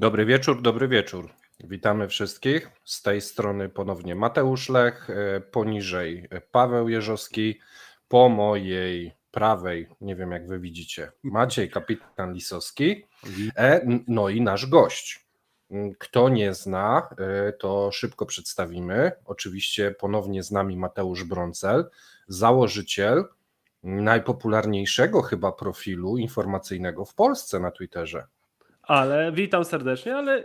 Dobry wieczór, dobry wieczór. Witamy wszystkich. Z tej strony ponownie Mateusz Lech, poniżej Paweł Jeżowski, po mojej prawej, nie wiem jak wy widzicie, Maciej Kapitan Lisowski, no i nasz gość. Kto nie zna, to szybko przedstawimy. Oczywiście ponownie z nami Mateusz Brącel, założyciel najpopularniejszego chyba profilu informacyjnego w Polsce na Twitterze. Ale witam serdecznie, ale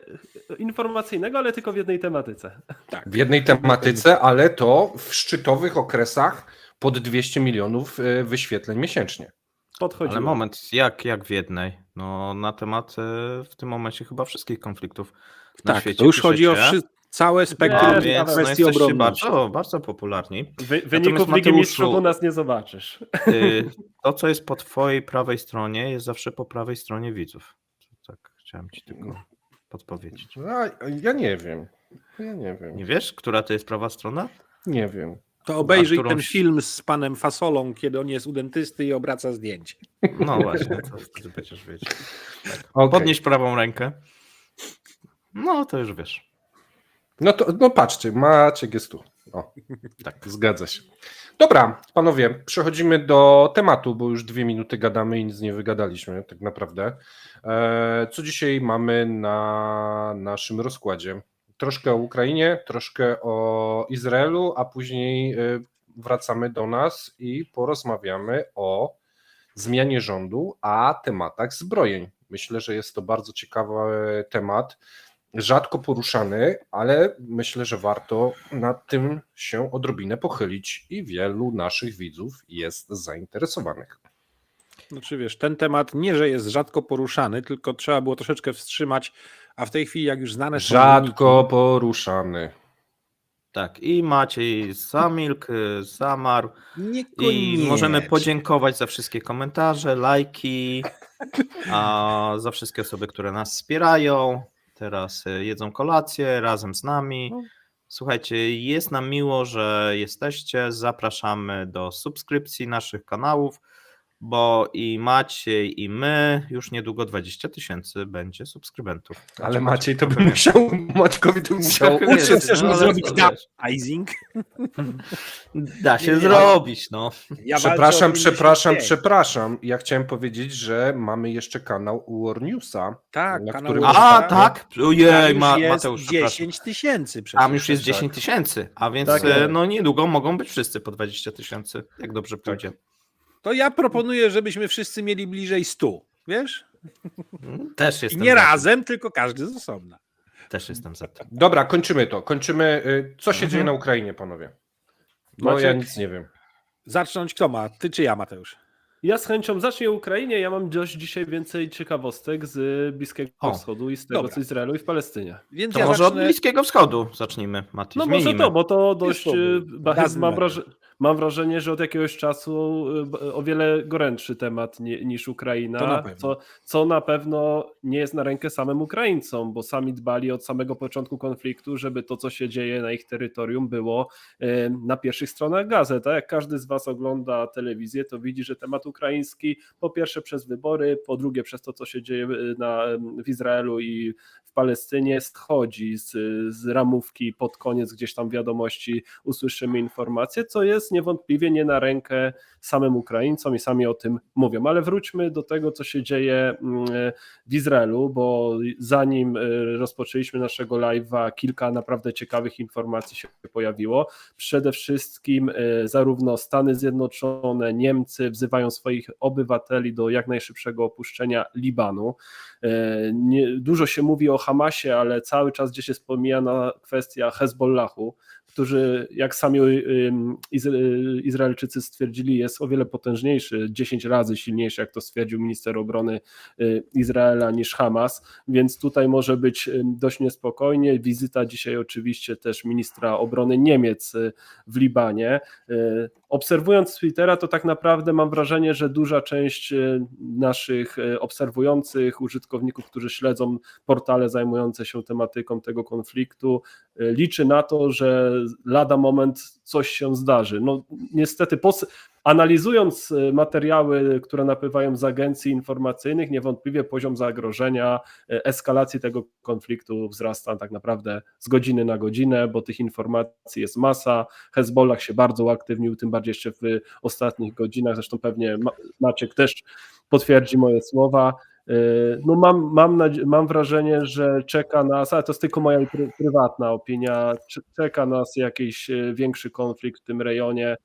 informacyjnego, ale tylko w jednej tematyce. Tak. W jednej tematyce, ale to w szczytowych okresach pod 200 milionów wyświetleń miesięcznie. Podchodziło. Ale moment, jak w jednej? No na temat w tym momencie chyba wszystkich konfliktów na Tak, świecie. to już chodzi o piszecie. całe spektrum Nie, Więc no, kwestii jesteście obronności. bardzo popularni. Wyników Natomiast Ligi Mistrzów Mateuszu, u nas nie zobaczysz. To, co jest po twojej prawej stronie, jest zawsze po prawej stronie widzów. Tak, chciałem ci tylko podpowiedzieć. Ja nie wiem. Nie wiesz, która to jest prawa strona? Nie wiem. To obejrzyj którąś- ten film z panem Fasolą, kiedy on jest u dentysty i obraca zdjęcie. No właśnie, to wtedy będziesz wiedzieć. Okay. Podnieś prawą rękę. No, to już wiesz. No patrzcie, Maciek jest tu. O, tak, zgadza się. Dobra, panowie, przechodzimy do tematu, bo już 2 minuty gadamy i nic nie wygadaliśmy tak naprawdę. Co dzisiaj mamy na naszym rozkładzie? Troszkę o Ukrainie, troszkę o Izraelu, a później wracamy do nas i porozmawiamy o zmianie rządu, a tematach zbrojeń. Myślę, że jest to bardzo ciekawy temat, rzadko poruszany, ale myślę, że warto nad tym się odrobinę pochylić i wielu naszych widzów jest zainteresowanych. Znaczy wiesz, ten temat nie, że jest rzadko poruszany, tylko trzeba było troszeczkę wstrzymać, a w tej chwili jak już znane są Rzadko poruszany. Tak, i Maciej zamilkł, zamarł. wyniki, I możemy niekoniecznie. podziękować za wszystkie komentarze, lajki, a za wszystkie osoby, które nas wspierają. Teraz jedzą kolację razem z nami. Słuchajcie, jest nam miło, że jesteście. Zapraszamy do subskrypcji naszych kanałów, bo i Maciej, i my już niedługo 20 000 będzie subskrybentów. Ale Maciej to by musiał, Maćkowi to musiał Trochę uczyć. więcej. Chcesz No, mi ale zrobić to wiesz. downsizing? Da się Nie, zrobić, no. Ja Przepraszam. Ja chciałem powiedzieć, że mamy jeszcze kanał War Newsa. Tak, na kanał którym- War A, Newsa. tak? Tam Ojej, już jest Mateusz, przepraszam. 10 000 przecież. Tam już jest 10 000, a więc Tak jest. no niedługo mogą być wszyscy po 20 000, jak dobrze pójdzie. To ja proponuję, żebyśmy wszyscy mieli bliżej 100, wiesz? Też I jestem nie za tym. razem, tylko każdy z osobna. Też jestem za tym. Dobra, kończymy to. Co się dzieje na Ukrainie, panowie? Bo Maciek? ja nic nie wiem. Zacząć kto ma? Ty czy ja, Mateusz? Ja z chęcią zacznę o Ukrainie. Ja mam dość dzisiaj więcej ciekawostek z Bliskiego O, Wschodu i z tego, dobra. co Izraelu i w Palestynie. Więc To ja może od zacznę... Bliskiego Wschodu zacznijmy, Mati. No może Zmienimy. to, bo to dość Doesn't mam wrażenie, że od jakiegoś czasu o wiele gorętszy temat niż To Ukraina, na pewno. co na pewno nie jest na rękę samym Ukraińcom, bo sami dbali od samego początku konfliktu, żeby to, co się dzieje na ich terytorium, było na pierwszych stronach gazet. Tak? Jak każdy z was ogląda telewizję, to widzi, że temat ukraiński po pierwsze przez wybory, po drugie przez to, co się dzieje w Izraelu i w Palestynie, schodzi z ramówki pod koniec gdzieś tam wiadomości, usłyszymy informacje, co jest niewątpliwie nie na rękę samym Ukraińcom i sami o tym mówią. Ale wróćmy do tego, co się dzieje w Izraelu, bo zanim rozpoczęliśmy naszego live'a, kilka naprawdę ciekawych informacji się pojawiło. Przede wszystkim zarówno Stany Zjednoczone, Niemcy wzywają swoich obywateli do jak najszybszego opuszczenia Libanu. Dużo się mówi o Hamasie, ale cały czas gdzieś jest pomijana kwestia Hezbollahu, którzy, jak sami Izraelczycy stwierdzili, jest o wiele potężniejszy, 10 razy silniejszy, jak to stwierdził minister obrony Izraela, niż Hamas, więc tutaj może być dość niespokojnie. Wizyta dzisiaj oczywiście też ministra obrony Niemiec w Libanie. Obserwując Twittera, to tak naprawdę mam wrażenie, że duża część naszych obserwujących użytkowników, którzy śledzą portale zajmujące się tematyką tego konfliktu, liczy na to, że lada moment coś się zdarzy. No niestety Analizując materiały, które napływają z agencji informacyjnych, niewątpliwie poziom zagrożenia, eskalacji tego konfliktu wzrasta tak naprawdę z godziny na godzinę, bo tych informacji jest masa. Hezbollah się bardzo uaktywnił, tym bardziej jeszcze w ostatnich godzinach, zresztą pewnie Maciek też potwierdzi moje słowa. No mam wrażenie, że czeka nas, ale to jest tylko moja prywatna opinia, czeka nas jakiś większy konflikt w tym rejonie.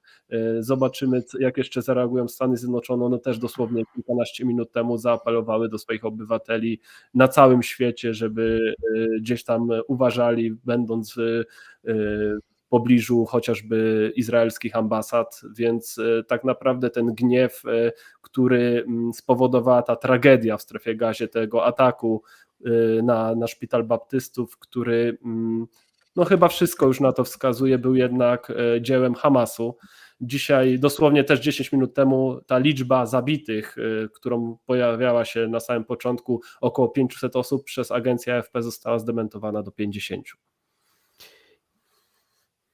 Zobaczymy, jak jeszcze zareagują Stany Zjednoczone. One też dosłownie kilkanaście minut temu zaapelowały do swoich obywateli na całym świecie, żeby gdzieś tam uważali, będąc w pobliżu chociażby izraelskich ambasad, więc tak naprawdę ten gniew, który spowodowała ta tragedia w Strefie Gazie, tego ataku na szpital baptystów, który no chyba wszystko już na to wskazuje, był jednak dziełem Hamasu. Dzisiaj, dosłownie też 10 minut temu, ta liczba zabitych, którą pojawiała się na samym początku, około 500 osób, przez agencję AFP została zdementowana do 50.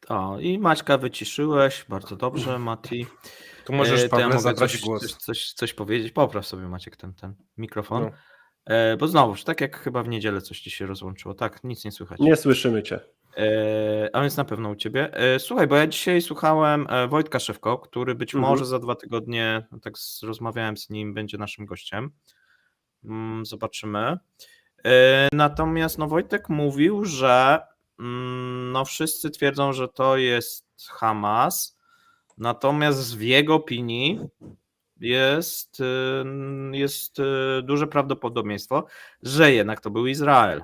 O, i Maćka wyciszyłeś, bardzo dobrze, Mati. Tu możesz, To ja Pawle, mogę zabrać głos. coś powiedzieć. Popraw sobie, Maciek, ten mikrofon. No. Bo znowuż, tak jak chyba w niedzielę coś ci się rozłączyło. Tak, nic nie słychać. Nie słyszymy cię. A więc na pewno u ciebie. Słuchaj, bo ja dzisiaj słuchałem Wojtka Szewko, który być może za 2 tygodnie, tak rozmawiałem z nim, będzie naszym gościem. Zobaczymy. Natomiast no, Wojtek mówił, że no, wszyscy twierdzą, że to jest Hamas, natomiast w jego opinii jest duże prawdopodobieństwo, że jednak to był Izrael.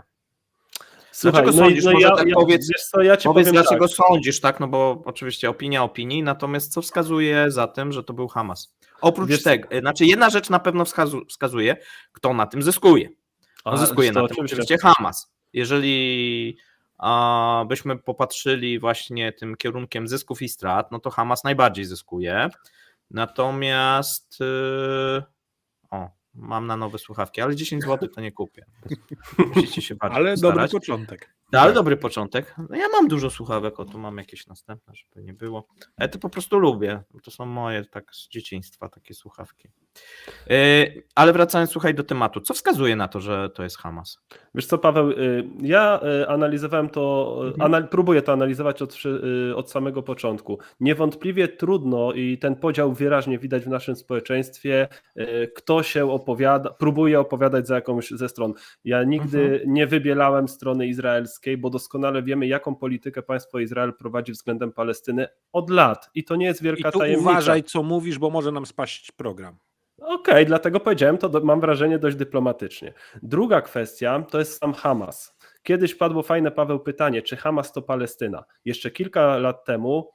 Słuchaj, dlaczego sądzisz? Może tak powiedz, wiesz co, ja ci powiedz powiem dlaczego tak. sądzisz, tak? No bo oczywiście opinia opinii, natomiast co wskazuje za tym, że to był Hamas? Oprócz tego, znaczy jedna rzecz na pewno wskazuje, kto na tym zyskuje. No, zyskuje na tym oczywiście Hamas. Jeżeli byśmy popatrzyli właśnie tym kierunkiem zysków i strat, no to Hamas najbardziej zyskuje. Natomiast mam na nowe słuchawki, ale 10 zł to nie kupię. Musicie się bardziej Ale postarać. dobry początek. Ale dobry początek. No ja mam dużo słuchawek, tu mam jakieś następne, żeby nie było. Ale to po prostu lubię. To są moje tak z dzieciństwa takie słuchawki. Ale wracając, słuchaj, do tematu. Co wskazuje na to, że to jest Hamas? Wiesz co, Paweł, ja analizowałem to, próbuję to analizować od samego początku. Niewątpliwie trudno i ten podział wyraźnie widać w naszym społeczeństwie, kto się próbuje opowiadać za jakąś ze stron. Ja nigdy nie wybielałem strony izraelskiej, bo doskonale wiemy, jaką politykę państwo Izrael prowadzi względem Palestyny od lat i to nie jest wielka I tu tajemnica. uważaj, co mówisz, bo może nam spaść program. Okej, dlatego powiedziałem to, mam wrażenie, dość dyplomatycznie. Druga kwestia to jest sam Hamas. Kiedyś padło fajne, Paweł, pytanie, czy Hamas to Palestyna? Jeszcze kilka lat temu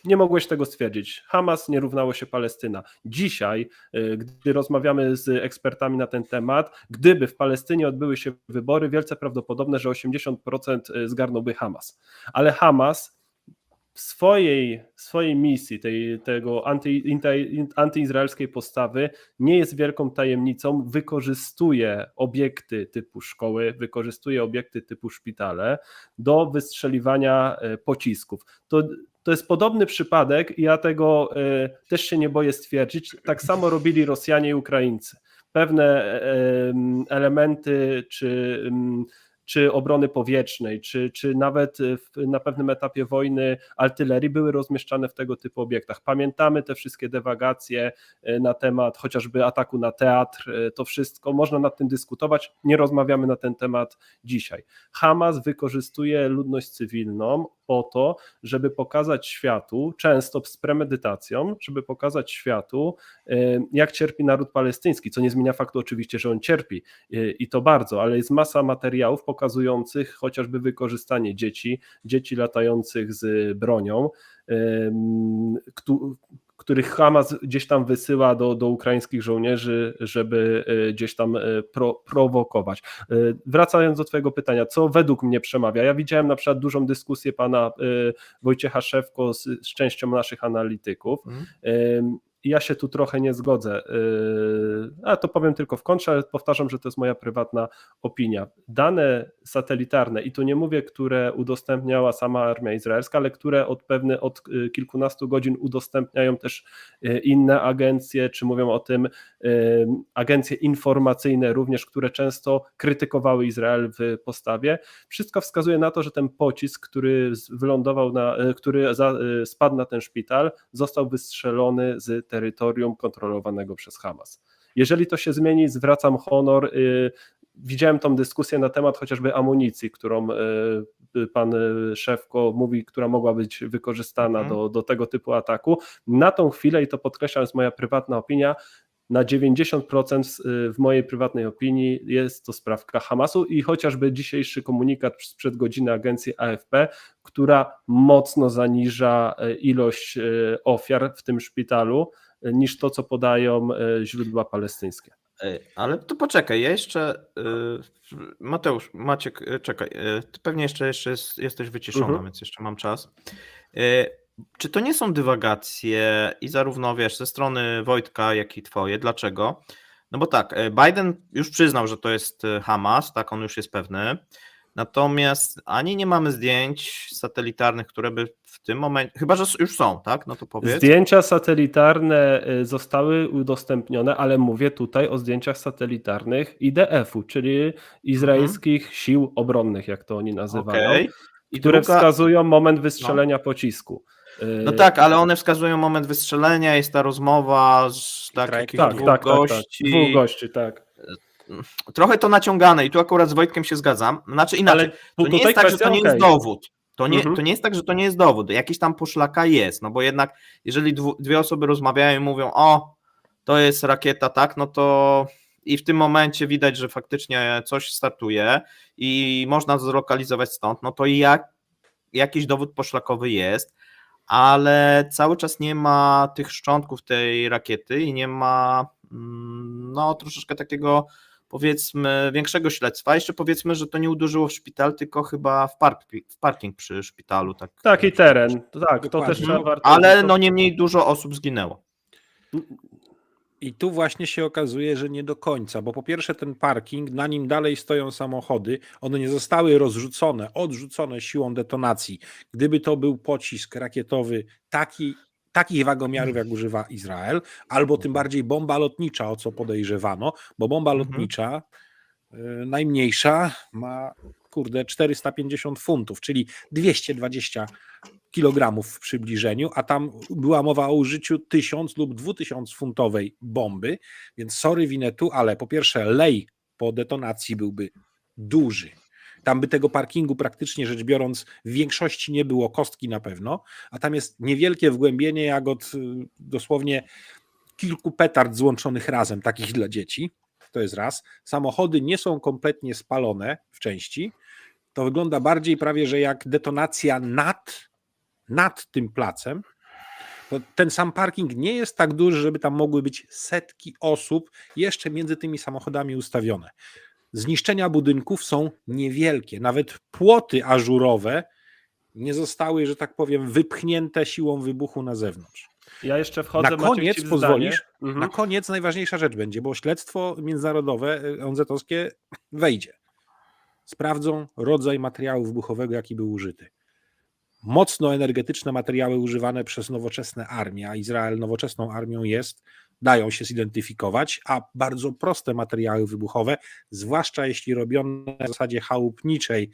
nie mogłeś tego stwierdzić. Hamas nie równało się Palestyna. Dzisiaj, gdy rozmawiamy z ekspertami na ten temat, gdyby w Palestynie odbyły się wybory, wielce prawdopodobne, że 80% zgarnąłby Hamas. Ale Hamas w swojej misji, tego antyizraelskiej postawy nie jest wielką tajemnicą, wykorzystuje obiekty typu szkoły, wykorzystuje obiekty typu szpitale do wystrzeliwania pocisków. To jest podobny przypadek i ja tego też się nie boję stwierdzić. Tak samo robili Rosjanie i Ukraińcy. Pewne elementy czy obrony powietrznej, czy nawet na pewnym etapie wojny artylerii były rozmieszczane w tego typu obiektach. Pamiętamy te wszystkie dywagacje na temat chociażby ataku na teatr, to wszystko, można nad tym dyskutować, nie rozmawiamy na ten temat dzisiaj. Hamas wykorzystuje ludność cywilną po to, żeby pokazać światu, często z premedytacją, żeby pokazać światu, jak cierpi naród palestyński, co nie zmienia faktu oczywiście, że on cierpi i to bardzo, ale jest masa materiałów pokazujących chociażby wykorzystanie dzieci latających z bronią, których Hamas gdzieś tam wysyła do ukraińskich żołnierzy, żeby gdzieś tam prowokować. Wracając do twojego pytania, co według mnie przemawia? Ja widziałem na przykład dużą dyskusję pana Wojciecha Szewko z częścią naszych analityków. ja się tu trochę nie zgodzę, a to powiem tylko w kontrze, ale powtarzam, że to jest moja prywatna opinia. Dane satelitarne, i tu nie mówię, które udostępniała sama armia izraelska, ale które od kilkunastu godzin udostępniają też inne agencje, czy mówią o tym agencje informacyjne również, które często krytykowały Izrael w postawie. Wszystko wskazuje na to, że ten pocisk, który spadł na ten szpital, został wystrzelony z terytorium kontrolowanego przez Hamas. Jeżeli to się zmieni, zwracam honor. Widziałem tą dyskusję na temat chociażby amunicji, którą pan Szewko mówi, która mogła być wykorzystana do tego typu ataku. Na tą chwilę, i to podkreślam, jest moja prywatna opinia, na 90% w mojej prywatnej opinii jest to sprawka Hamasu i chociażby dzisiejszy komunikat sprzed godziny agencji AFP, która mocno zaniża ilość ofiar w tym szpitalu niż to, co podają źródła palestyńskie. Ale to poczekaj, ja jeszcze, Maciek, czekaj, ty pewnie jeszcze jesteś wyciszona, więc jeszcze mam czas. Czy to nie są dywagacje i zarówno, wiesz, ze strony Wojtka, jak i twoje? Dlaczego? No bo tak, Biden już przyznał, że to jest Hamas, tak, on już jest pewny, natomiast ani nie mamy zdjęć satelitarnych, które by w tym momencie, chyba że już są, tak? No to powiedz. Zdjęcia satelitarne zostały udostępnione, ale mówię tutaj o zdjęciach satelitarnych IDF-u, czyli Izraelskich Sił Obronnych, jak to oni nazywają, Okay. które wskazują moment wystrzelenia pocisku. No tak, ale one wskazują moment wystrzelenia, jest ta rozmowa z dwóch gości. Dwóch gości, tak. Trochę to naciągane i tu akurat z Wojtkiem się zgadzam. Znaczy inaczej, to nie jest tak, że to nie jest dowód. To nie jest tak, że to nie jest dowód. Jakiś tam poszlaka jest, no bo jednak jeżeli dwie osoby rozmawiają i mówią, o, to jest rakieta, tak, no to i w tym momencie widać, że faktycznie coś startuje i można zlokalizować stąd, no to jakiś dowód poszlakowy jest, ale cały czas nie ma tych szczątków tej rakiety i nie ma no troszeczkę takiego, powiedzmy, większego śledztwa. Jeszcze powiedzmy, że to nie uderzyło w szpital, tylko chyba w parking przy szpitalu. Tak i teren, tak, to też trzeba warto. Ale no niemniej dużo osób zginęło. I tu właśnie się okazuje, że nie do końca, bo po pierwsze ten parking, na nim dalej stoją samochody, one nie zostały odrzucone siłą detonacji. Gdyby to był pocisk rakietowy takich wagomiarów, jak używa Izrael, albo tym bardziej bomba lotnicza, o co podejrzewano, bo bomba lotnicza najmniejsza ma 450 funtów, czyli 220 kilogramów w przybliżeniu, a tam była mowa o użyciu 1000 lub 2000 funtowej bomby, więc sorry Winetu, ale po pierwsze lej po detonacji byłby duży. Tam by tego parkingu praktycznie rzecz biorąc w większości nie było, kostki na pewno, a tam jest niewielkie wgłębienie jak od dosłownie kilku petard złączonych razem, takich dla dzieci. To jest raz. Samochody nie są kompletnie spalone w części. To wygląda bardziej prawie, że jak detonacja nad tym placem. To ten sam parking nie jest tak duży, żeby tam mogły być setki osób jeszcze między tymi samochodami ustawione. Zniszczenia budynków są niewielkie. Nawet płoty ażurowe nie zostały, że tak powiem, wypchnięte siłą wybuchu na zewnątrz. Ja jeszcze wchodzę. Na koniec pozwolisz? Na koniec najważniejsza rzecz będzie, bo śledztwo międzynarodowe ONZ-owskie wejdzie. Sprawdzą rodzaj materiału wybuchowego, jaki był użyty. Mocno energetyczne materiały używane przez nowoczesne armie, a Izrael nowoczesną armią jest, dają się zidentyfikować, a bardzo proste materiały wybuchowe, zwłaszcza jeśli robione w zasadzie chałupniczej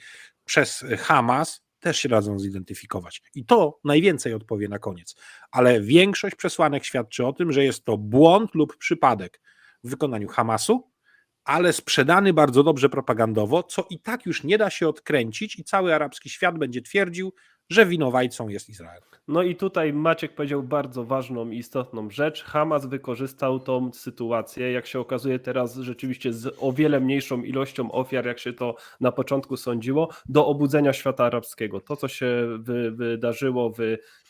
przez Hamas, też się radzą zidentyfikować. I to najwięcej odpowie na koniec. Ale większość przesłanek świadczy o tym, że jest to błąd lub przypadek w wykonaniu Hamasu, ale sprzedany bardzo dobrze propagandowo, co i tak już nie da się odkręcić i cały arabski świat będzie twierdził, że winowajcą jest Izrael. No i tutaj Maciek powiedział bardzo ważną i istotną rzecz. Hamas wykorzystał tą sytuację, jak się okazuje teraz rzeczywiście z o wiele mniejszą ilością ofiar, jak się to na początku sądziło, do obudzenia świata arabskiego. To, co się wydarzyło w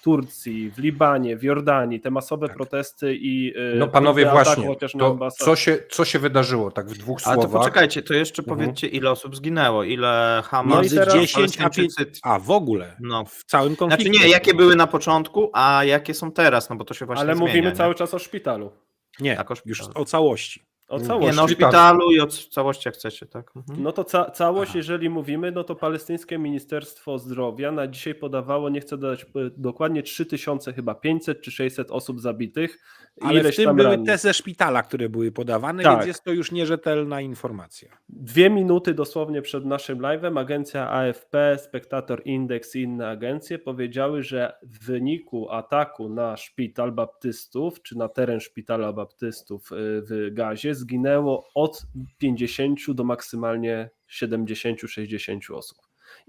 Turcji, w Libanie, w Jordanii, te masowe protesty i no panowie właśnie, to co się wydarzyło, tak w dwóch słowach? Ale to poczekajcie, to jeszcze powiedzcie, ile osób zginęło, ile Hamas... Między 10 a 5, a w ogóle. No, w całym konflikcie. Znaczy nie, jakie były na początku, a jakie są teraz, no bo to się właśnie Ale zmienia. mówimy nie? cały czas o szpitalu. Nie, Tak, o już szpitalu. o całości. O Nie, całości. no o szpitalu i o całości jak chcecie, tak? Mhm. No to całość, jeżeli mówimy, no to palestyńskie Ministerstwo Zdrowia na dzisiaj podawało, nie chcę dodać dokładnie, 3000 chyba 500 czy 600 osób zabitych. Ale ileś w tym tam były rannych. te ze szpitala, które były podawane, Tak. więc jest to już nierzetelna informacja. 2 minuty dosłownie przed naszym live'em agencja AFP, Spectator Index i inne agencje powiedziały, że w wyniku ataku na szpital baptystów, czy na teren szpitala baptystów w Gazie zginęło od 50 do maksymalnie 70-60 osób.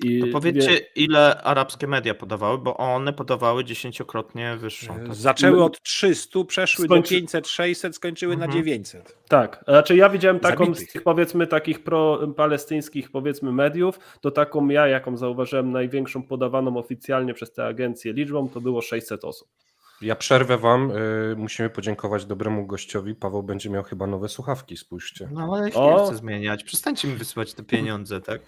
I To powiedzcie, ile arabskie media podawały, bo one podawały 10-krotnie wyższą. Tak? Zaczęły od 300, przeszły do Skończy- 500, 600, skończyły na Mhm. 900. Tak, znaczy ja widziałem taką z Zabitych. tych powiedzmy takich pro-palestyńskich powiedzmy mediów, to taką ja, jaką zauważyłem największą podawaną oficjalnie przez te agencje liczbą, to było 600 osób. Ja przerwę wam, musimy podziękować dobremu gościowi. Paweł będzie miał chyba nowe słuchawki, spójrzcie. No ale ich O! nie chcę zmieniać. Przestańcie mi wysyłać te pieniądze, tak?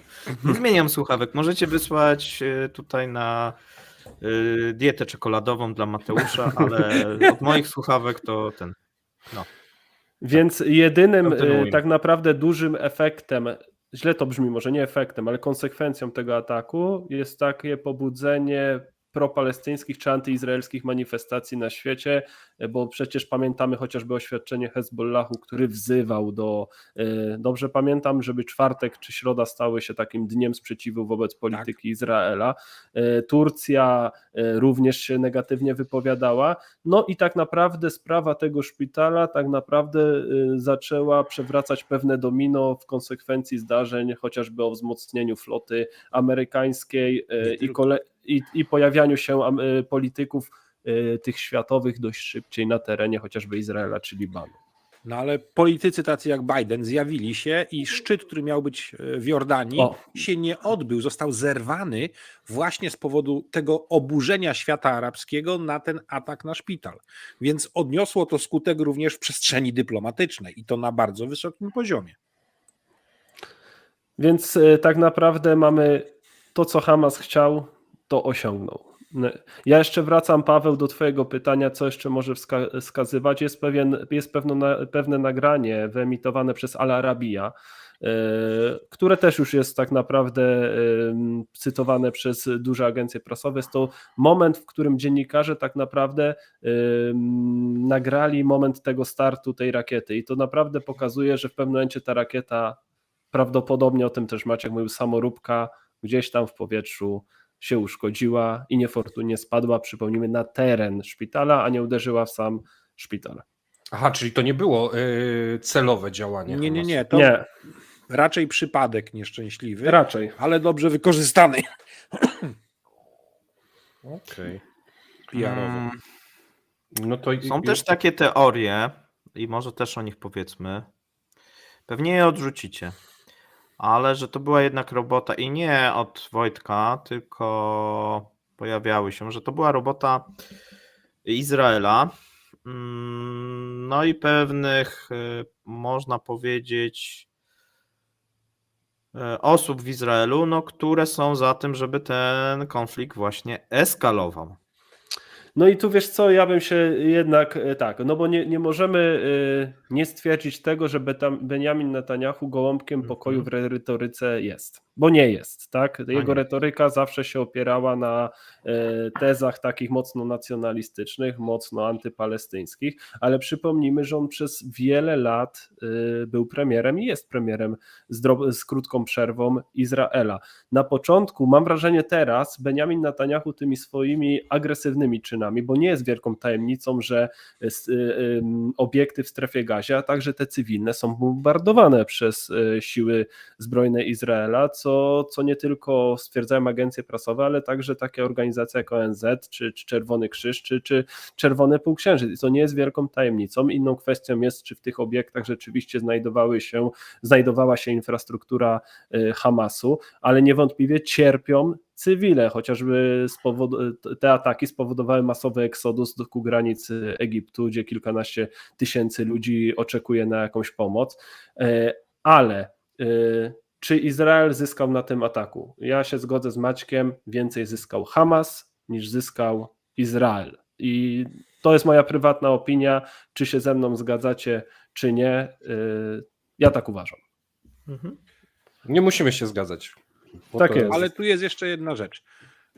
Nie zmieniam słuchawek. Możecie wysłać tutaj na dietę czekoladową dla Mateusza, ale od moich słuchawek to ten. Więc jedynym Kontynuuj. tak naprawdę dużym efektem, źle to brzmi, może nie efektem, ale konsekwencją tego ataku jest takie pobudzenie propalestyńskich czy antyizraelskich manifestacji na świecie, bo przecież pamiętamy chociażby oświadczenie Hezbollahu, który wzywał dobrze pamiętam, żeby czwartek czy środa stały się takim dniem sprzeciwu wobec polityki Izraela. Turcja również się negatywnie wypowiadała. No i tak naprawdę sprawa tego szpitala tak naprawdę zaczęła przewracać pewne domino w konsekwencji zdarzeń, chociażby o wzmocnieniu floty amerykańskiej i pojawianiu się polityków tych światowych dość szybciej na terenie chociażby Izraela czy Libanu. No ale politycy tacy jak Biden zjawili się i szczyt, który miał być w Jordanii, się nie odbył, został zerwany właśnie z powodu tego oburzenia świata arabskiego na ten atak na szpital. Więc odniosło to skutek również w przestrzeni dyplomatycznej i to na bardzo wysokim poziomie. Więc tak naprawdę mamy to, co Hamas chciał, to osiągnął. Ja jeszcze wracam, Paweł, do twojego pytania, co jeszcze może wskazywać. Jest pewne nagranie wyemitowane przez Al Arabiya, które też już jest tak naprawdę cytowane przez duże agencje prasowe. Jest to moment, w którym dziennikarze tak naprawdę nagrali moment tego startu tej rakiety i to naprawdę pokazuje, że w pewnym momencie ta rakieta prawdopodobnie, o tym też Maciek mówił, samoróbka gdzieś tam w powietrzu się uszkodziła i niefortunnie spadła, przypomnijmy, na teren szpitala, a nie uderzyła w sam szpital. Aha, czyli to nie było celowe działanie. Nie, to Nie, raczej przypadek nieszczęśliwy, raczej. ale dobrze wykorzystany. Okej. PR-owo. No to Są też takie teorie i może też o nich powiedzmy. Pewnie je odrzucicie. Ale że to była jednak robota i nie od Wojtka, tylko pojawiały się, że to była robota Izraela. No i pewnych, można powiedzieć, osób w Izraelu, no, które są za tym, żeby ten konflikt właśnie eskalował. No i tu wiesz co, ja bym się jednak tak, no bo nie możemy nie stwierdzić tego, że Benjamin Netanyahu gołąbkiem pokoju w retoryce jest, bo nie jest, tak? Jego retoryka zawsze się opierała na tezach takich mocno nacjonalistycznych, mocno antypalestyńskich, ale przypomnijmy, że on przez wiele lat był premierem i jest premierem z krótką przerwą Izraela. Na początku, mam wrażenie teraz, Benjamin Netanyahu tymi swoimi agresywnymi czynami, bo nie jest wielką tajemnicą, że obiekty w strefie Gazie, a także te cywilne są bombardowane przez siły zbrojne Izraela, co nie tylko stwierdzają agencje prasowe, ale także takie organizacje jak ONZ, czy Czerwony Krzyż, czy Czerwony Półksiężyc. I to nie jest wielką tajemnicą. Inną kwestią jest, czy w tych obiektach rzeczywiście znajdowała się infrastruktura Hamasu, ale niewątpliwie cierpią cywile, chociażby te ataki spowodowały masowy eksodus ku granicy Egiptu, gdzie kilkanaście tysięcy ludzi oczekuje na jakąś pomoc, ale czy Izrael zyskał na tym ataku. Ja się zgodzę z Maćkiem, więcej zyskał Hamas niż zyskał Izrael. I to jest moja prywatna opinia, czy się ze mną zgadzacie, czy nie. Ja tak uważam. Nie musimy się zgadzać. Bo Tak to jest. Ale tu jest jeszcze jedna rzecz.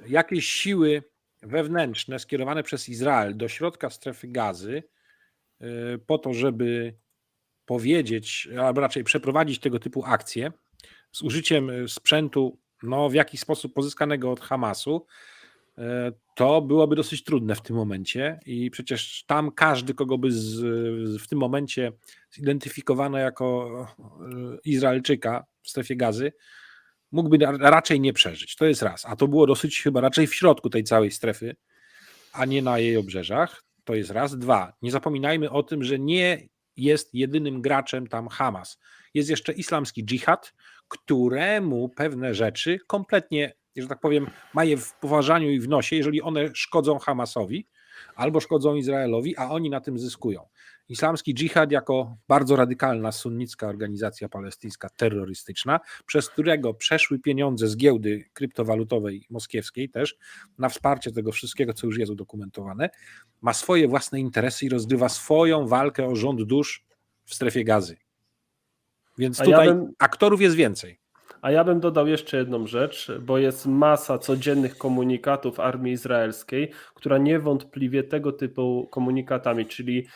Jakieś siły wewnętrzne skierowane przez Izrael do środka strefy Gazy po to, żeby powiedzieć, albo raczej przeprowadzić tego typu akcje z użyciem sprzętu w jakiś sposób pozyskanego od Hamasu, to byłoby dosyć trudne w tym momencie i przecież tam każdy, kogo by w tym momencie zidentyfikowano jako Izraelczyka w strefie Gazy, mógłby raczej nie przeżyć. To jest raz. A to było dosyć chyba raczej w środku tej całej strefy, a nie na jej obrzeżach. To jest raz. Dwa. Nie zapominajmy o tym, że nie jest jedynym graczem tam Hamas. Jest jeszcze islamski dżihad, któremu pewne rzeczy kompletnie, że tak powiem, ma je w poważaniu i w nosie, jeżeli one szkodzą Hamasowi albo szkodzą Izraelowi, a oni na tym zyskują. Islamski dżihad jako bardzo radykalna sunnicka organizacja palestyńska terrorystyczna, przez którego przeszły pieniądze z giełdy kryptowalutowej moskiewskiej też na wsparcie tego wszystkiego, co już jest udokumentowane, ma swoje własne interesy i rozgrywa swoją walkę o rząd dusz w strefie Gazy. Więc tutaj aktorów jest więcej. A ja bym dodał jeszcze jedną rzecz, bo jest masa codziennych komunikatów armii izraelskiej, która niewątpliwie tego typu komunikatami, czyli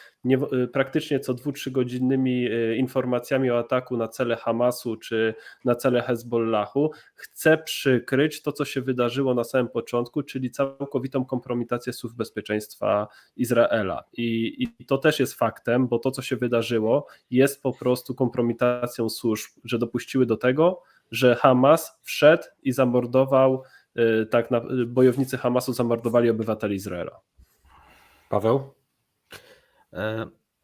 praktycznie co 2-3 godzinnymi informacjami o ataku na cele Hamasu czy na cele Hezbollahu, chce przykryć to, co się wydarzyło na samym początku, czyli całkowitą kompromitację służb bezpieczeństwa Izraela. I to też jest faktem, bo to, co się wydarzyło, jest po prostu kompromitacją służb, że dopuściły do tego, że Hamas wszedł i zamordował, bojownicy Hamasu zamordowali obywateli Izraela. Paweł?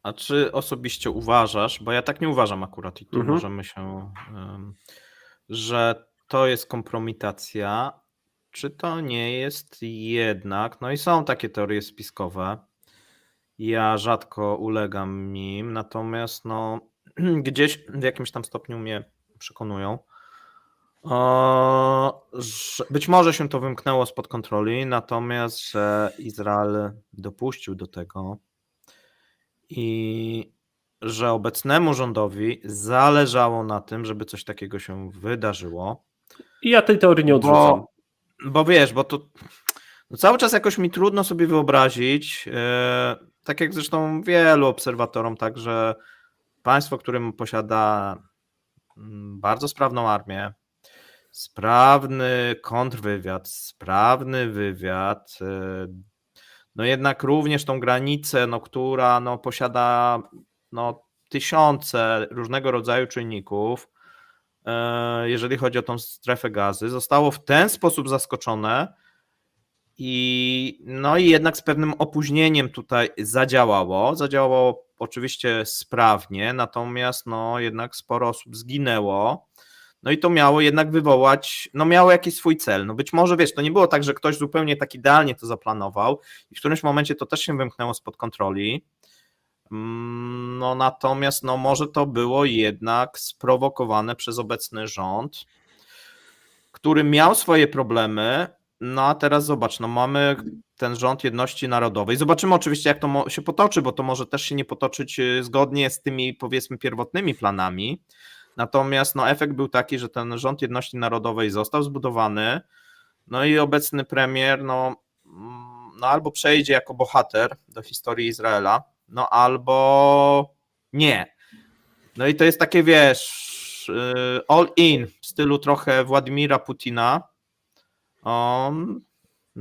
A czy osobiście uważasz, bo ja tak nie uważam akurat i tu możemy się, że to jest kompromitacja, czy to nie jest jednak, i są takie teorie spiskowe, ja rzadko ulegam im, natomiast gdzieś w jakimś tam stopniu mnie przekonują. Być może się to wymknęło spod kontroli, natomiast że Izrael dopuścił do tego i że obecnemu rządowi zależało na tym, żeby coś takiego się wydarzyło. I ja tej teorii nie odrzucam. Bo wiesz, bo to cały czas jakoś mi trudno sobie wyobrazić, tak jak zresztą wielu obserwatorom, także państwo, które posiada bardzo sprawną armię, sprawny kontrwywiad, sprawny wywiad, jednak również tą granicę, która posiada tysiące różnego rodzaju czynników, jeżeli chodzi o tą strefę Gazy, zostało w ten sposób zaskoczone i jednak z pewnym opóźnieniem tutaj zadziałało oczywiście sprawnie, natomiast jednak sporo osób zginęło. I to miało jednak wywołać, miało jakiś swój cel. Być może, wiesz, to nie było tak, że ktoś zupełnie tak idealnie to zaplanował i w którymś momencie to też się wymknęło spod kontroli. Natomiast może to było jednak sprowokowane przez obecny rząd, który miał swoje problemy. A teraz zobacz, mamy ten rząd jedności narodowej. Zobaczymy oczywiście, jak to się potoczy, bo to może też się nie potoczyć zgodnie z tymi, powiedzmy, pierwotnymi planami. Natomiast efekt był taki, że ten rząd jedności narodowej został zbudowany, i obecny premier albo przejdzie jako bohater do historii Izraela, albo nie. I to jest takie, wiesz, all in w stylu trochę Władimira Putina,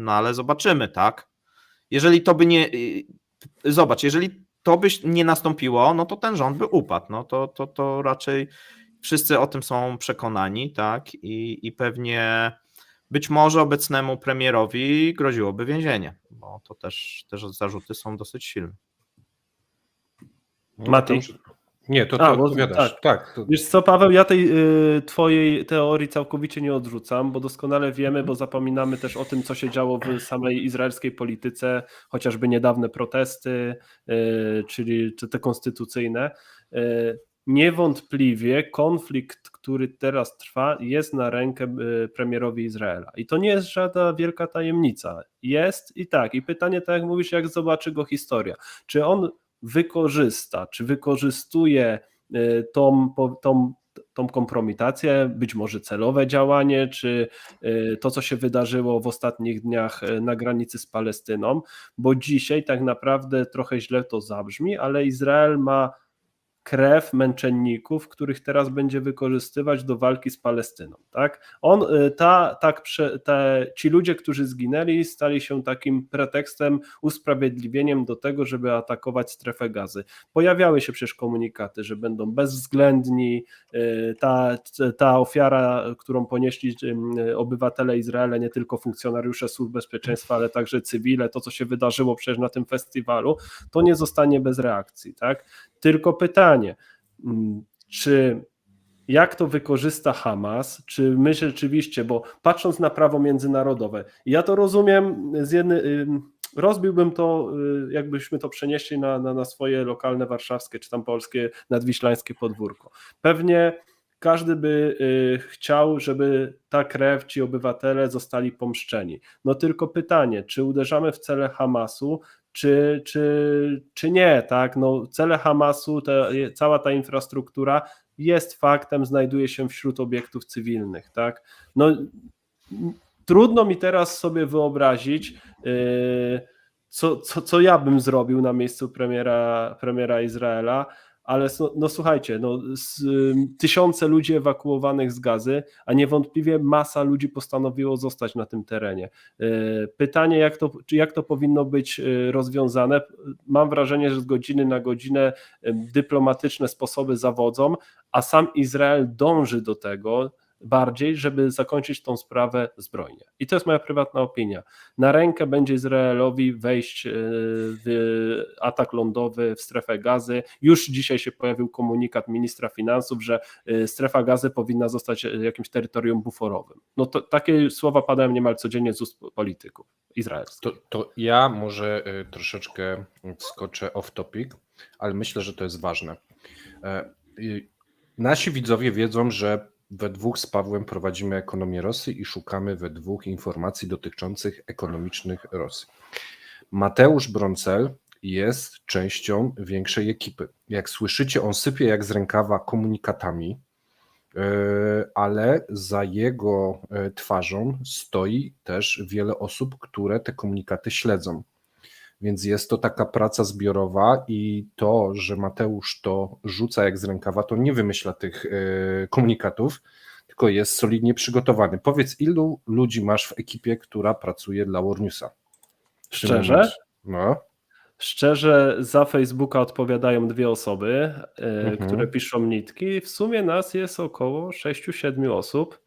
ale zobaczymy, tak? Jeżeli to by nie... Zobacz, jeżeli to by nie nastąpiło, to ten rząd by upadł, to raczej wszyscy o tym są przekonani, tak? I pewnie być może obecnemu premierowi groziłoby więzienie, bo to też zarzuty są dosyć silne. Mati? Nie, to odpowiadasz. Tak. Wiesz co, Paweł, ja tej twojej teorii całkowicie nie odrzucam, bo doskonale wiemy, bo zapominamy też o tym, co się działo w samej izraelskiej polityce, chociażby niedawne protesty, czyli te konstytucyjne. niewątpliwie konflikt, który teraz trwa, jest na rękę premierowi Izraela. I to nie jest żadna wielka tajemnica. Jest i tak. I pytanie, tak jak mówisz, jak zobaczy go historia. Czy on wykorzysta, czy wykorzystuje tą kompromitację, być może celowe działanie, czy to, co się wydarzyło w ostatnich dniach na granicy z Palestyną, bo dzisiaj tak naprawdę trochę źle to zabrzmi, ale Izrael ma krew męczenników, których teraz będzie wykorzystywać do walki z Palestyną. Tak? Ci ludzie, którzy zginęli, stali się takim pretekstem, usprawiedliwieniem do tego, żeby atakować strefę Gazy. Pojawiały się przecież komunikaty, że będą bezwzględni, ta ofiara, którą ponieśli obywatele Izraela, nie tylko funkcjonariusze służb bezpieczeństwa, ale także cywile, to co się wydarzyło przecież na tym festiwalu, to nie zostanie bez reakcji. Tak? Tylko pytanie, jak to wykorzysta Hamas, czy my rzeczywiście, bo patrząc na prawo międzynarodowe, ja to rozumiem, rozbiłbym to, jakbyśmy to przenieśli na swoje lokalne warszawskie, czy tam polskie, nadwiślańskie podwórko. Pewnie każdy by chciał, żeby ta krew, ci obywatele zostali pomszczeni. No tylko pytanie, czy uderzamy w cele Hamasu, czy nie, tak? No, cele Hamasu, cała ta infrastruktura jest faktem, znajduje się wśród obiektów cywilnych, tak? No, trudno mi teraz sobie wyobrazić, co ja bym zrobił na miejscu premiera Izraela, ale no słuchajcie, tysiące ludzi ewakuowanych z Gazy, a niewątpliwie masa ludzi postanowiło zostać na tym terenie. Pytanie, jak to powinno być rozwiązane? Mam wrażenie, że z godziny na godzinę dyplomatyczne sposoby zawodzą, a sam Izrael dąży do tego bardziej, żeby zakończyć tą sprawę zbrojnie. I to jest moja prywatna opinia. Na rękę będzie Izraelowi wejść w atak lądowy w strefę Gazy. Już dzisiaj się pojawił komunikat ministra finansów, że strefa Gazy powinna zostać jakimś terytorium buforowym. No to takie słowa padają niemal codziennie z ust polityków izraelskich. To ja może troszeczkę wskoczę off topic, ale myślę, że to jest ważne. Nasi widzowie wiedzą, że we dwóch z Pawłem prowadzimy ekonomię Rosji i szukamy we dwóch informacji dotyczących ekonomicznych Rosji. Mateusz Brącel jest częścią większej ekipy. Jak słyszycie, on sypie jak z rękawa komunikatami, ale za jego twarzą stoi też wiele osób, które te komunikaty śledzą. Więc jest to taka praca zbiorowa i to, że Mateusz to rzuca jak z rękawa, to nie wymyśla tych komunikatów, tylko jest solidnie przygotowany. Powiedz, ilu ludzi masz w ekipie, która pracuje dla Warnewsa? Szczerze? No. Szczerze, za Facebooka odpowiadają 2 osoby, które piszą nitki. W sumie nas jest około 6-7 osób.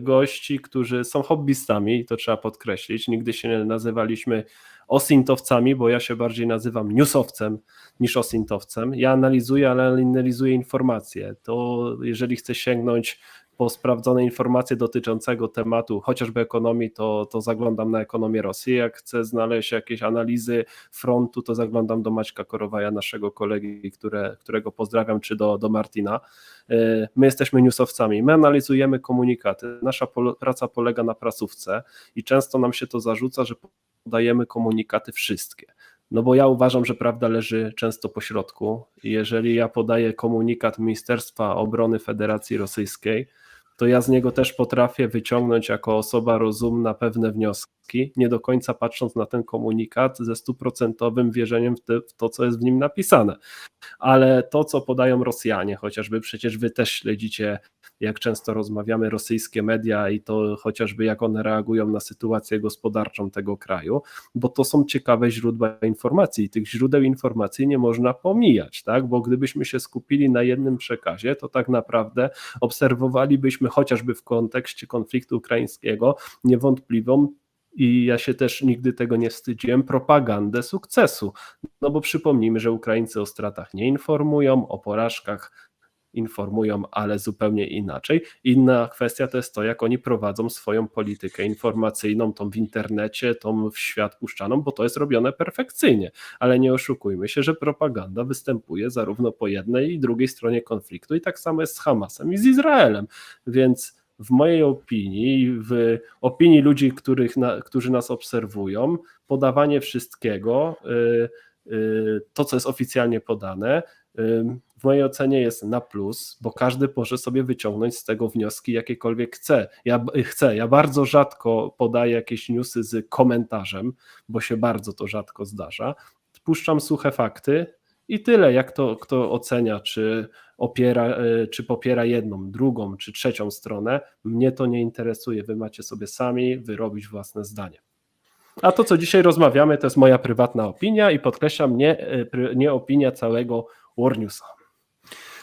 Gości, którzy są hobbystami, i to trzeba podkreślić. Nigdy się nie nazywaliśmy osintowcami, bo ja się bardziej nazywam newsowcem niż osintowcem. Ja analizuję, ale analizuję informacje. To jeżeli chcę sięgnąć po sprawdzone informacje dotyczącego tematu, chociażby ekonomii, to zaglądam na ekonomię Rosji. Jak chcę znaleźć jakieś analizy frontu, to zaglądam do Maćka Korowaja, naszego kolegi, którego pozdrawiam, czy do Martina. My jesteśmy newsowcami, my analizujemy komunikaty. Nasza praca polega na prasówce i często nam się to zarzuca, że podajemy komunikaty wszystkie. No bo ja uważam, że prawda leży często po środku. Jeżeli ja podaję komunikat Ministerstwa Obrony Federacji Rosyjskiej, to ja z niego też potrafię wyciągnąć jako osoba rozumna pewne wnioski, nie do końca patrząc na ten komunikat ze 100% wierzeniem w to, co jest w nim napisane. Ale to, co podają Rosjanie, chociażby przecież wy też śledzicie, jak często rozmawiamy, rosyjskie media i to chociażby jak one reagują na sytuację gospodarczą tego kraju, bo to są ciekawe źródła informacji i tych źródeł informacji nie można pomijać, tak? Bo gdybyśmy się skupili na jednym przekazie, to tak naprawdę obserwowalibyśmy chociażby w kontekście konfliktu ukraińskiego niewątpliwą, i ja się też nigdy tego nie wstydziłem, propagandę sukcesu. No bo przypomnijmy, że Ukraińcy o stratach nie informują, o porażkach informują, ale zupełnie inaczej. Inna kwestia to jest to, jak oni prowadzą swoją politykę informacyjną, tą w internecie, tą w świat puszczaną, bo to jest robione perfekcyjnie, ale nie oszukujmy się, że propaganda występuje zarówno po jednej i drugiej stronie konfliktu i tak samo jest z Hamasem i z Izraelem, więc w mojej opinii, w opinii ludzi, którzy nas obserwują, podawanie wszystkiego, to co jest oficjalnie podane, w mojej ocenie jest na plus, bo każdy może sobie wyciągnąć z tego wnioski jakiekolwiek chce. Ja bardzo rzadko podaję jakieś newsy z komentarzem, bo się bardzo to rzadko zdarza. Puszczam suche fakty i tyle, jak to kto ocenia, czy popiera jedną, drugą, czy trzecią stronę, mnie to nie interesuje. Wy macie sobie sami wyrobić własne zdanie. A to, co dzisiaj rozmawiamy, to jest moja prywatna opinia i podkreślam, nie opinia całego Warnewsa.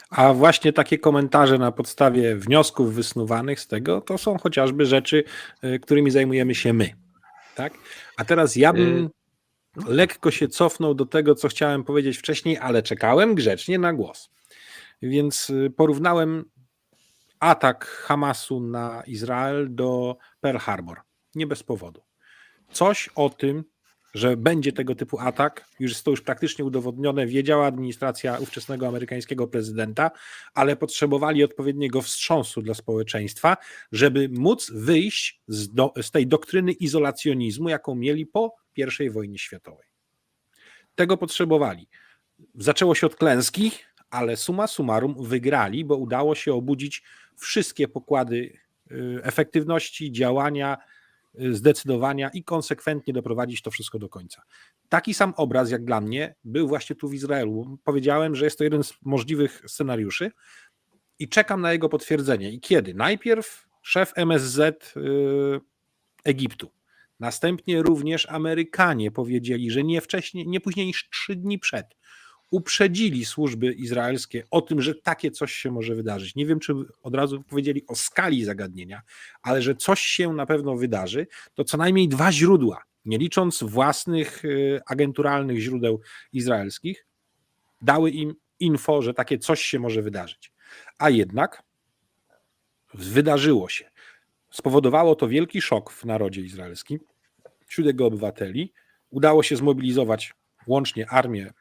A właśnie takie komentarze na podstawie wniosków wysnuwanych z tego, to są chociażby rzeczy, którymi zajmujemy się my. Tak? A teraz ja bym lekko się cofnął do tego, co chciałem powiedzieć wcześniej, ale czekałem grzecznie na głos. Więc porównałem atak Hamasu na Izrael do Pearl Harbor. Nie bez powodu. Coś o tym, że będzie tego typu atak, jest to już praktycznie udowodnione, wiedziała administracja ówczesnego amerykańskiego prezydenta, ale potrzebowali odpowiedniego wstrząsu dla społeczeństwa, żeby móc wyjść z tej doktryny izolacjonizmu, jaką mieli po I wojnie światowej. Tego potrzebowali. Zaczęło się od klęski, ale summa summarum wygrali, bo udało się obudzić wszystkie pokłady efektywności, działania, zdecydowania i konsekwentnie doprowadzić to wszystko do końca. Taki sam obraz, jak dla mnie, był właśnie tu w Izraelu. Powiedziałem, że jest to jeden z możliwych scenariuszy i czekam na jego potwierdzenie. I kiedy? Najpierw szef MSZ Egiptu. Następnie również Amerykanie powiedzieli, że nie później niż 3 dni przed uprzedzili służby izraelskie o tym, że takie coś się może wydarzyć. Nie wiem, czy od razu powiedzieli o skali zagadnienia, ale że coś się na pewno wydarzy, to co najmniej 2 źródła, nie licząc własnych agenturalnych źródeł izraelskich, dały im info, że takie coś się może wydarzyć. A jednak wydarzyło się. Spowodowało to wielki szok w narodzie izraelskim, wśród jego obywateli. Udało się zmobilizować łącznie armię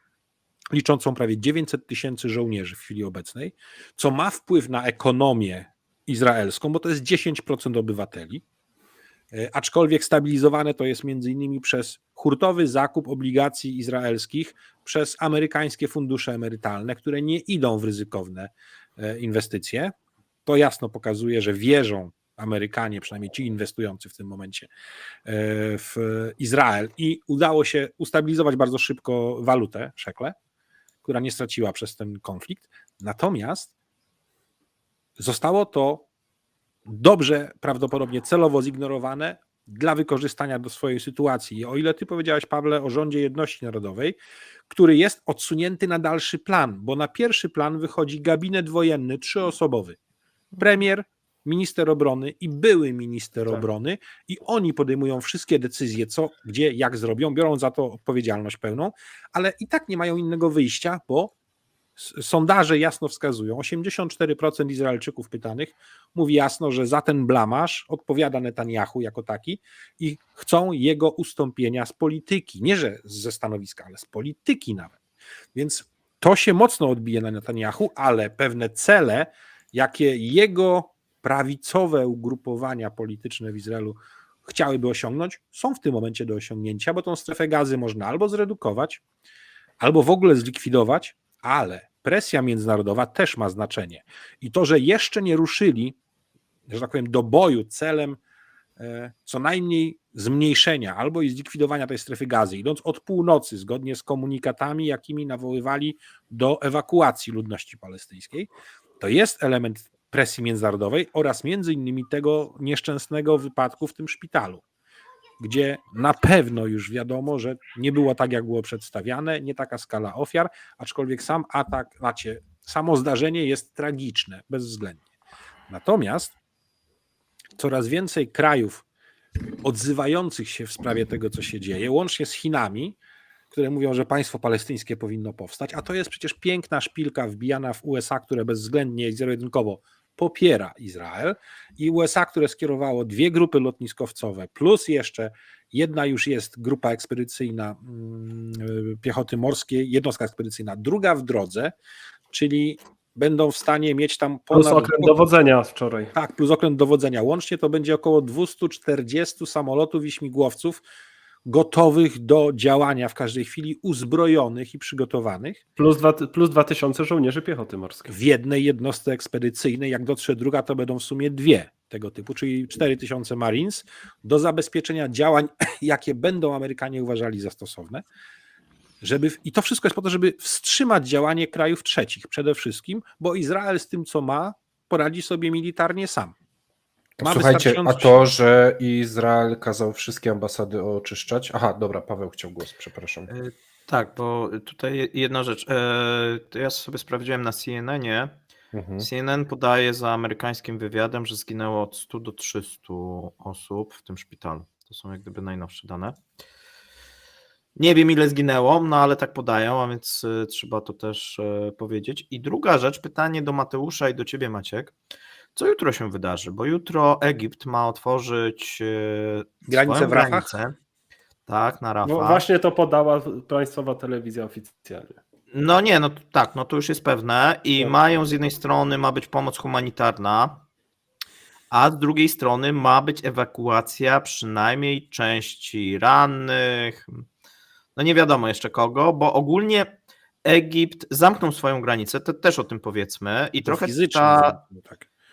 liczącą prawie 900 000 żołnierzy w chwili obecnej, co ma wpływ na ekonomię izraelską, bo to jest 10% obywateli, aczkolwiek stabilizowane to jest między innymi przez hurtowy zakup obligacji izraelskich przez amerykańskie fundusze emerytalne, które nie idą w ryzykowne inwestycje. To jasno pokazuje, że wierzą Amerykanie, przynajmniej ci inwestujący w tym momencie w Izrael i udało się ustabilizować bardzo szybko walutę, szekle, która nie straciła przez ten konflikt. Natomiast zostało to dobrze, prawdopodobnie celowo zignorowane dla wykorzystania do swojej sytuacji. I o ile ty powiedziałeś, Pawle, o rządzie jedności narodowej, który jest odsunięty na dalszy plan, bo na pierwszy plan wychodzi gabinet wojenny 3-osobowy. Premier, minister obrony i były minister obrony i oni podejmują wszystkie decyzje, co, gdzie, jak zrobią, biorą za to odpowiedzialność pełną, ale i tak nie mają innego wyjścia, bo sondaże jasno wskazują, 84% Izraelczyków pytanych mówi jasno, że za ten blamaż odpowiada Netanjahu jako taki i chcą jego ustąpienia z polityki, nie że ze stanowiska, ale z polityki nawet. Więc to się mocno odbije na Netanjahu, ale pewne cele, jakie jego prawicowe ugrupowania polityczne w Izraelu chciałyby osiągnąć, są w tym momencie do osiągnięcia, bo tą strefę gazy można albo zredukować, albo w ogóle zlikwidować, ale presja międzynarodowa też ma znaczenie. I to, że jeszcze nie ruszyli, że tak powiem, do boju celem co najmniej zmniejszenia albo i zlikwidowania tej strefy gazy, idąc od północy, zgodnie z komunikatami, jakimi nawoływali do ewakuacji ludności palestyńskiej, to jest element presji międzynarodowej oraz między innymi tego nieszczęsnego wypadku w tym szpitalu, gdzie na pewno już wiadomo, że nie było tak, jak było przedstawiane, nie taka skala ofiar, aczkolwiek sam atak, samo zdarzenie jest tragiczne, bezwzględnie. Natomiast coraz więcej krajów odzywających się w sprawie tego, co się dzieje, łącznie z Chinami, które mówią, że państwo palestyńskie powinno powstać, a to jest przecież piękna szpilka wbijana w USA, które bezwzględnie i zero-jedynkowo popiera Izrael, i USA, które skierowało 2 grupy lotniskowcowe, plus jeszcze jedna już jest grupa ekspedycyjna piechoty morskiej, jednostka ekspedycyjna, druga w drodze, czyli będą w stanie mieć tam Plus ponad... okręt dowodzenia wczoraj. Tak, plus okręt dowodzenia. Łącznie to będzie około 240 samolotów i śmigłowców gotowych do działania w każdej chwili, uzbrojonych i przygotowanych. Plus 2000 żołnierzy piechoty morskiej. W jednej jednostce ekspedycyjnej, jak dotrze druga, to będą w sumie 2 tego typu, czyli 4000 Marines do zabezpieczenia działań, jakie będą Amerykanie uważali za stosowne. I to wszystko jest po to, żeby wstrzymać działanie krajów trzecich przede wszystkim, bo Izrael z tym, co ma, poradzi sobie militarnie sam. Ma Słuchajcie, a wystarczająco to, że Izrael kazał wszystkie ambasady oczyszczać... Aha, dobra, Paweł chciał głos, przepraszam. Tak, bo tutaj jedna rzecz. To ja sobie sprawdziłem na CNN-ie. CNN podaje za amerykańskim wywiadem, że zginęło od 100 do 300 osób w tym szpitalu. To są jak gdyby najnowsze dane. Nie wiem, ile zginęło, no ale tak podają, a więc trzeba to też powiedzieć. I druga rzecz, pytanie do Mateusza i do ciebie, Maciek. Co jutro się wydarzy? Bo jutro Egipt ma otworzyć Granicę swoją w Rafah? granicę. Tak, na Rafah. No właśnie to podała państwowa telewizja oficjalnie. No nie, no tak, no to już jest pewne i Tak. mają z jednej strony ma być pomoc humanitarna, a z drugiej strony ma być ewakuacja przynajmniej części rannych, no nie wiadomo jeszcze kogo, bo ogólnie Egipt zamknął swoją granicę, też o tym powiedzmy i trochę fizycznie.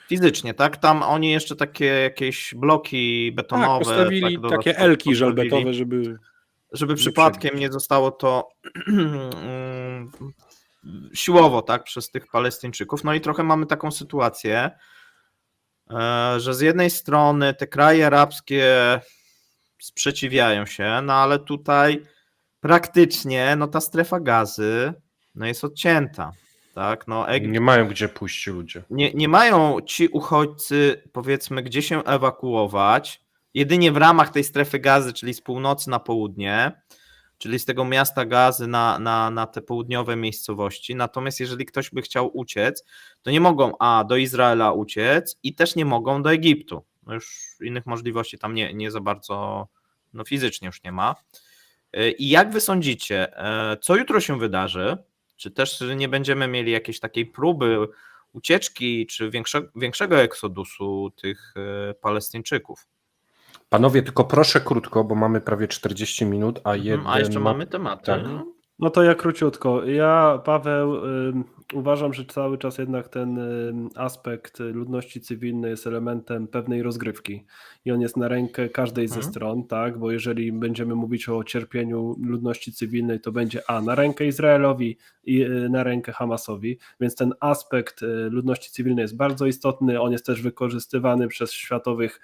fizycznie, tak, tam oni jeszcze takie jakieś bloki betonowe. Tak, postawili takie elki żelbetowe, żeby przypadkiem nie zostało to siłowo, tak, przez tych Palestyńczyków. No i trochę mamy taką sytuację, że z jednej strony te kraje arabskie sprzeciwiają się, no ale tutaj praktycznie no ta strefa Gazy no jest odcięta. Tak, no Egipt, Nie mają gdzie pójść ci ludzie. nie mają ci uchodźcy, powiedzmy, gdzie się ewakuować, jedynie w ramach tej strefy Gazy, czyli z północy na południe, czyli z tego miasta Gazy na te południowe miejscowości. Natomiast jeżeli ktoś by chciał uciec, to nie mogą do Izraela uciec i też nie mogą do Egiptu. No już innych możliwości tam nie za bardzo, no fizycznie już nie ma. I jak wy sądzicie, co jutro się wydarzy? Czy też nie będziemy mieli jakiejś takiej próby ucieczki, czy większego eksodusu tych Palestyńczyków? Panowie, tylko proszę krótko, bo mamy prawie 40 minut, a jeszcze mamy tematy. Tak. No to ja króciutko. Ja, Paweł, uważam, że cały czas jednak ten aspekt ludności cywilnej jest elementem pewnej rozgrywki i on jest na rękę każdej ze stron, tak? Bo jeżeli będziemy mówić o cierpieniu ludności cywilnej, to będzie na rękę Izraelowi i na rękę Hamasowi, więc ten aspekt ludności cywilnej jest bardzo istotny, on jest też wykorzystywany przez światowych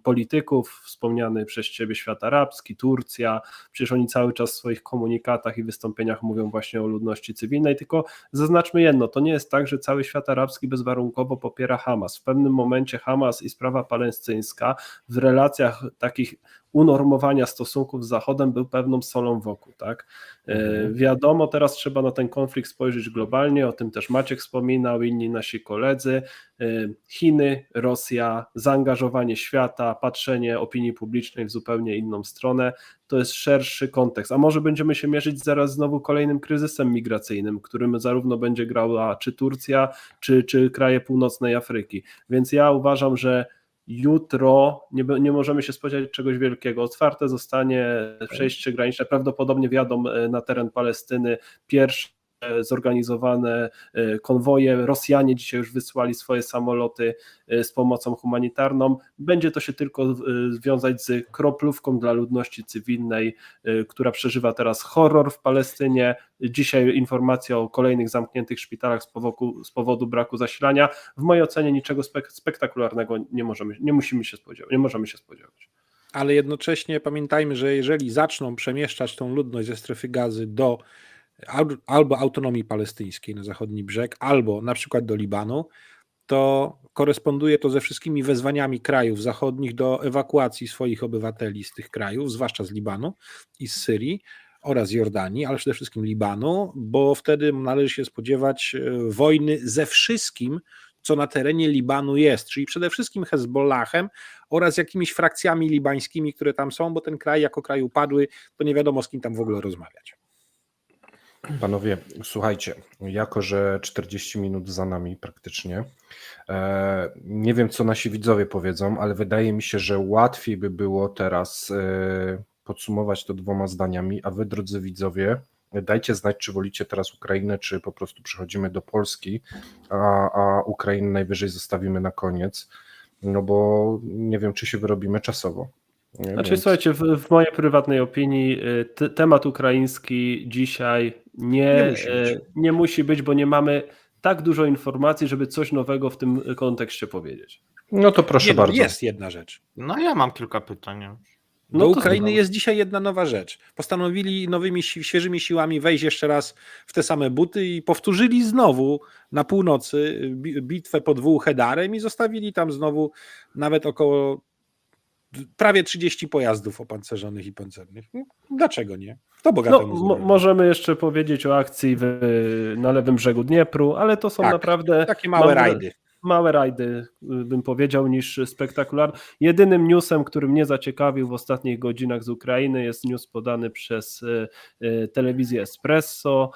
polityków, wspomniany przez ciebie świat arabski, Turcja, przecież oni cały czas w swoich komunikatach i wystąpieniach mówią właśnie o ludności cywilnej, tylko zaznaczmy jedno, to nie jest tak, że cały świat arabski bezwarunkowo popiera Hamas. W pewnym momencie Hamas i sprawa palestyńska w relacjach takich unormowania stosunków z Zachodem był pewną solą wokół. Tak? Wiadomo, teraz trzeba na ten konflikt spojrzeć globalnie, o tym też Maciek wspominał, inni nasi koledzy. Chiny, Rosja, zaangażowanie świata, patrzenie opinii publicznej w zupełnie inną stronę, to jest szerszy kontekst. A może będziemy się mierzyć zaraz znowu kolejnym kryzysem migracyjnym, którym zarówno będzie grała czy Turcja, czy kraje północnej Afryki. Więc ja uważam, że jutro nie możemy się spodziewać czegoś wielkiego. Otwarte zostanie przejście graniczne, prawdopodobnie wjadą na teren Palestyny pierwsze zorganizowane konwoje. Rosjanie dzisiaj już wysłali swoje samoloty z pomocą humanitarną. Będzie to się tylko wiązać z kroplówką dla ludności cywilnej, która przeżywa teraz horror w Palestynie. Dzisiaj informacja o kolejnych zamkniętych szpitalach z powodu braku zasilania. W mojej ocenie niczego spektakularnego nie możemy się spodziewać. Ale jednocześnie pamiętajmy, że jeżeli zaczną przemieszczać tą ludność ze strefy Gazy do albo autonomii palestyńskiej na zachodni brzeg, albo na przykład do Libanu, to koresponduje to ze wszystkimi wezwaniami krajów zachodnich do ewakuacji swoich obywateli z tych krajów, zwłaszcza z Libanu i z Syrii, oraz Jordanii, ale przede wszystkim Libanu, bo wtedy należy się spodziewać wojny ze wszystkim, co na terenie Libanu jest, czyli przede wszystkim Hezbollahem oraz jakimiś frakcjami libańskimi, które tam są, bo ten kraj jako kraj upadły, to nie wiadomo z kim tam w ogóle rozmawiać. Panowie, słuchajcie, jako że 40 minut za nami praktycznie, nie wiem co nasi widzowie powiedzą, ale wydaje mi się, że łatwiej by było teraz podsumować to 2 zdaniami, a wy drodzy widzowie, dajcie znać, czy wolicie teraz Ukrainę, czy po prostu przechodzimy do Polski, a Ukrainę najwyżej zostawimy na koniec, no bo nie wiem, czy się wyrobimy czasowo. Nie? Znaczy, Więc- słuchajcie, w mojej prywatnej opinii temat ukraiński dzisiaj nie musi być, bo nie mamy tak dużo informacji, żeby coś nowego w tym kontekście powiedzieć. No to proszę Nie, no, bardzo. jest jedna rzecz. No ja mam kilka pytań. No Do to Ukrainy słucham. jest dzisiaj jedna nowa rzecz. Postanowili nowymi, świeżymi siłami wejść jeszcze raz w te same buty i powtórzyli znowu na północy bitwę pod Wuhłedarem i zostawili tam znowu nawet około prawie 30 pojazdów opancerzonych i pancernych. No, dlaczego nie? Kto No, bogatemu zabroni? możemy jeszcze powiedzieć o akcji na lewym brzegu Dniepru, ale to są Tak, naprawdę Takie małe rajdy. małe rajdy, bym powiedział, niż spektakularne. Jedynym newsem, który mnie zaciekawił w ostatnich godzinach z Ukrainy, jest news podany przez telewizję Espresso,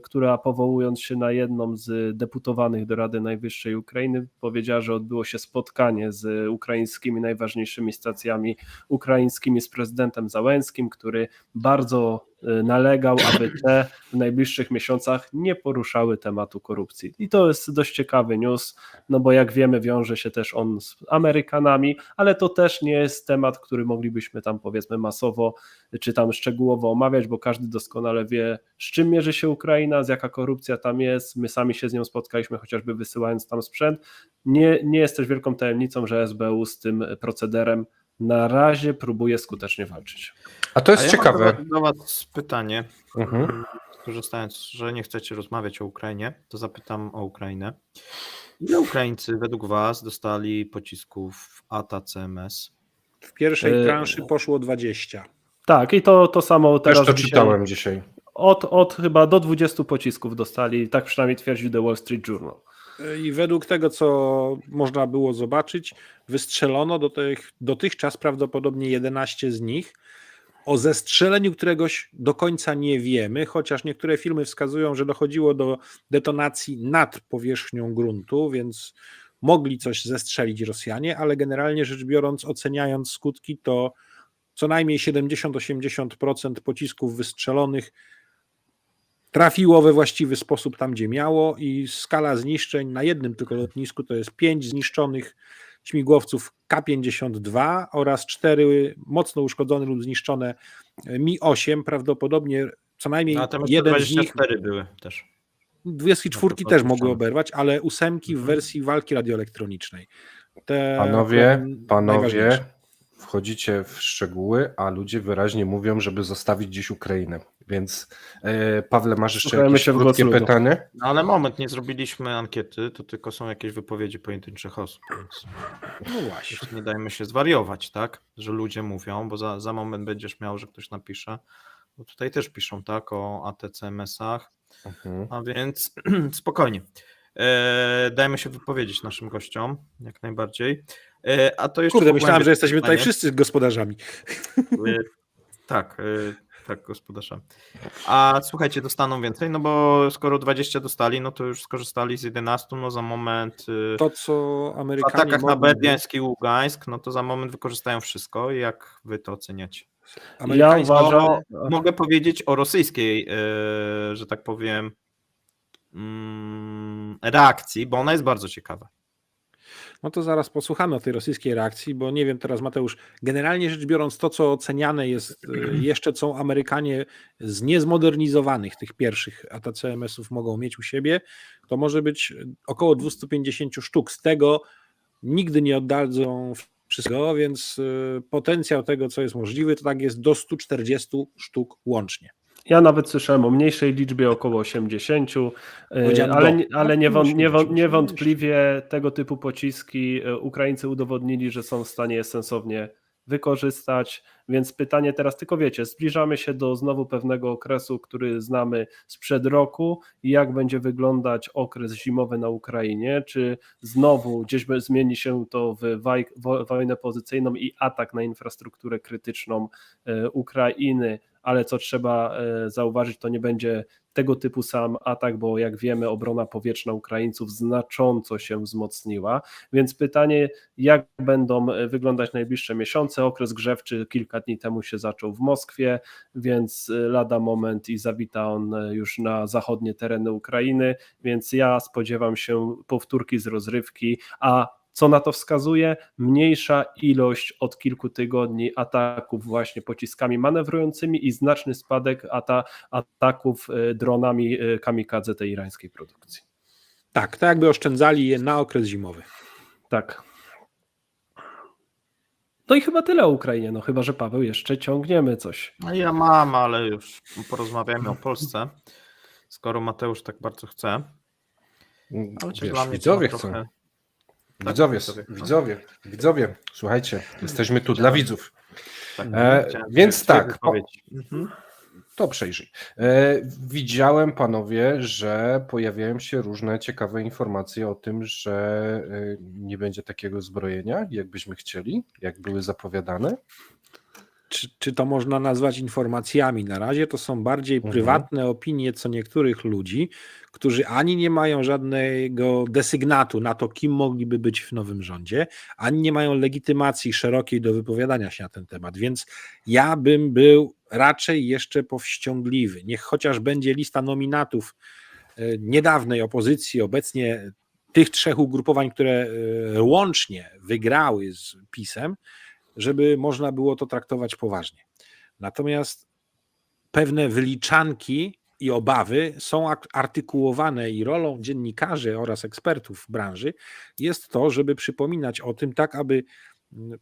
która powołując się na jedną z deputowanych do Rady Najwyższej Ukrainy powiedziała, że odbyło się spotkanie z ukraińskimi najważniejszymi stacjami ukraińskimi, z prezydentem Załęskim, który bardzo nalegał, aby te w najbliższych miesiącach nie poruszały tematu korupcji. I to jest dość ciekawy news, no bo jak wiemy wiąże się też on z Amerykanami, ale to też nie jest temat, który moglibyśmy tam powiedzmy masowo czy tam szczegółowo omawiać, bo każdy doskonale wie, z czym mierzy się Ukraina, z jaka korupcja tam jest, my sami się z nią spotkaliśmy, chociażby wysyłając tam sprzęt. Nie jest też wielką tajemnicą, że SBU z tym procederem na razie próbuje skutecznie walczyć. A to jest ciekawe. Mam do was pytanie. Mhm. Korzystając, że nie chcecie rozmawiać o Ukrainie, to zapytam o Ukrainę. Ile Ukraińcy według was dostali pocisków ATACMS? W pierwszej transzy poszło 20. Tak, i to samo Też teraz to dzisiaj, czytałem dzisiaj. od chyba do 20 pocisków dostali, tak przynajmniej twierdził The Wall Street Journal. I według tego, co można było zobaczyć, wystrzelono dotychczas prawdopodobnie 11 z nich. O zestrzeleniu któregoś do końca nie wiemy, chociaż niektóre filmy wskazują, że dochodziło do detonacji nad powierzchnią gruntu, więc mogli coś zestrzelić Rosjanie, ale generalnie rzecz biorąc, oceniając skutki, to co najmniej 70-80% pocisków wystrzelonych trafiło we właściwy sposób tam, gdzie miało, i skala zniszczeń na jednym tylko lotnisku to jest 5 zniszczonych śmigłowców K-52 oraz 4 mocno uszkodzone lub zniszczone Mi-8, prawdopodobnie co najmniej No, tam jeden z nich, 24 były też. 24 No to też mogły podpuszczamy. oberwać, ale 8 w wersji walki radioelektronicznej. Te Panowie, najważniejsze. wchodzicie w szczegóły, a ludzie wyraźnie mówią, żeby zostawić gdzieś Ukrainę. Więc Pawle, masz jeszcze Słuchajmy jakieś się w głos krótkie ludu. pytanie? No ale moment, nie zrobiliśmy ankiety, to tylko są jakieś wypowiedzi pojedynczych osób, więc No właśnie. już nie dajmy się zwariować, tak? Że ludzie mówią, bo za moment będziesz miał, że ktoś napisze. Bo tutaj też piszą, tak, o ATCMS-ach, Mhm. a więc spokojnie. Dajmy się wypowiedzieć naszym gościom, jak najbardziej. A to jeszcze Kurde, myślałem, pogłębię że jesteśmy tutaj pytanie. wszyscy gospodarzami. Tak, tak, gospodarza. A słuchajcie, dostaną więcej, no bo skoro 20 dostali, no to już skorzystali z 11, no za moment To, co w Amerykanie atakach na mogą- Berdiańsk i Ługańsk, no to za moment wykorzystają wszystko. Jak wy to oceniacie? Amerykanie uważam- Mogę powiedzieć o rosyjskiej, że tak powiem, reakcji, bo ona jest bardzo ciekawa. No to zaraz posłuchamy o tej rosyjskiej reakcji, bo nie wiem teraz, Mateusz, generalnie rzecz biorąc, to co oceniane jest, jeszcze co Amerykanie z niezmodernizowanych tych pierwszych ATCMS-ów mogą mieć u siebie, to może być około 250 sztuk. Z tego nigdy nie oddadzą wszystkiego, więc potencjał tego, co jest możliwe, to tak jest do 140 sztuk łącznie. Ja nawet słyszałem o mniejszej liczbie, około 80, Powiedziałem ale do. niewątpliwie tego typu pociski Ukraińcy udowodnili, że są w stanie je sensownie wykorzystać, więc pytanie teraz, tylko wiecie, zbliżamy się do znowu pewnego okresu, który znamy sprzed roku i jak będzie wyglądać okres zimowy na Ukrainie, czy znowu gdzieś zmieni się to w wojnę pozycyjną i atak na infrastrukturę krytyczną Ukrainy, ale co trzeba zauważyć, to nie będzie tego typu sam atak, bo jak wiemy, obrona powietrzna Ukraińców znacząco się wzmocniła, więc pytanie, jak będą wyglądać najbliższe miesiące. Okres grzewczy kilka dni temu się zaczął w Moskwie, więc lada moment i zawita on już na zachodnie tereny Ukrainy, więc ja spodziewam się powtórki z rozrywki, a co na to wskazuje? Mniejsza ilość od kilku tygodni ataków właśnie pociskami manewrującymi i znaczny spadek ataków dronami kamikadze tej irańskiej produkcji. Tak, to jakby oszczędzali je na okres zimowy. Tak. No i chyba tyle o Ukrainie, no chyba że Paweł jeszcze ciągniemy coś. No ja mam, ale już porozmawiamy o Polsce, skoro Mateusz tak bardzo chce. Ale Wiesz, dla mnie widzowie to chcą. trochę... Widzowie, słuchajcie, jesteśmy tu dla widzów. Tak, Więc tak, Mhm. to przejrzyj. Widziałem, panowie, że pojawiają się różne ciekawe informacje o tym, że nie będzie takiego zbrojenia, jakbyśmy chcieli, jak były zapowiadane. Czy to można nazwać informacjami? Na razie to są bardziej prywatne opinie co niektórych ludzi, którzy ani nie mają żadnego desygnatu na to, kim mogliby być w nowym rządzie, ani nie mają legitymacji szerokiej do wypowiadania się na ten temat. Więc ja bym był raczej jeszcze powściągliwy. Niech chociaż będzie lista nominatów niedawnej opozycji, obecnie tych trzech ugrupowań, które łącznie wygrały z PiS-em, żeby można było to traktować poważnie. Natomiast pewne wyliczanki i obawy są artykułowane i rolą dziennikarzy oraz ekspertów branży jest to, żeby przypominać o tym tak, aby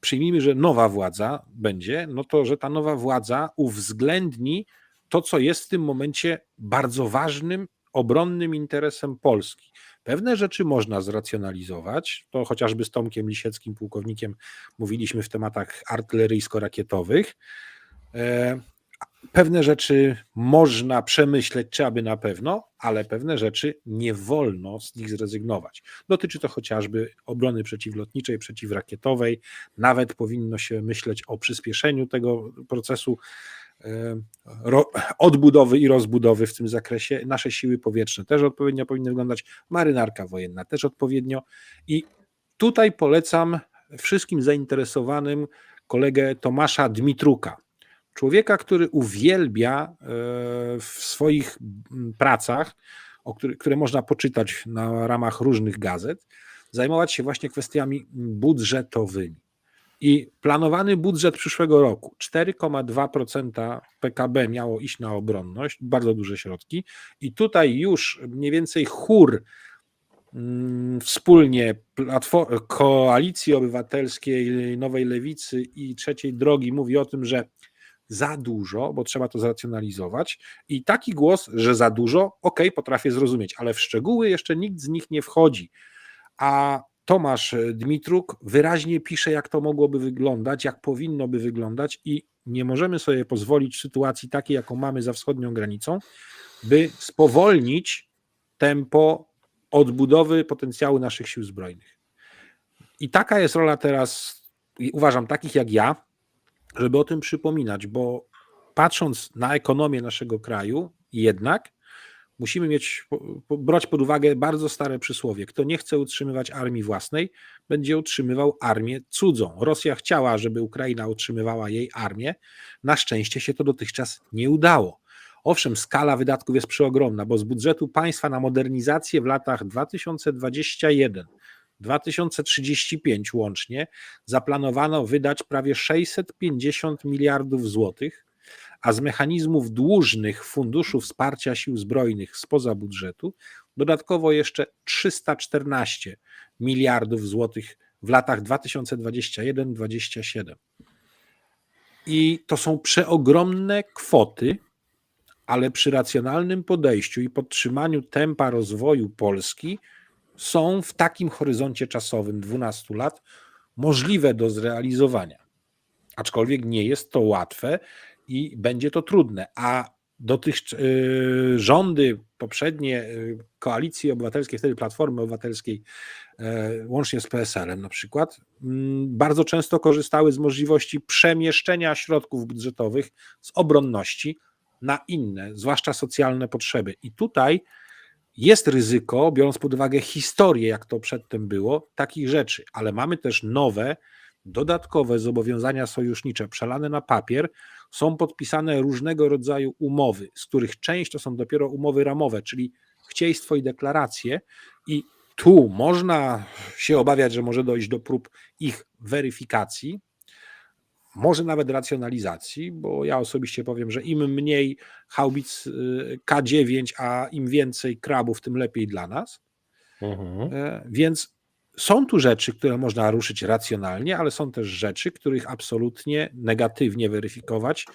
przyjmijmy, że nowa władza będzie, no to, że ta nowa władza uwzględni to, co jest w tym momencie bardzo ważnym, obronnym interesem Polski. Pewne rzeczy można zracjonalizować, to chociażby z Tomkiem Lisieckim, pułkownikiem, mówiliśmy w tematach artyleryjsko-rakietowych. Pewne rzeczy można przemyśleć, czy aby na pewno, ale pewne rzeczy nie wolno z nich zrezygnować. Dotyczy to chociażby obrony przeciwlotniczej, przeciwrakietowej, nawet powinno się myśleć o przyspieszeniu tego procesu odbudowy i rozbudowy w tym zakresie. Nasze siły powietrzne też odpowiednio powinny wyglądać, marynarka wojenna też odpowiednio i tutaj polecam wszystkim zainteresowanym kolegę Tomasza Dmitruka, człowieka, który uwielbia w swoich pracach, które można poczytać na ramach różnych gazet, zajmować się właśnie kwestiami budżetowymi. I planowany budżet przyszłego roku 4,2% PKB miało iść na obronność, bardzo duże środki. I tutaj już mniej więcej chór wspólnie Koalicji Obywatelskiej, Nowej Lewicy i Trzeciej Drogi mówi o tym, że za dużo, bo trzeba to zracjonalizować. I taki głos, że za dużo, potrafię zrozumieć, ale w szczegóły jeszcze nikt z nich nie wchodzi. A Tomasz Dmitruk wyraźnie pisze, jak to mogłoby wyglądać, jak powinno by wyglądać i nie możemy sobie pozwolić w sytuacji takiej, jaką mamy za wschodnią granicą, by spowolnić tempo odbudowy potencjału naszych sił zbrojnych. I taka jest rola teraz, uważam, takich jak ja, żeby o tym przypominać, bo patrząc na ekonomię naszego kraju, jednak musimy brać pod uwagę bardzo stare przysłowie. Kto nie chce utrzymywać armii własnej, będzie utrzymywał armię cudzą. Rosja chciała, żeby Ukraina utrzymywała jej armię. Na szczęście się to dotychczas nie udało. Owszem, skala wydatków jest przeogromna, bo z budżetu państwa na modernizację w latach 2021-2035 łącznie zaplanowano wydać prawie 650 miliardów złotych, a z mechanizmów dłużnych Funduszu Wsparcia Sił Zbrojnych spoza budżetu dodatkowo jeszcze 314 miliardów złotych w latach 2021-2027. I to są przeogromne kwoty, ale przy racjonalnym podejściu i podtrzymaniu tempa rozwoju Polski są w takim horyzoncie czasowym 12 lat możliwe do zrealizowania. Aczkolwiek nie jest to łatwe i będzie to trudne. A rządy poprzednie Koalicji Obywatelskiej, wtedy Platformy Obywatelskiej, łącznie z PSL-em na przykład, bardzo często korzystały z możliwości przemieszczenia środków budżetowych z obronności na inne, zwłaszcza socjalne potrzeby. I tutaj jest ryzyko, biorąc pod uwagę historię, jak to przedtem było, takich rzeczy, ale mamy też nowe, dodatkowe zobowiązania sojusznicze przelane na papier, są podpisane różnego rodzaju umowy, z których część to są dopiero umowy ramowe, czyli chcieństwo i deklaracje, i tu można się obawiać, że może dojść do prób ich weryfikacji, może nawet racjonalizacji, bo ja osobiście powiem, że im mniej haubic K9, a im więcej krabów, tym lepiej dla nas. Więc są tu rzeczy, które można ruszyć racjonalnie, ale są też rzeczy, których absolutnie negatywnie weryfikować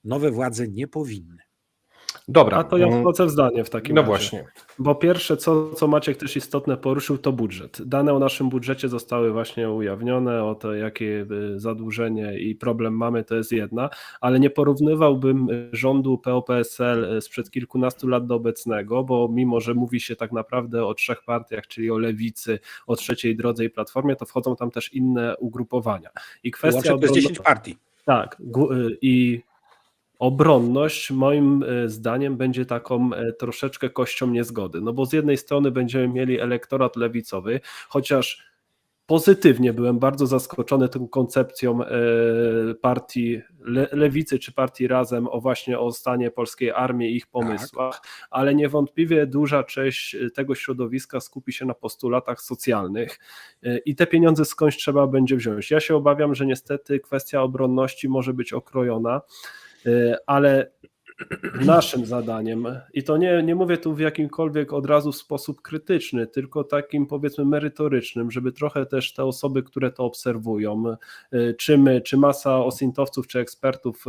nowe władze nie powinny. Dobra. A to ja wchodzę w zdanie w takim No razie. właśnie. Bo pierwsze, co Maciek też istotne poruszył, to budżet. Dane o naszym budżecie zostały właśnie ujawnione, o to jakie zadłużenie i problem mamy, to jest jedna, ale nie porównywałbym rządu PO-PSL sprzed kilkunastu lat do obecnego, bo mimo, że mówi się tak naprawdę o 3 partiach, czyli o Lewicy, o Trzeciej Drodze i Platformie, to wchodzą tam też inne ugrupowania. I kwestia To jest 10 partii. Tak, i obronność moim zdaniem będzie taką troszeczkę kością niezgody, no bo z jednej strony będziemy mieli elektorat lewicowy, chociaż pozytywnie byłem bardzo zaskoczony tą koncepcją partii Lewicy czy partii Razem właśnie o stanie polskiej armii i ich pomysłach, ale niewątpliwie duża część tego środowiska skupi się na postulatach socjalnych i te pieniądze skądś trzeba będzie wziąć. Ja się obawiam, że niestety kwestia obronności może być okrojona, ale naszym zadaniem, i to nie mówię tu w jakimkolwiek od razu sposób krytyczny, tylko takim powiedzmy merytorycznym, żeby trochę też te osoby, które to obserwują, czy my, czy masa osintowców, czy ekspertów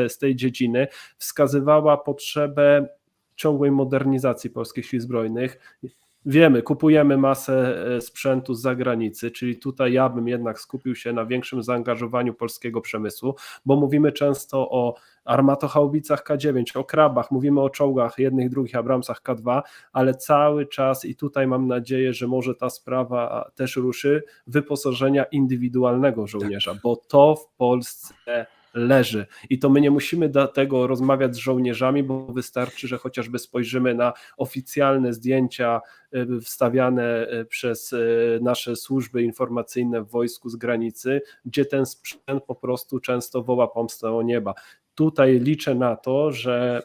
z tej dziedziny, wskazywała potrzebę ciągłej modernizacji polskich sił zbrojnych. Wiemy, kupujemy masę sprzętu z zagranicy, czyli tutaj ja bym jednak skupił się na większym zaangażowaniu polskiego przemysłu, bo mówimy często o armatohaubicach K9, o krabach, mówimy o czołgach jednych, drugich, Abramsach K2, ale cały czas i tutaj mam nadzieję, że może ta sprawa też ruszy, wyposażenia indywidualnego żołnierza, bo to w Polsce leży i to my nie musimy tego rozmawiać z żołnierzami, bo wystarczy, że chociażby spojrzymy na oficjalne zdjęcia wstawiane przez nasze służby informacyjne w wojsku z granicy, gdzie ten sprzęt po prostu często woła pomstę o nieba. Tutaj liczę na to, że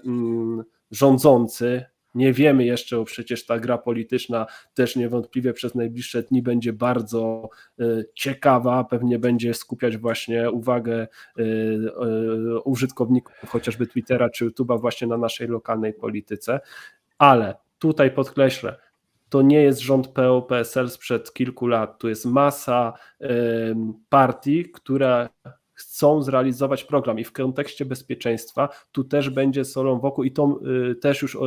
rządzący, nie wiemy jeszcze, bo przecież ta gra polityczna też niewątpliwie przez najbliższe dni będzie bardzo ciekawa, pewnie będzie skupiać właśnie uwagę użytkowników chociażby Twittera czy YouTube'a właśnie na naszej lokalnej polityce, ale tutaj podkreślę, to nie jest rząd PO-PSL sprzed kilku lat, tu jest masa partii, które chcą zrealizować program i w kontekście bezpieczeństwa tu też będzie solą wokół i to też już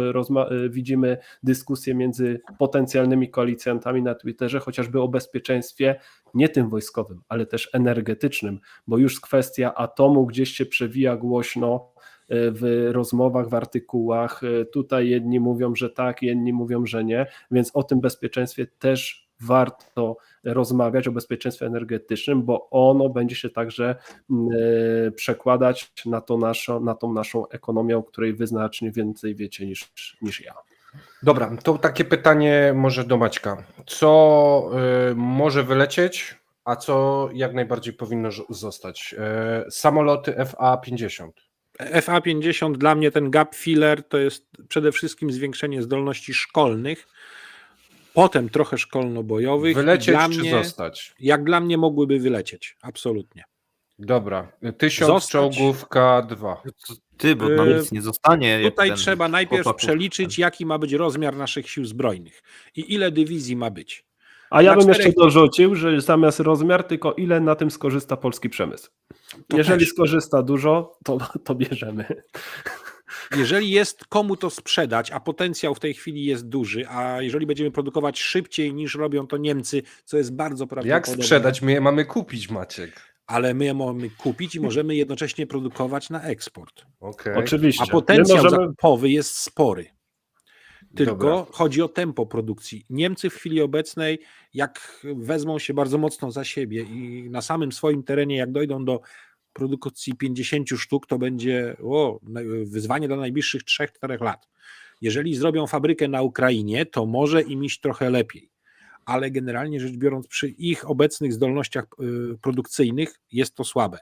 widzimy dyskusję między potencjalnymi koalicjantami na Twitterze, chociażby o bezpieczeństwie nie tym wojskowym, ale też energetycznym, bo już kwestia atomu gdzieś się przewija głośno w rozmowach, w artykułach, tutaj jedni mówią, że tak, inni mówią, że nie, więc o tym bezpieczeństwie też warto rozmawiać, o bezpieczeństwie energetycznym, bo ono będzie się także przekładać na tą naszą ekonomię, o której wy znacznie więcej wiecie niż ja. Dobra, to takie pytanie może do Maćka. Co może wylecieć, a co jak najbardziej powinno zostać? Samoloty FA-50. FA-50 dla mnie ten gap filler to jest przede wszystkim zwiększenie zdolności szkolnych, potem trochę szkolno-bojowych. Wylecieć dla czy mnie, zostać? Jak dla mnie mogłyby wylecieć, absolutnie. Dobra, 1000 Zostać. czołgów K2. Bo nam nic nie zostanie. Tutaj trzeba najpierw przeliczyć, jaki ma być rozmiar naszych sił zbrojnych i ile dywizji ma być. A ja bym 4... jeszcze dorzucił, że zamiast rozmiar, tylko ile na tym skorzysta polski przemysł. Jeżeli skorzysta dużo, to bierzemy. Jeżeli jest komu to sprzedać, a potencjał w tej chwili jest duży, a jeżeli będziemy produkować szybciej niż robią to Niemcy, co jest bardzo prawdopodobne. Jak sprzedać? My je mamy kupić, Maciek. ale my je mamy kupić i możemy jednocześnie produkować na eksport. Okej. Oczywiście. A potencjał My możemy... zakupowy jest spory. Tylko Dobra. chodzi o tempo produkcji. Niemcy w chwili obecnej, jak wezmą się bardzo mocno za siebie i na samym swoim terenie, jak dojdą do produkcji 50 sztuk, to będzie wyzwanie dla najbliższych 3-4 lat. Jeżeli zrobią fabrykę na Ukrainie, to może im iść trochę lepiej. Ale generalnie rzecz biorąc, przy ich obecnych zdolnościach produkcyjnych jest to słabe.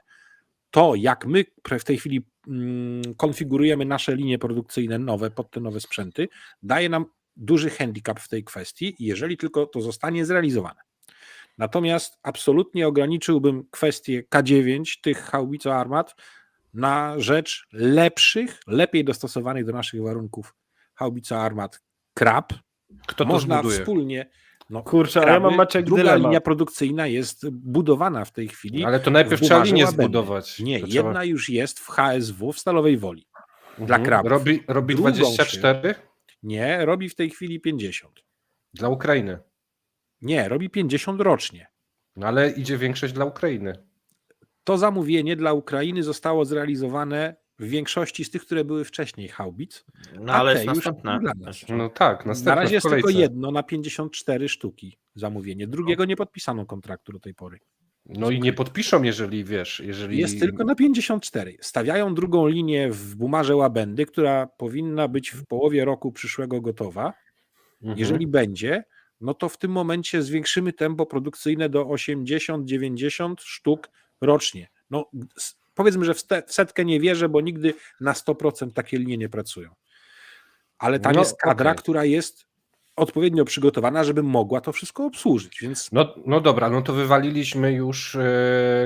To, jak my w tej chwili konfigurujemy nasze linie produkcyjne nowe pod te nowe sprzęty, daje nam duży handicap w tej kwestii, jeżeli tylko to zostanie zrealizowane. Natomiast absolutnie ograniczyłbym kwestię K9, tych haubico armat, na rzecz lepszych, lepiej dostosowanych do naszych warunków haubico armat Krab. Kto to Można zbuduje? wspólnie... Kurczę, a ja Kraby, mam, Maciek, druga dylemat. linia produkcyjna jest budowana w tej chwili. Ale to najpierw w trzeba Bumarze linię Łabędy. zbudować. Nie, To jedna trzeba... już jest w HSW w Stalowej Woli. Dla krabów. Robi Drugą 24 Nie, robi w tej chwili 50. dla Ukrainy. Nie, robi 50 rocznie. No ale idzie większość dla Ukrainy. To zamówienie dla Ukrainy zostało zrealizowane w większości z tych, które były wcześniej haubic. No A ale te jest już następne. dla nas. No tak, Na następne razie w jest tylko kolejce. jedno na 54 sztuki zamówienie. Drugiego nie podpisano kontraktu do tej pory. No i nie podpiszą, jeżeli wiesz, jeżeli... Jest tylko na 54. Stawiają drugą linię w Bumarze Łabędy, która powinna być w połowie roku przyszłego gotowa. Mhm. Jeżeli będzie, no to w tym momencie zwiększymy tempo produkcyjne do 80-90 sztuk rocznie. No, powiedzmy, że w setkę nie wierzę, bo nigdy na 100% takie linie nie pracują. Ale tam No, jest kadra, okej. która jest odpowiednio przygotowana, żeby mogła to wszystko obsłużyć. Więc No dobra, no to wywaliliśmy już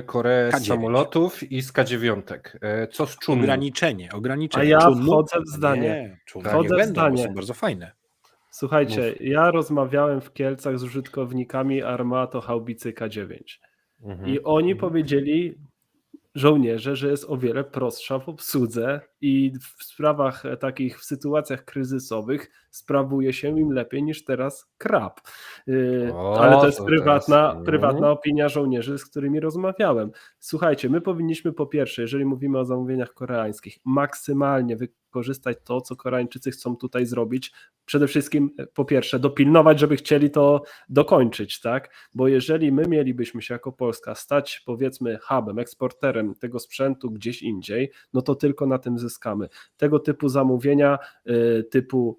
Koreę z K9. samolotów i z K9. Co z Chunmu? ograniczenie. A ja Chunmu? wchodzę w zdanie. Nie, Chunmu Wchodzę nie w będą, bo zdanie. są bardzo fajne. Słuchajcie, ja rozmawiałem w Kielcach z użytkownikami Armato haubicy K9 Mhm. i oni powiedzieli, żołnierze, że jest o wiele prostsza w obsłudze i w sprawach takich, w sytuacjach kryzysowych sprawuje się im lepiej niż teraz Krab. O, Ale to jest to prywatna teraz, opinia żołnierzy, z którymi rozmawiałem. Słuchajcie, my powinniśmy po pierwsze, jeżeli mówimy o zamówieniach koreańskich, maksymalnie wykorzystać to, co Koreańczycy chcą tutaj zrobić. Przede wszystkim po pierwsze dopilnować, żeby chcieli to dokończyć, tak? Bo jeżeli my mielibyśmy się jako Polska stać, powiedzmy, hubem, eksporterem tego sprzętu gdzieś indziej, no to tylko na tym zyskamy. Tego typu zamówienia, typu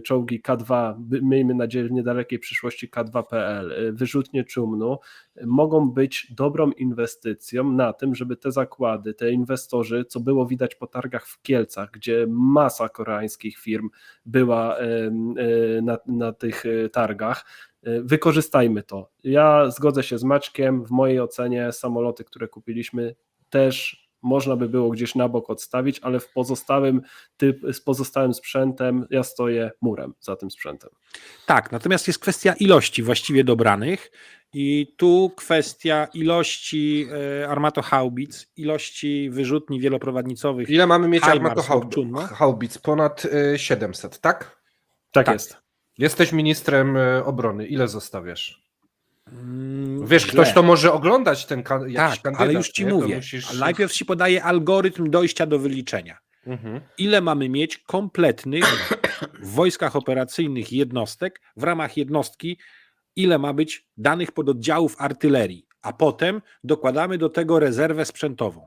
czołgi K2, miejmy nadzieję w niedalekiej przyszłości K2PL, wyrzutnie Chunmu, mogą być dobrą inwestycją na tym, żeby te zakłady, te inwestorzy, co było widać po targach w Kielcach, gdzie masa koreańskich firm była na tych targach, wykorzystajmy to. Ja zgodzę się z Maćkiem, w mojej ocenie samoloty, które kupiliśmy, też można by było gdzieś na bok odstawić, ale z pozostałym sprzętem ja stoję murem za tym sprzętem. Tak, natomiast jest kwestia ilości właściwie dobranych i tu kwestia ilości Armato haubic, ilości wyrzutni wieloprowadnicowych. Ile mamy mieć HIMARS Armato lub Chunmu? haubic? Ponad 700, tak? Tak Tak. jest. Jesteś ministrem obrony. Ile zostawiasz? Wiesz, Źle. ktoś to może oglądać, jakiś Tak, kandydat. ale już ci nie? To mówię. musisz... Najpierw ci podaję algorytm dojścia do wyliczenia. Mhm. Ile mamy mieć kompletnych w wojskach operacyjnych jednostek, w ramach jednostki, ile ma być danych pododdziałów artylerii, a potem dokładamy do tego rezerwę sprzętową.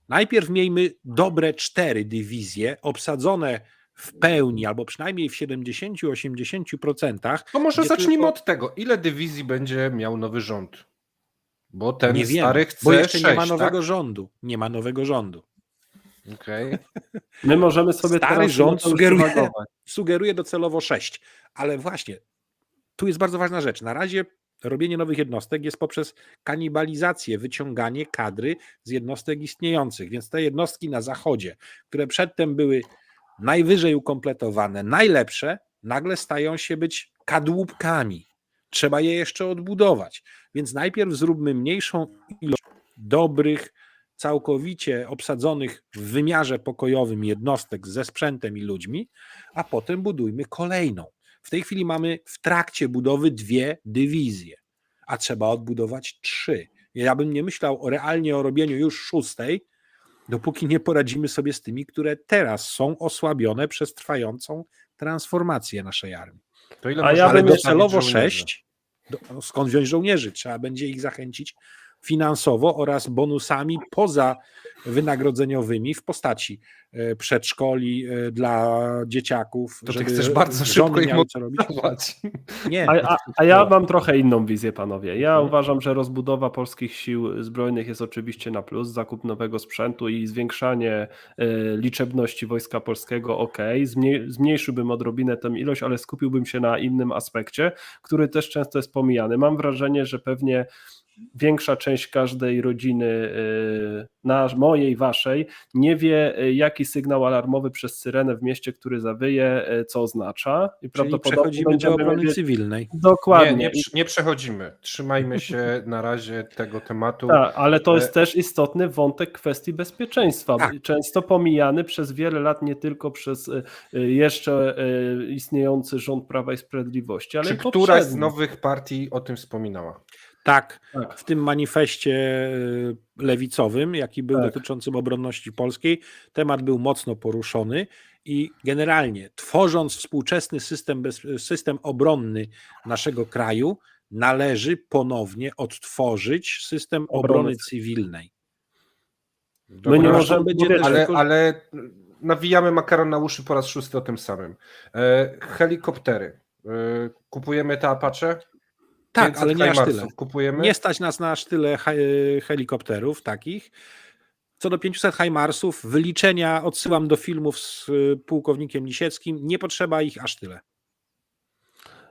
Najpierw miejmy dobre 4 dywizje obsadzone w pełni, albo przynajmniej w 70-80%. To może gdzie zacznijmy tylko- od tego. Ile dywizji będzie miał nowy rząd? Bo ten Nie wiem, stary chce bo jeszcze 6, nie ma nowego tak? rządu. Nie ma nowego rządu. Okej. My możemy sobie Stary teraz rząd na to już sugeruje- uwagować. Sugeruje docelowo 6, ale właśnie tu jest bardzo ważna rzecz. Na razie robienie nowych jednostek jest poprzez kanibalizację, wyciąganie kadry z jednostek istniejących, więc te jednostki na zachodzie, które przedtem były najwyżej ukompletowane, najlepsze, nagle stają się być kadłubkami. Trzeba je jeszcze odbudować, więc najpierw zróbmy mniejszą ilość dobrych, całkowicie obsadzonych w wymiarze pokojowym jednostek ze sprzętem i ludźmi, a potem budujmy kolejną. W tej chwili mamy w trakcie budowy 2 dywizje, a trzeba odbudować 3, Ja bym nie myślał realnie o robieniu już 6, dopóki nie poradzimy sobie z tymi, które teraz są osłabione przez trwającą transformację naszej armii. To ile A ja możemy Ale bym dostawić docelowo żołnierzy? 6, skąd wziąć żołnierzy? Trzeba będzie ich zachęcić finansowo oraz bonusami poza wynagrodzeniowymi w postaci przedszkoli dla dzieciaków, To ty żeby chcesz bardzo żony szybko ich miały co robić. motywować. Nie, A ja mam trochę inną wizję, panowie. Ja Mhm. uważam, że rozbudowa polskich sił zbrojnych jest oczywiście na plus, zakup nowego sprzętu i zwiększanie liczebności Wojska Polskiego, zmniejszyłbym odrobinę tę ilość, ale skupiłbym się na innym aspekcie, który też często jest pomijany. Mam wrażenie, że pewnie większa część każdej rodziny, mojej, waszej, nie wie, jaki sygnał alarmowy przez syrenę w mieście, który zawyje, co oznacza. I czyli przechodzimy do obrony cywilnej. Dokładnie. Nie przechodzimy. Trzymajmy się na razie tego tematu. Tak, ale to jest też istotny wątek kwestii bezpieczeństwa, Tak. często pomijany przez wiele lat nie tylko przez jeszcze istniejący rząd Prawa i Sprawiedliwości, ale Czy i któraś z poprzedni. nowych partii o tym wspominała? Tak, Tak. w tym manifestie lewicowym, jaki był Tak. dotyczącym obronności polskiej, temat był mocno poruszony i generalnie tworząc współczesny system obronny naszego kraju, należy ponownie odtworzyć system obrony cywilnej. My nie Dobra, możemy będzie mówić, też ale nawijamy makaron na uszy po raz 6 o tym samym. Helikoptery. Kupujemy te Apache? Tak, 500 ale nie aż HIMARS-ów tyle. kupujemy? Nie stać nas na aż tyle helikopterów takich. Co do 500 HIMARS-ów, wyliczenia odsyłam do filmów z pułkownikiem Lisieckim. Nie potrzeba ich aż tyle.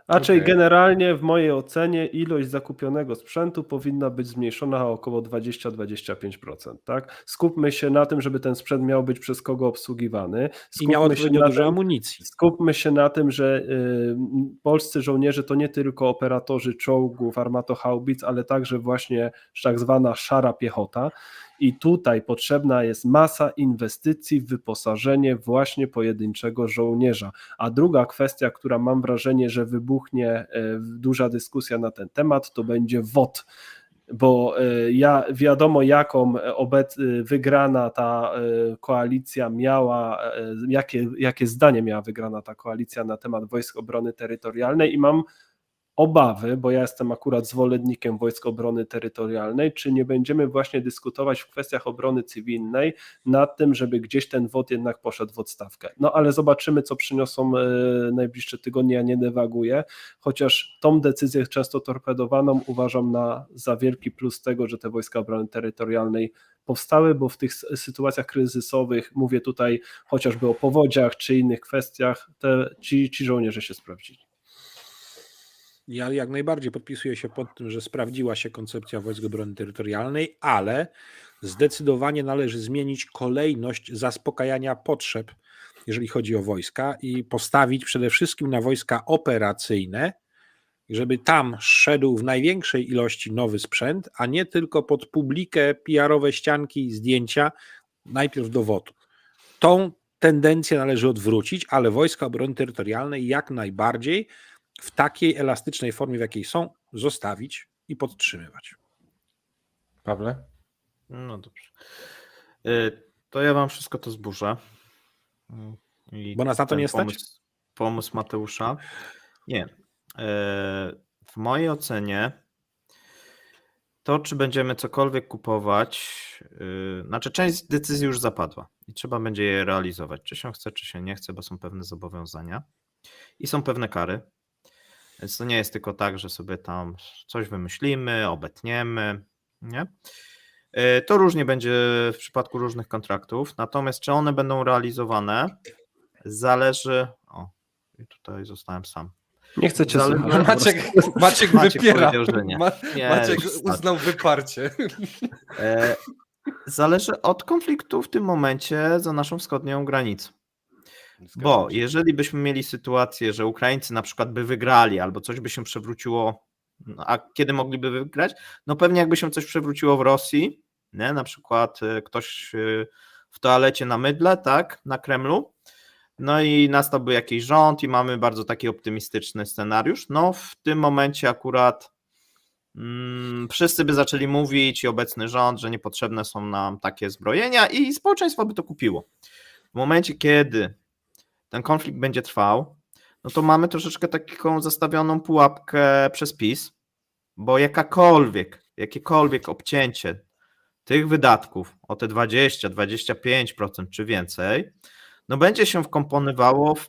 Raczej Okej. generalnie w mojej ocenie ilość zakupionego sprzętu powinna być zmniejszona o około 20-25%. Tak? Skupmy się na tym, żeby ten sprzęt miał być przez kogo obsługiwany. I miał Skupmy się odpowiednio na dużo tym, amunicji. Skupmy się na tym, że polscy żołnierze to nie tylko operatorzy czołgów, armatohaubic, ale także właśnie tak zwana szara piechota. I tutaj potrzebna jest masa inwestycji w wyposażenie właśnie pojedynczego żołnierza. A druga kwestia, która mam wrażenie, że wybuchnie duża dyskusja na ten temat, to będzie WOT. Bo wiadomo, jaką wygrana ta koalicja miała, jakie zdanie miała wygrana ta koalicja na temat Wojsk Obrony Terytorialnej i mam obawy, bo ja jestem akurat zwolennikiem Wojsk Obrony Terytorialnej, czy nie będziemy właśnie dyskutować w kwestiach obrony cywilnej nad tym, żeby gdzieś ten WOT jednak poszedł w odstawkę. No ale zobaczymy, co przyniosą najbliższe tygodnie, ja nie dywaguję, chociaż tą decyzję często torpedowaną uważam za wielki plus tego, że te Wojska Obrony Terytorialnej powstały, bo w tych sytuacjach kryzysowych, mówię tutaj chociażby o powodziach czy innych kwestiach, ci żołnierze się sprawdzili. Ja jak najbardziej podpisuję się pod tym, że sprawdziła się koncepcja Wojsk Obrony Terytorialnej, ale zdecydowanie należy zmienić kolejność zaspokajania potrzeb, jeżeli chodzi o wojska i postawić przede wszystkim na wojska operacyjne, żeby tam szedł w największej ilości nowy sprzęt, a nie tylko pod publikę, PR-owe ścianki, zdjęcia, najpierw do WOT-u. Tą tendencję należy odwrócić, ale Wojska Obrony Terytorialnej jak najbardziej w takiej elastycznej formie, w jakiej są, zostawić i podtrzymywać. Pawle? No dobrze. To ja wam wszystko to zburzę. I Bo nas na to ten nie stać? Pomysł Mateusza. Nie. W mojej ocenie to, czy będziemy cokolwiek kupować, znaczy część decyzji już zapadła i trzeba będzie je realizować, czy się chce, czy się nie chce, bo są pewne zobowiązania i są pewne kary. Więc to nie jest tylko tak, że sobie tam coś wymyślimy, obetniemy, nie? To różnie będzie w przypadku różnych kontraktów, natomiast czy one będą realizowane, zależy... O, i tutaj zostałem sam. Nie chcecie słuchać. Maciek wypiera. powiedział, że nie. Nie, Maciek już starczy. uznał wyparcie. Zależy od konfliktu w tym momencie za naszą wschodnią granicą. Bo jeżeli byśmy mieli sytuację, że Ukraińcy na przykład by wygrali albo coś by się przewróciło, a kiedy mogliby wygrać? No pewnie jakby się coś przewróciło w Rosji, nie? Na przykład ktoś w toalecie na mydle, tak, na Kremlu, no i nastałby jakiś rząd i mamy bardzo taki optymistyczny scenariusz, no w tym momencie akurat Wszyscy by zaczęli mówić i obecny rząd, że niepotrzebne są nam takie zbrojenia i społeczeństwo by to kupiło. W momencie, kiedy ten konflikt będzie trwał, no to mamy troszeczkę taką zastawioną pułapkę przez PiS, bo jakiekolwiek obcięcie tych wydatków o te 20-25% czy więcej, no będzie się wkomponowało w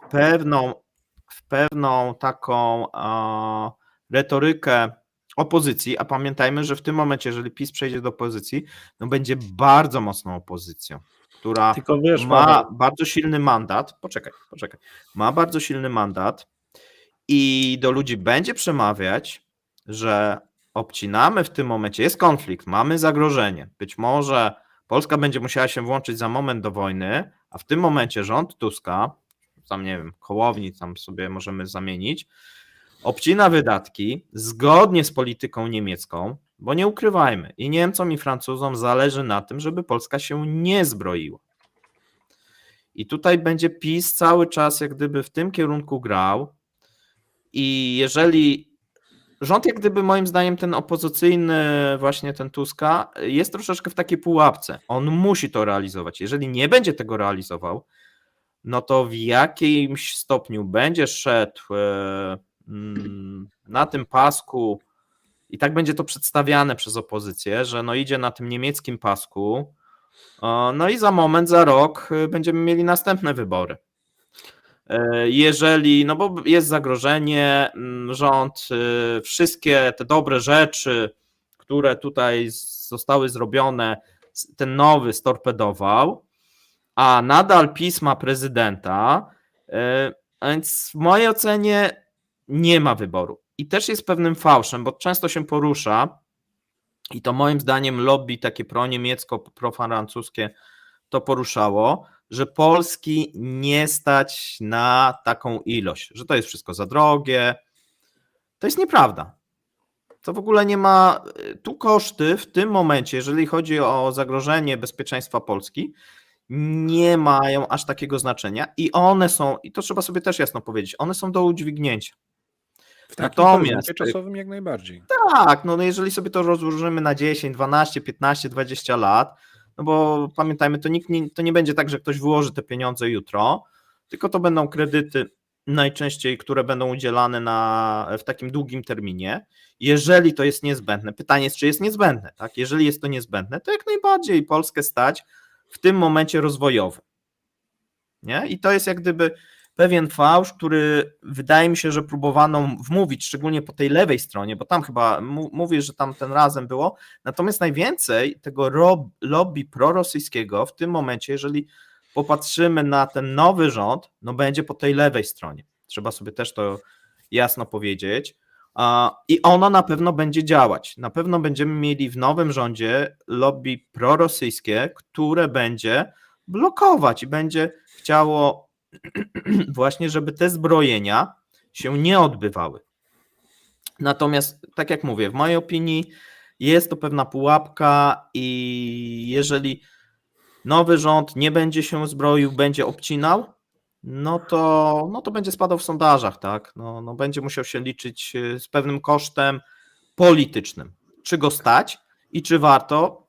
pewną taką retorykę opozycji, a pamiętajmy, że w tym momencie, jeżeli PiS przejdzie do opozycji, no będzie bardzo mocną opozycją, która Tylko wiesz, ma Paweł, bardzo silny mandat, poczekaj, ma bardzo silny mandat i do ludzi będzie przemawiać, że obcinamy w tym momencie, jest konflikt, mamy zagrożenie, być może Polska będzie musiała się włączyć za moment do wojny, a w tym momencie rząd Tuska, tam nie wiem, Hołowni tam sobie możemy zamienić, obcina wydatki zgodnie z polityką niemiecką, bo nie ukrywajmy, i Niemcom i Francuzom zależy na tym, żeby Polska się nie zbroiła. I tutaj będzie PiS cały czas jak gdyby w tym kierunku grał i jeżeli rząd jak gdyby moim zdaniem ten opozycyjny właśnie ten Tuska jest troszeczkę w takiej pułapce. On musi to realizować. Jeżeli nie będzie tego realizował, no to w jakimś stopniu będzie szedł na tym pasku i tak będzie to przedstawiane przez opozycję, że no idzie na tym niemieckim pasku, no i za moment, za rok będziemy mieli następne wybory. Jeżeli, no bo jest zagrożenie, rząd wszystkie te dobre rzeczy, które tutaj zostały zrobione, ten nowy storpedował, a nadal PiS ma prezydenta, więc w mojej ocenie nie ma wyboru. I też jest pewnym fałszem, bo często się porusza i to moim zdaniem lobby takie proniemiecko, profrancuskie to poruszało, że Polski nie stać na taką ilość, że to jest wszystko za drogie. To jest nieprawda. To w ogóle nie ma, tu koszty w tym momencie, jeżeli chodzi o zagrożenie bezpieczeństwa Polski, nie mają aż takiego znaczenia i one są, i to trzeba sobie też jasno powiedzieć, one są do udźwignięcia. W takim Natomiast horyzoncie czasowym jak najbardziej. tak, no jeżeli sobie to rozłożymy na 10, 12, 15, 20 lat, no bo pamiętajmy, to nie będzie tak, że ktoś wyłoży te pieniądze jutro, tylko to będą kredyty najczęściej, które będą udzielane w takim długim terminie. Jeżeli to jest niezbędne, pytanie jest, czy jest niezbędne, tak? Jeżeli jest to niezbędne, to jak najbardziej Polskę stać w tym momencie rozwojowy. Nie? I to jest jak gdyby pewien fałsz, który wydaje mi się, że próbowano wmówić, szczególnie po tej lewej stronie, bo tam chyba mówisz, że tam ten razem było, natomiast najwięcej tego lobby prorosyjskiego w tym momencie, jeżeli popatrzymy na ten nowy rząd, no będzie po tej lewej stronie. Trzeba sobie też to jasno powiedzieć. I ono na pewno będzie działać. Na pewno będziemy mieli w nowym rządzie lobby prorosyjskie, które będzie blokować i będzie chciało właśnie, żeby te zbrojenia się nie odbywały. Natomiast, tak jak mówię, w mojej opinii jest to pewna pułapka i jeżeli nowy rząd nie będzie się zbroił, będzie obcinał, no to będzie spadał w sondażach, tak? No będzie musiał się liczyć z pewnym kosztem politycznym. Czy go stać i czy warto,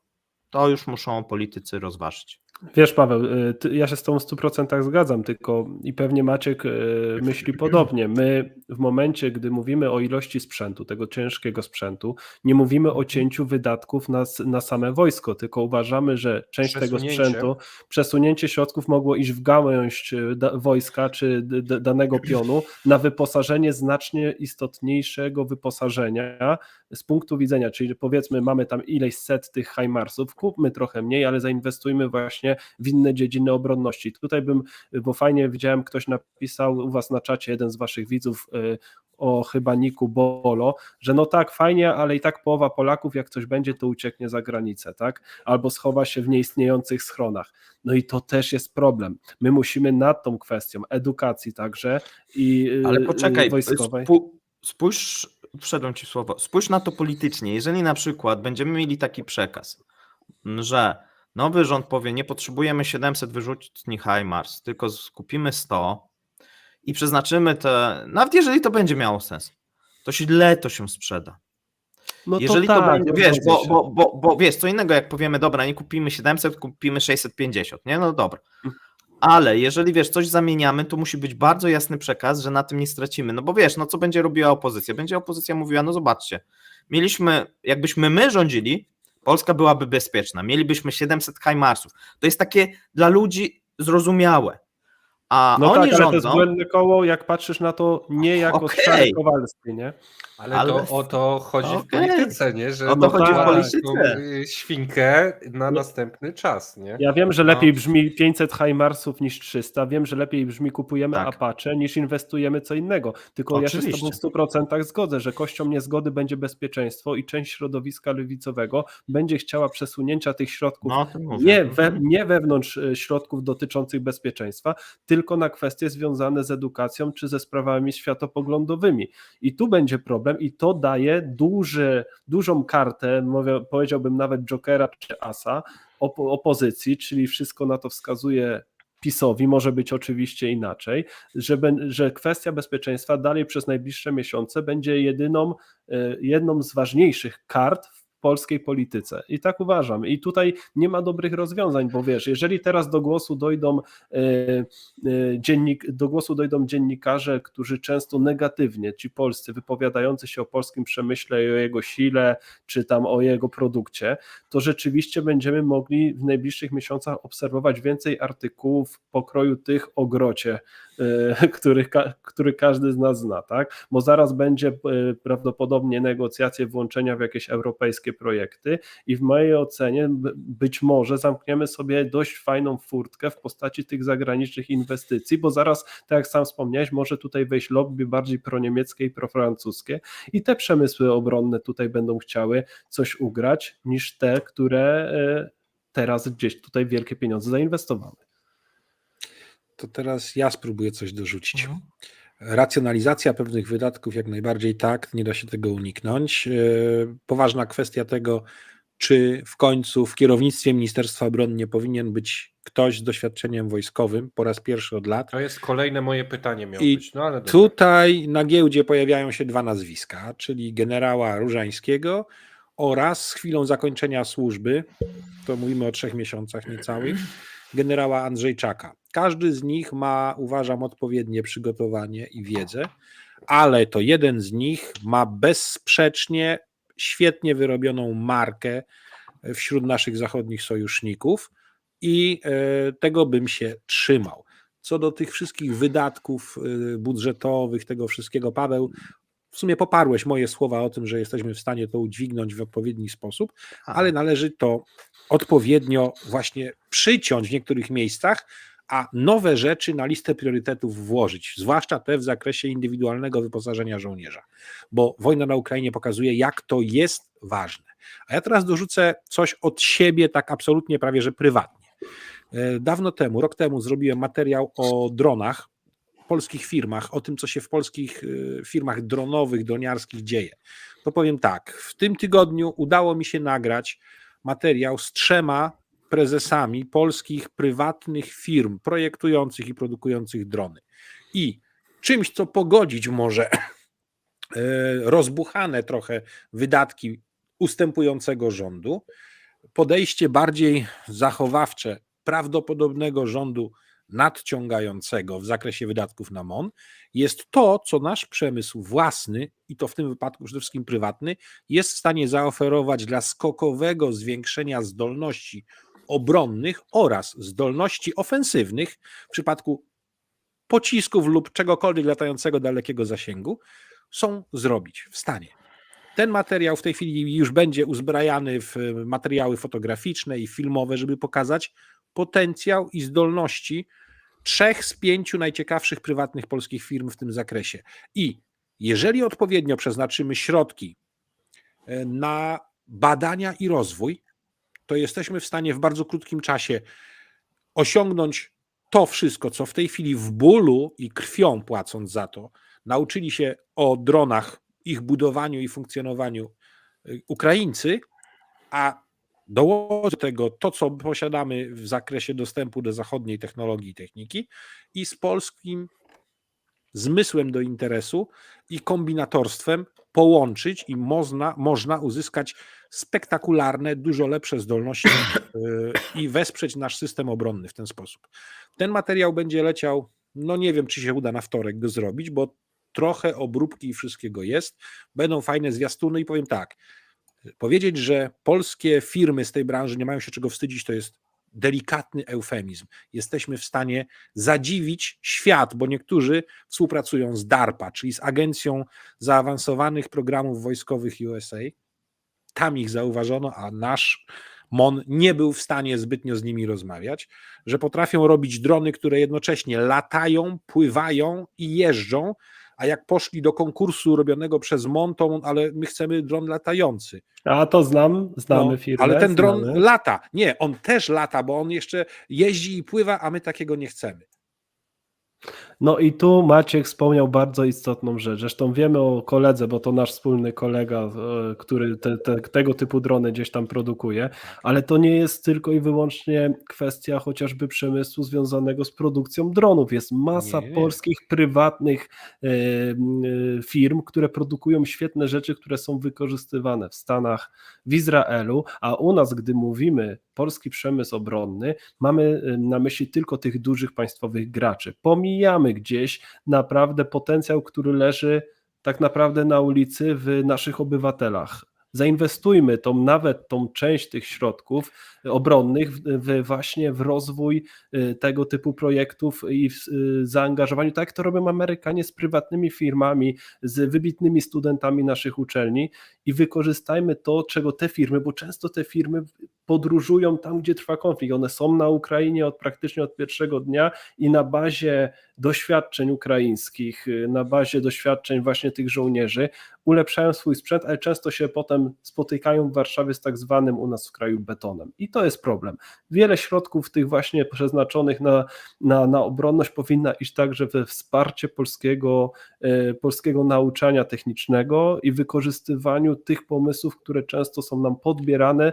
to już muszą politycy rozważyć. Wiesz, Paweł, ja się z tą w 100% zgadzam, tylko i pewnie Maciek myśli podobnie. My w momencie, gdy mówimy o ilości sprzętu, tego ciężkiego sprzętu, nie mówimy o cięciu wydatków na same wojsko, tylko uważamy, że część tego sprzętu, przesunięcie środków mogło iść w gałąź wojska czy danego pionu na wyposażenie znacznie istotniejszego wyposażenia z punktu widzenia, czyli powiedzmy mamy tam ileś set tych HIMARS-ów, kupmy trochę mniej, ale zainwestujmy właśnie w inne dziedziny obronności. Tutaj bo fajnie widziałem, ktoś napisał u was na czacie, jeden z waszych widzów o chyba niku Bolo, że no tak, fajnie, ale i tak połowa Polaków, jak coś będzie, to ucieknie za granicę, tak? Albo schowa się w nieistniejących schronach. No i to też jest problem. My musimy nad tą kwestią edukacji także i ale poczekaj, wojskowej. Spójrz, wszedłem ci w słowo, spójrz na to politycznie. Jeżeli na przykład będziemy mieli taki przekaz, że nowy rząd powie, nie potrzebujemy 700 wyrzutni HIMARS, tylko skupimy 100 i przeznaczymy te, nawet jeżeli to będzie miało sens, to źle to się sprzeda. No Jeżeli to to tak, będzie, nie wiesz, zgodzę się. bo wiesz, co innego jak powiemy, dobra, nie kupimy 700, kupimy 650, nie? No dobra. Ale jeżeli, wiesz, coś zamieniamy, to musi być bardzo jasny przekaz, że na tym nie stracimy. No bo wiesz, no co będzie robiła opozycja? Będzie opozycja mówiła, no zobaczcie, jakbyśmy my rządzili, Polska byłaby bezpieczna, mielibyśmy 700 HIMARS-ów. To jest takie dla ludzi zrozumiałe. A No oni tak, ale to jest rządzą... błędne koło, jak patrzysz na to nie jako Okej. Szary Kowalski, nie? Ale Ale- to o to chodzi w Okej. polityce, nie? Że O to chodzi w odkładasz tą, polityce. świnkę na Nie. następny czas, nie? Ja wiem, że No. lepiej brzmi 500 HIMARS-ów niż 300, wiem, że lepiej brzmi kupujemy Tak. Apache niż inwestujemy co innego, tylko ja się z tobą Oczywiście. w 100% zgodzę, że kością niezgody będzie bezpieczeństwo i część środowiska lewicowego będzie chciała przesunięcia tych środków No o tym mówię. nie wewnątrz środków dotyczących bezpieczeństwa, tylko na kwestie związane z edukacją czy ze sprawami światopoglądowymi. I tu będzie problem i to daje dużą kartę, powiedziałbym nawet jokera czy asa opozycji, czyli wszystko na to wskazuje PiS-owi, może być oczywiście inaczej, że kwestia bezpieczeństwa dalej przez najbliższe miesiące będzie jedną z ważniejszych kart w polskiej polityce. I tak uważam. I tutaj nie ma dobrych rozwiązań, bo wiesz, jeżeli teraz do głosu dojdą dziennikarze, którzy często negatywnie, ci polscy, wypowiadający się o polskim przemyśle i o jego sile, czy tam o jego produkcie, to rzeczywiście będziemy mogli w najbliższych miesiącach obserwować więcej artykułów pokroju tych o grocie, który każdy z nas zna, tak? Bo zaraz będzie prawdopodobnie negocjacje włączenia w jakieś europejskie projekty i w mojej ocenie być może zamkniemy sobie dość fajną furtkę w postaci tych zagranicznych inwestycji, bo zaraz, tak jak sam wspomniałeś, może tutaj wejść lobby bardziej proniemieckie i profrancuskie i te przemysły obronne tutaj będą chciały coś ugrać niż te, które teraz gdzieś tutaj wielkie pieniądze zainwestowały. To teraz ja spróbuję coś dorzucić. Racjonalizacja pewnych wydatków jak najbardziej tak, nie da się tego uniknąć. Poważna kwestia tego, czy w końcu w kierownictwie Ministerstwa Obrony nie powinien być ktoś z doświadczeniem wojskowym po raz pierwszy od lat. To jest kolejne moje pytanie miało I być, no ale dobra. tutaj na giełdzie pojawiają się dwa nazwiska, czyli generała Różańskiego oraz z chwilą zakończenia służby, to mówimy o 3 miesiącach niecałych, generała Andrzejczaka. Każdy z nich ma, uważam, odpowiednie przygotowanie i wiedzę, ale to jeden z nich ma bezsprzecznie świetnie wyrobioną markę wśród naszych zachodnich sojuszników i tego bym się trzymał. Co do tych wszystkich wydatków budżetowych, tego wszystkiego, Paweł, w sumie poparłeś moje słowa o tym, że jesteśmy w stanie to udźwignąć w odpowiedni sposób, ale należy to odpowiednio właśnie przyciąć w niektórych miejscach, a nowe rzeczy na listę priorytetów włożyć, zwłaszcza te w zakresie indywidualnego wyposażenia żołnierza, bo wojna na Ukrainie pokazuje, jak to jest ważne. A ja teraz dorzucę coś od siebie, tak absolutnie prawie że prywatnie. Dawno temu, rok temu zrobiłem materiał o dronach, polskich firmach, o tym, co się w polskich firmach dronowych, droniarskich dzieje. To powiem tak, w tym tygodniu udało mi się nagrać materiał z 3 prezesami polskich prywatnych firm projektujących i produkujących drony. I czymś, co pogodzić może rozbuchane trochę wydatki ustępującego rządu, podejście bardziej zachowawcze prawdopodobnego rządu nadciągającego w zakresie wydatków na MON jest to, co nasz przemysł własny, i to w tym wypadku przede wszystkim prywatny, jest w stanie zaoferować dla skokowego zwiększenia zdolności obronnych oraz zdolności ofensywnych w przypadku pocisków lub czegokolwiek latającego dalekiego zasięgu, są zrobić w stanie. Ten materiał w tej chwili już będzie uzbrajany w materiały fotograficzne i filmowe, żeby pokazać potencjał i zdolności 3 z 5 najciekawszych prywatnych polskich firm w tym zakresie. I jeżeli odpowiednio przeznaczymy środki na badania i rozwój, to jesteśmy w stanie w bardzo krótkim czasie osiągnąć to wszystko, co w tej chwili w bólu i krwią płacąc za to, nauczyli się o dronach, ich budowaniu i funkcjonowaniu Ukraińcy, a dołoży do tego to, co posiadamy w zakresie dostępu do zachodniej technologii i techniki i z polskim zmysłem do interesu i kombinatorstwem połączyć i można uzyskać spektakularne, dużo lepsze zdolności i wesprzeć nasz system obronny w ten sposób. Ten materiał będzie leciał, no nie wiem, czy się uda na wtorek go zrobić, bo trochę obróbki i wszystkiego jest. Będą fajne zwiastuny i powiem tak, powiedzieć, że polskie firmy z tej branży nie mają się czego wstydzić, to jest delikatny eufemizm. Jesteśmy w stanie zadziwić świat, bo niektórzy współpracują z DARPA, czyli z Agencją Zaawansowanych Programów Wojskowych USA. Tam ich zauważono, a nasz MON nie był w stanie zbytnio z nimi rozmawiać, że potrafią robić drony, które jednocześnie latają, pływają i jeżdżą, a jak poszli do konkursu robionego przez MON, to ale my chcemy dron latający. A to znamy firmę. Ale ten dron znamy. lata. Nie, on też lata, bo on jeszcze jeździ i pływa, a my takiego nie chcemy. No i tu Maciek wspomniał bardzo istotną rzecz. Zresztą wiemy o koledze, bo to nasz wspólny kolega, który tego typu drony gdzieś tam produkuje, ale to nie jest tylko i wyłącznie kwestia chociażby przemysłu związanego z produkcją dronów. Jest masa Nie. polskich, prywatnych firm, które produkują świetne rzeczy, które są wykorzystywane w Stanach, w Izraelu, a u nas, gdy mówimy polski przemysł obronny, mamy na myśli tylko tych dużych państwowych graczy. Pomijamy gdzieś naprawdę potencjał, który leży tak naprawdę na ulicy w naszych obywatelach. Zainwestujmy nawet tą część tych środków obronnych właśnie w rozwój tego typu projektów i w zaangażowaniu, tak jak to robią Amerykanie z prywatnymi firmami, z wybitnymi studentami naszych uczelni i wykorzystajmy to, czego te firmy, bo często te firmy podróżują tam, gdzie trwa konflikt. One są na Ukrainie praktycznie od pierwszego dnia i na bazie doświadczeń ukraińskich, na bazie doświadczeń właśnie tych żołnierzy ulepszają swój sprzęt, ale często się potem spotykają w Warszawie z tak zwanym u nas w kraju betonem. I to jest problem. Wiele środków tych właśnie przeznaczonych na obronność powinna iść także we wsparcie polskiego nauczania technicznego i wykorzystywaniu tych pomysłów, które często są nam podbierane.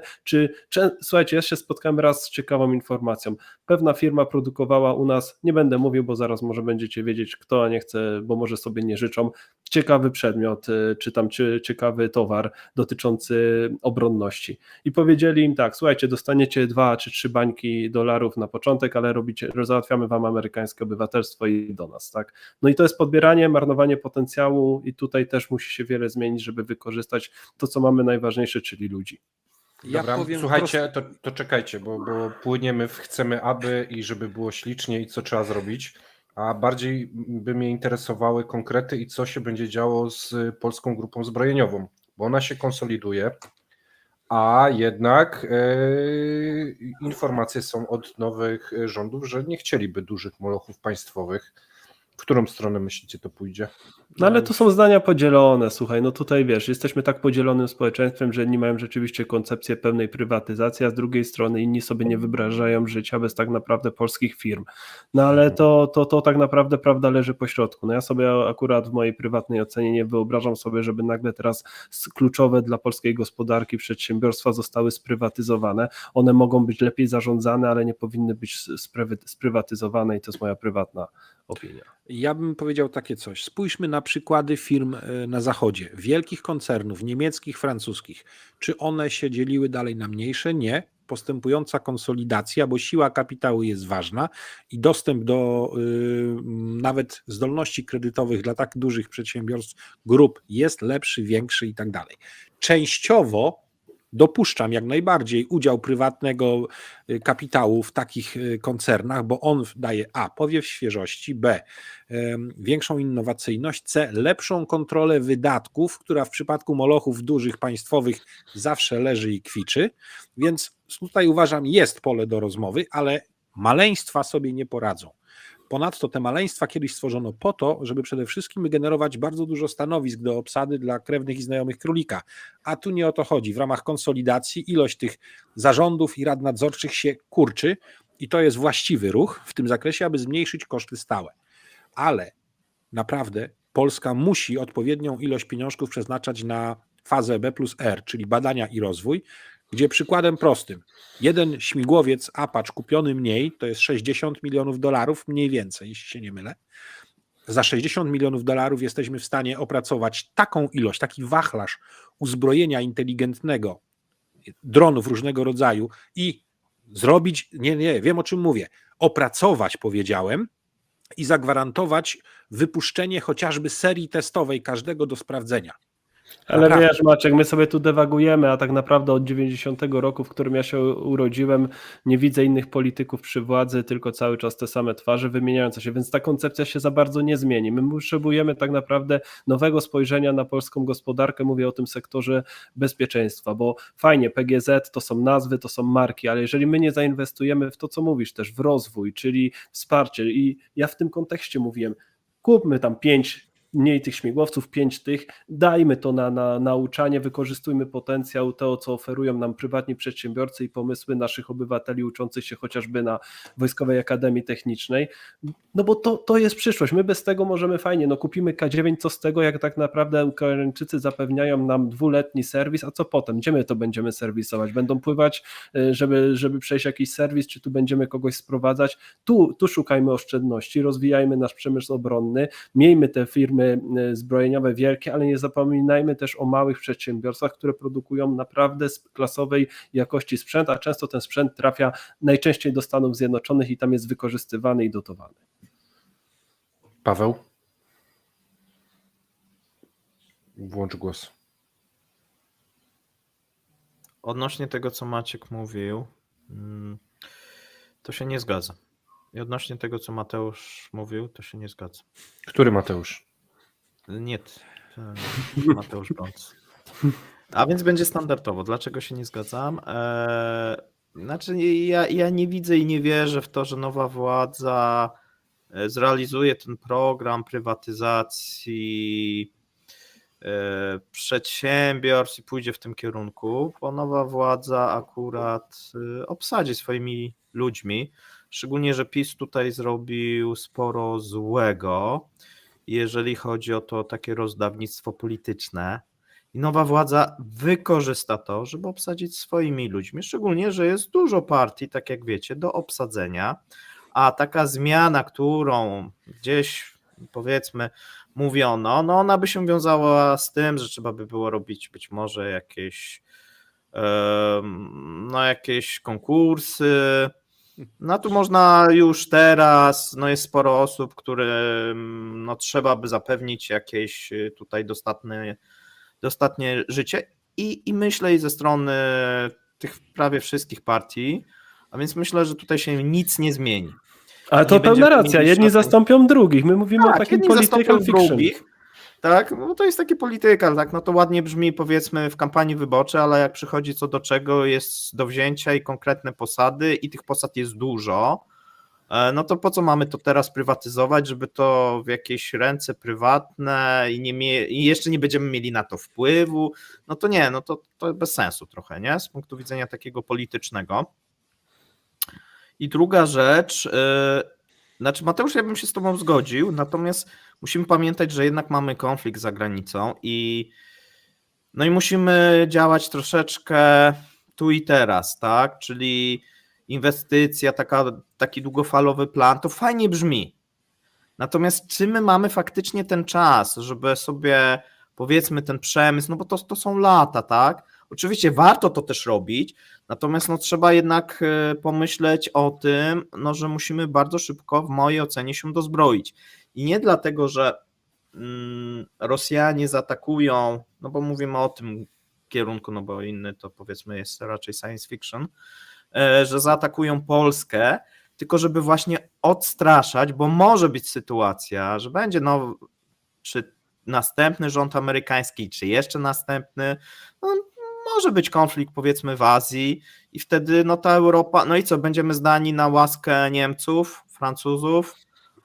Słuchajcie, ja się spotkałem raz z ciekawą informacją. Pewna firma produkowała u nas, nie będę mówił, bo zaraz może będziecie wiedzieć kto, a nie chcę, bo może sobie nie życzą, ciekawy przedmiot, czy ciekawy towar dotyczący obronności. I powiedzieli im tak, słuchajcie, dostaniecie 2 czy 3 bańki dolarów na początek, ale załatwiamy wam amerykańskie obywatelstwo i do nas, tak? No i to jest podbieranie, marnowanie potencjału i tutaj też musi się wiele zmienić, żeby wykorzystać to, co mamy najważniejsze, czyli ludzi. Dobra, słuchajcie, to czekajcie, bo płyniemy w chcemy aby i żeby było ślicznie i co trzeba zrobić, a bardziej by mnie interesowały konkrety i co się będzie działo z Polską Grupą Zbrojeniową, bo ona się konsoliduje, a jednak informacje są od nowych rządów, że nie chcieliby dużych molochów państwowych. W którą stronę myślicie to pójdzie? No ale to są zdania podzielone, słuchaj, no tutaj wiesz, jesteśmy tak podzielonym społeczeństwem, że jedni mają rzeczywiście koncepcję pełnej prywatyzacji, a z drugiej strony inni sobie nie wyobrażają życia bez tak naprawdę polskich firm. No ale to tak naprawdę prawda leży po środku. No ja sobie akurat w mojej prywatnej ocenie nie wyobrażam sobie, żeby nagle teraz kluczowe dla polskiej gospodarki przedsiębiorstwa zostały sprywatyzowane. One mogą być lepiej zarządzane, ale nie powinny być sprywatyzowane i to jest moja prywatna opinia. Ja bym powiedział takie coś. Spójrzmy na przykłady firm na zachodzie, wielkich koncernów niemieckich, francuskich. Czy one się dzieliły dalej na mniejsze? Nie. Postępująca konsolidacja, bo siła kapitału jest ważna i dostęp do nawet zdolności kredytowych dla tak dużych przedsiębiorstw, grup jest lepszy, większy i tak dalej. Częściowo dopuszczam jak najbardziej udział prywatnego kapitału w takich koncernach, bo on daje a. powiew świeżości, b. większą innowacyjność, c. lepszą kontrolę wydatków, która w przypadku molochów dużych państwowych zawsze leży i kwiczy, więc tutaj uważam jest pole do rozmowy, ale maleństwa sobie nie poradzą. Ponadto te maleństwa kiedyś stworzono po to, żeby przede wszystkim generować bardzo dużo stanowisk do obsady dla krewnych i znajomych królika, a tu nie o to chodzi. W ramach konsolidacji ilość tych zarządów i rad nadzorczych się kurczy i to jest właściwy ruch w tym zakresie, aby zmniejszyć koszty stałe. Ale naprawdę Polska musi odpowiednią ilość pieniążków przeznaczać na fazę B+R, czyli badania i rozwój, gdzie przykładem prostym, jeden śmigłowiec Apache kupiony mniej, to jest $60 milionów mniej więcej, jeśli się nie mylę, za 60 milionów dolarów jesteśmy w stanie opracować taką ilość, taki wachlarz uzbrojenia inteligentnego, dronów różnego rodzaju i zrobić, nie, wiem o czym mówię, opracować, powiedziałem, i zagwarantować wypuszczenie chociażby serii testowej każdego do sprawdzenia. Ale Naprawdę. wiesz, Maciek, my sobie tu dewagujemy, a tak naprawdę od 90 roku, w którym ja się urodziłem, nie widzę innych polityków przy władzy, tylko cały czas te same twarze wymieniające się, więc ta koncepcja się za bardzo nie zmieni. My potrzebujemy tak naprawdę nowego spojrzenia na polską gospodarkę, mówię o tym sektorze bezpieczeństwa, bo fajnie, PGZ to są nazwy, to są marki, ale jeżeli my nie zainwestujemy w to, co mówisz też, w rozwój, czyli wsparcie, i ja w tym kontekście mówiłem, kupmy tam 5 mniej tych śmigłowców, 5 tych, dajmy to na nauczanie, wykorzystujmy potencjał, to co oferują nam prywatni przedsiębiorcy i pomysły naszych obywateli uczących się chociażby na Wojskowej Akademii Technicznej, no bo to jest przyszłość, my bez tego możemy fajnie, no kupimy K9, co z tego, jak tak naprawdę Ukraińczycy zapewniają nam 2-letni serwis, a co potem, gdzie my to będziemy serwisować, będą pływać, żeby przejść jakiś serwis, czy tu będziemy kogoś sprowadzać, tu szukajmy oszczędności, rozwijajmy nasz przemysł obronny, miejmy te firmy zbrojeniowe wielkie, ale nie zapominajmy też o małych przedsiębiorstwach, które produkują naprawdę klasowej jakości sprzęt, a często ten sprzęt trafia najczęściej do Stanów Zjednoczonych i tam jest wykorzystywany i dotowany. Paweł? Włącz głos. Odnośnie tego, co Maciek mówił, to się nie zgadza. I odnośnie tego, co Mateusz mówił, to się nie zgadza. Który Mateusz? Nie, Mateusz Brąc. A więc będzie standardowo. Dlaczego się nie zgadzam? Znaczy ja nie widzę i nie wierzę w to, że nowa władza zrealizuje ten program prywatyzacji przedsiębiorstw i pójdzie w tym kierunku, bo nowa władza akurat obsadzi swoimi ludźmi, szczególnie, że PiS tutaj zrobił sporo złego, jeżeli chodzi o to takie rozdawnictwo polityczne. I nowa władza wykorzysta to, żeby obsadzić swoimi ludźmi, szczególnie, że jest dużo partii, tak jak wiecie, do obsadzenia, a taka zmiana, którą gdzieś powiedzmy mówiono, no ona by się wiązała z tym, że trzeba by było robić być może jakieś konkursy. No tu można już teraz, no jest sporo osób, którym no trzeba by zapewnić jakieś tutaj dostatnie życie i myślę i ze strony tych prawie wszystkich partii, a więc myślę, że tutaj się nic nie zmieni. Ale to Nie pełna będziemy racja, mieli jedni żadnych- zastąpią drugich, my mówimy o Tak, takim jedni zastąpią political fiction. drugich, tak, no to jest taki politykal, tak, no to ładnie brzmi powiedzmy w kampanii wyborczej, ale jak przychodzi co do czego, jest do wzięcia i konkretne posady i tych posad jest dużo, no to po co mamy to teraz prywatyzować, żeby to w jakieś ręce prywatne i jeszcze nie będziemy mieli na to wpływu, no to nie, no to bez sensu trochę, nie, z punktu widzenia takiego politycznego. I druga rzecz, znaczy Mateusz, ja bym się z tobą zgodził, natomiast musimy pamiętać, że jednak mamy konflikt za granicą i musimy działać troszeczkę tu i teraz, tak, czyli inwestycja, taki długofalowy plan, to fajnie brzmi, natomiast czy my mamy faktycznie ten czas, żeby sobie powiedzmy ten przemysł, no bo to są lata, tak, oczywiście warto to też robić, natomiast no trzeba jednak pomyśleć o tym, no, że musimy bardzo szybko w mojej ocenie się dozbroić i nie dlatego, że Rosjanie zaatakują, no bo mówimy o tym kierunku, no bo inny to powiedzmy jest raczej science fiction, że zaatakują Polskę, tylko żeby właśnie odstraszać, bo może być sytuacja, że będzie czy następny rząd amerykański, czy jeszcze następny, no, może być konflikt powiedzmy w Azji i wtedy no ta Europa, no i co, będziemy zdani na łaskę Niemców, Francuzów.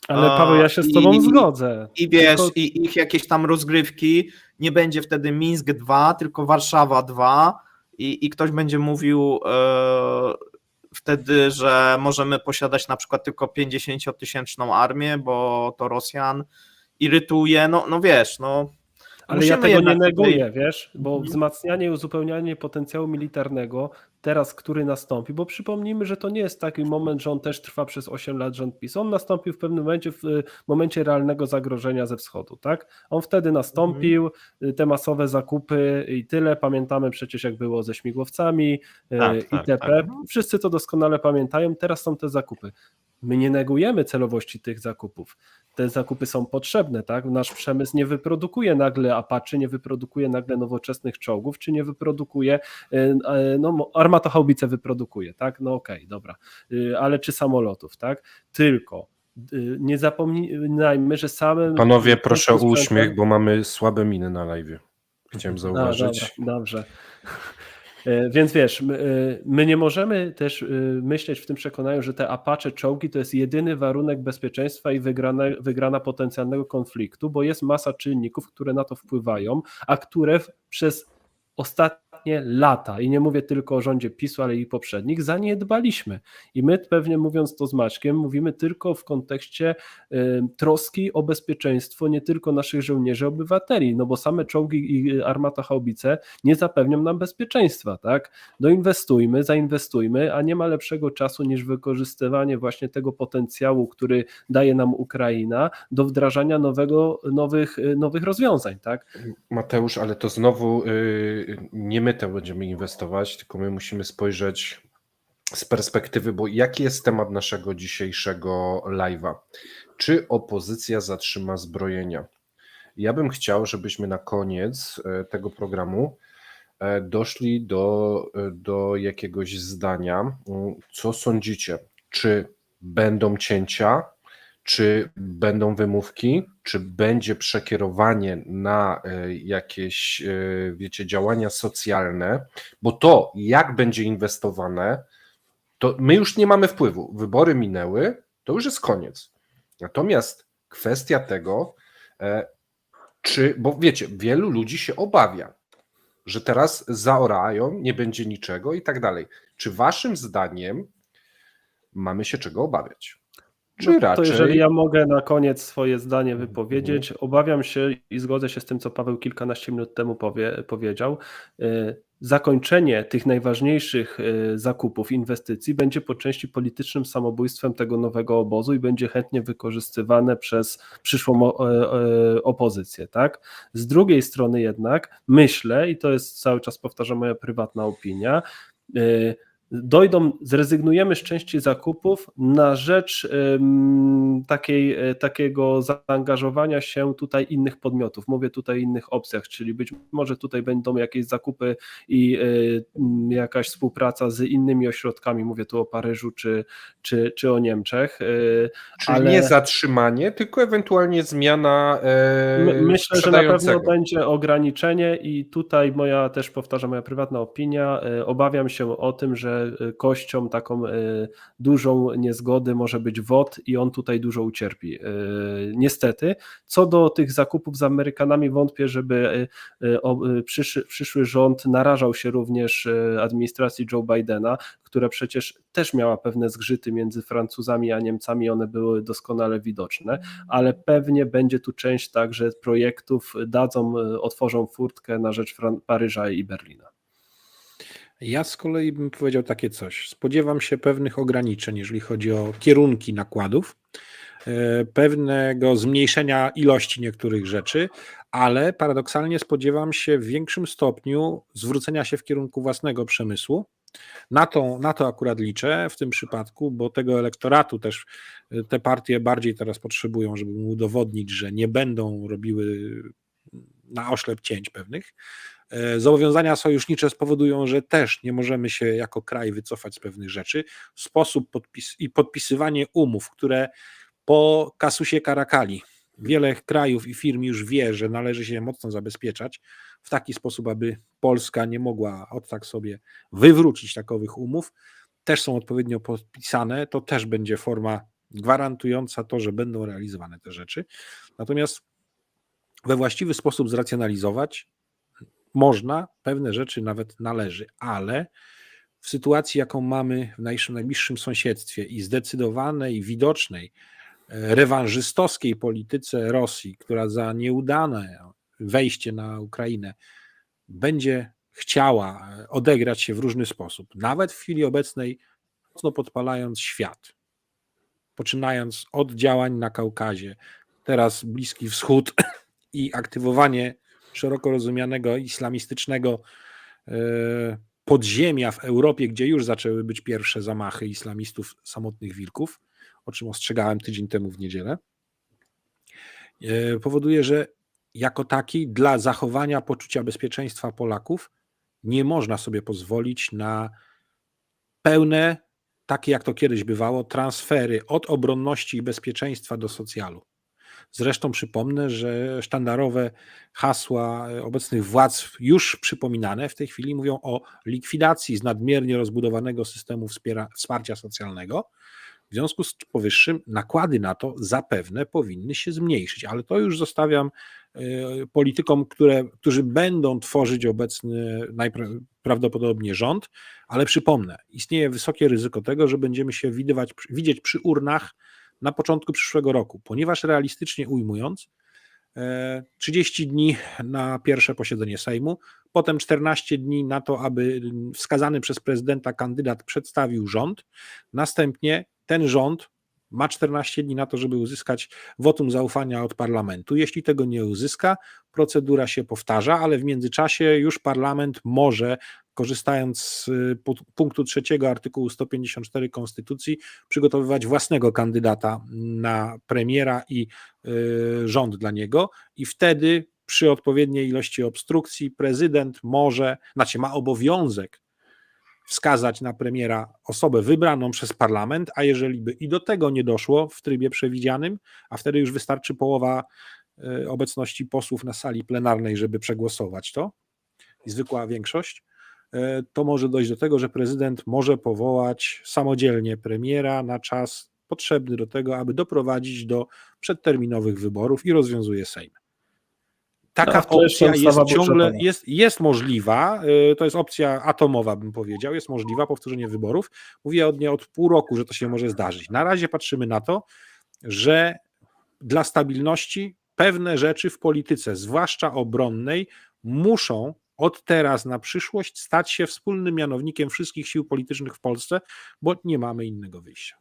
Ale Paweł, ja się z tobą zgodzę. I wiesz, Tylko... i ich jakieś tam rozgrywki, nie będzie wtedy Mińsk 2, tylko Warszawa 2 i ktoś będzie mówił wtedy, że możemy posiadać na przykład tylko 50-tysięczną armię, bo to Rosjan irytuje, no wiesz, no. Ale ja tego nie neguję, wiesz, bo Mhm. wzmacnianie i uzupełnianie potencjału militarnego teraz, który nastąpi, bo przypomnijmy, że to nie jest taki moment, że on też trwa przez 8 lat rząd PiS. On nastąpił w pewnym momencie, w momencie realnego zagrożenia ze wschodu, tak? On wtedy nastąpił, te masowe zakupy i tyle. Pamiętamy przecież, jak było ze śmigłowcami, itp. tak. Wszyscy to doskonale pamiętają. Teraz są te zakupy. My nie negujemy celowości tych zakupów. Te zakupy są potrzebne, tak? Nasz przemysł nie wyprodukuje nagle Apache, nie wyprodukuje nagle nowoczesnych czołgów, czy nie wyprodukuje, no armatohaubice wyprodukuje, tak? No okej, dobra, ale czy samolotów, tak? Tylko nie zapominajmy, że same... Panowie, proszę o uśmiech, bo mamy słabe miny na live. Chciałem zauważyć. Dobrze. Więc wiesz, my nie możemy też myśleć w tym przekonaniu, że te Apache czołgi to jest jedyny warunek bezpieczeństwa i wygrana potencjalnego konfliktu, bo jest masa czynników, które na to wpływają, a które przez ostatnie lata, i nie mówię tylko o rządzie PiS-u, ale i poprzednich, zaniedbaliśmy. I my pewnie, mówiąc to z Maćkiem, mówimy tylko w kontekście troski o bezpieczeństwo nie tylko naszych żołnierzy, obywateli, no bo same czołgi i armatohaubice nie zapewnią nam bezpieczeństwa, tak? Doinwestujmy, zainwestujmy, a nie ma lepszego czasu niż wykorzystywanie właśnie tego potencjału, który daje nam Ukraina do wdrażania nowych rozwiązań, tak? Mateusz, ale to znowu nie my to będziemy inwestować, tylko my musimy spojrzeć z perspektywy, bo jaki jest temat naszego dzisiejszego live'a? Czy opozycja zatrzyma zbrojenia? Ja bym chciał, żebyśmy na koniec tego programu doszli do jakiegoś zdania. Co sądzicie? Czy będą cięcia? Czy będą wymówki, czy będzie przekierowanie na jakieś, wiecie, działania socjalne, bo to, jak będzie inwestowane, to my już nie mamy wpływu. Wybory minęły, to już jest koniec. Natomiast kwestia tego, bo wiecie, wielu ludzi się obawia, że teraz zaorają, nie będzie niczego i tak dalej. Czy waszym zdaniem mamy się czego obawiać? Czy No, raczej... to jeżeli ja mogę na koniec swoje zdanie wypowiedzieć, obawiam się i zgodzę się z tym, co Paweł kilkanaście minut temu powiedział, zakończenie tych najważniejszych zakupów, inwestycji będzie po części politycznym samobójstwem tego nowego obozu i będzie chętnie wykorzystywane przez przyszłą opozycję, tak? Z drugiej strony jednak myślę, i to jest cały czas, powtarzam, moja prywatna opinia, zrezygnujemy z części zakupów na rzecz takiego zaangażowania się tutaj innych podmiotów. Mówię tutaj o innych opcjach, czyli być może tutaj będą jakieś zakupy i jakaś współpraca z innymi ośrodkami, mówię tu o Paryżu czy o Niemczech. Czyli nie zatrzymanie, tylko ewentualnie zmiana Myślę, że na pewno będzie ograniczenie i tutaj moja prywatna opinia, obawiam się o tym, że kością taką dużą niezgody może być WOT i on tutaj dużo ucierpi. Niestety. Co do tych zakupów z Amerykanami, wątpię, żeby przyszły rząd narażał się również administracji Joe Bidena, która przecież też miała pewne zgrzyty między Francuzami a Niemcami, one były doskonale widoczne, ale pewnie będzie tu część także projektów otworzą furtkę na rzecz Paryża i Berlina. Ja z kolei bym powiedział takie coś. Spodziewam się pewnych ograniczeń, jeżeli chodzi o kierunki nakładów, pewnego zmniejszenia ilości niektórych rzeczy, ale paradoksalnie spodziewam się w większym stopniu zwrócenia się w kierunku własnego przemysłu. Na to akurat liczę w tym przypadku, bo tego elektoratu też te partie bardziej teraz potrzebują, żeby mu udowodnić, że nie będą robiły na oślep cięć pewnych. Zobowiązania sojusznicze spowodują, że też nie możemy się jako kraj wycofać z pewnych rzeczy. Sposób podpisywanie umów, które po kasusie Karakali wiele krajów i firm już wie, że należy się mocno zabezpieczać w taki sposób, aby Polska nie mogła od tak sobie wywrócić takowych umów, też są odpowiednio podpisane. To też będzie forma gwarantująca to, że będą realizowane te rzeczy. Natomiast we właściwy sposób zracjonalizować można, pewne rzeczy nawet należy, ale w sytuacji, jaką mamy w naszym najbliższym sąsiedztwie i zdecydowanej, widocznej, rewanżystowskiej polityce Rosji, która za nieudane wejście na Ukrainę będzie chciała odegrać się w różny sposób, nawet w chwili obecnej mocno podpalając świat, poczynając od działań na Kaukazie, teraz Bliski Wschód i aktywowanie szeroko rozumianego islamistycznego podziemia w Europie, gdzie już zaczęły być pierwsze zamachy islamistów samotnych wilków, o czym ostrzegałem tydzień temu w niedzielę, powoduje, że jako taki dla zachowania poczucia bezpieczeństwa Polaków nie można sobie pozwolić na pełne, takie jak to kiedyś bywało, transfery od obronności i bezpieczeństwa do socjalu. Zresztą przypomnę, że sztandarowe hasła obecnych władz, już przypominane w tej chwili, mówią o likwidacji z nadmiernie rozbudowanego systemu wsparcia socjalnego. W związku z powyższym nakłady na to zapewne powinny się zmniejszyć, ale to już zostawiam politykom, którzy będą tworzyć obecny najprawdopodobniej rząd, ale przypomnę, istnieje wysokie ryzyko tego, że będziemy się widzieć przy urnach na początku przyszłego roku, ponieważ realistycznie ujmując, 30 dni na pierwsze posiedzenie Sejmu, potem 14 dni na to, aby wskazany przez prezydenta kandydat przedstawił rząd, następnie ten rząd ma 14 dni na to, żeby uzyskać wotum zaufania od parlamentu. Jeśli tego nie uzyska, procedura się powtarza, ale w międzyczasie już parlament może, korzystając z punktu 3 artykułu 154 Konstytucji, przygotowywać własnego kandydata na premiera i rząd dla niego i wtedy przy odpowiedniej ilości obstrukcji prezydent ma obowiązek wskazać na premiera osobę wybraną przez parlament, a jeżeli by i do tego nie doszło w trybie przewidzianym, a wtedy już wystarczy połowa obecności posłów na sali plenarnej, żeby przegłosować to i zwykła większość, to może dojść do tego, że prezydent może powołać samodzielnie premiera na czas potrzebny do tego, aby doprowadzić do przedterminowych wyborów i rozwiązuje Sejm. Taka opcja jest możliwa, to jest opcja atomowa, bym powiedział, jest możliwa, powtórzenie wyborów. Mówię od pół roku, że to się może zdarzyć. Na razie patrzymy na to, że dla stabilności pewne rzeczy w polityce, zwłaszcza obronnej, muszą od teraz na przyszłość stać się wspólnym mianownikiem wszystkich sił politycznych w Polsce, bo nie mamy innego wyjścia.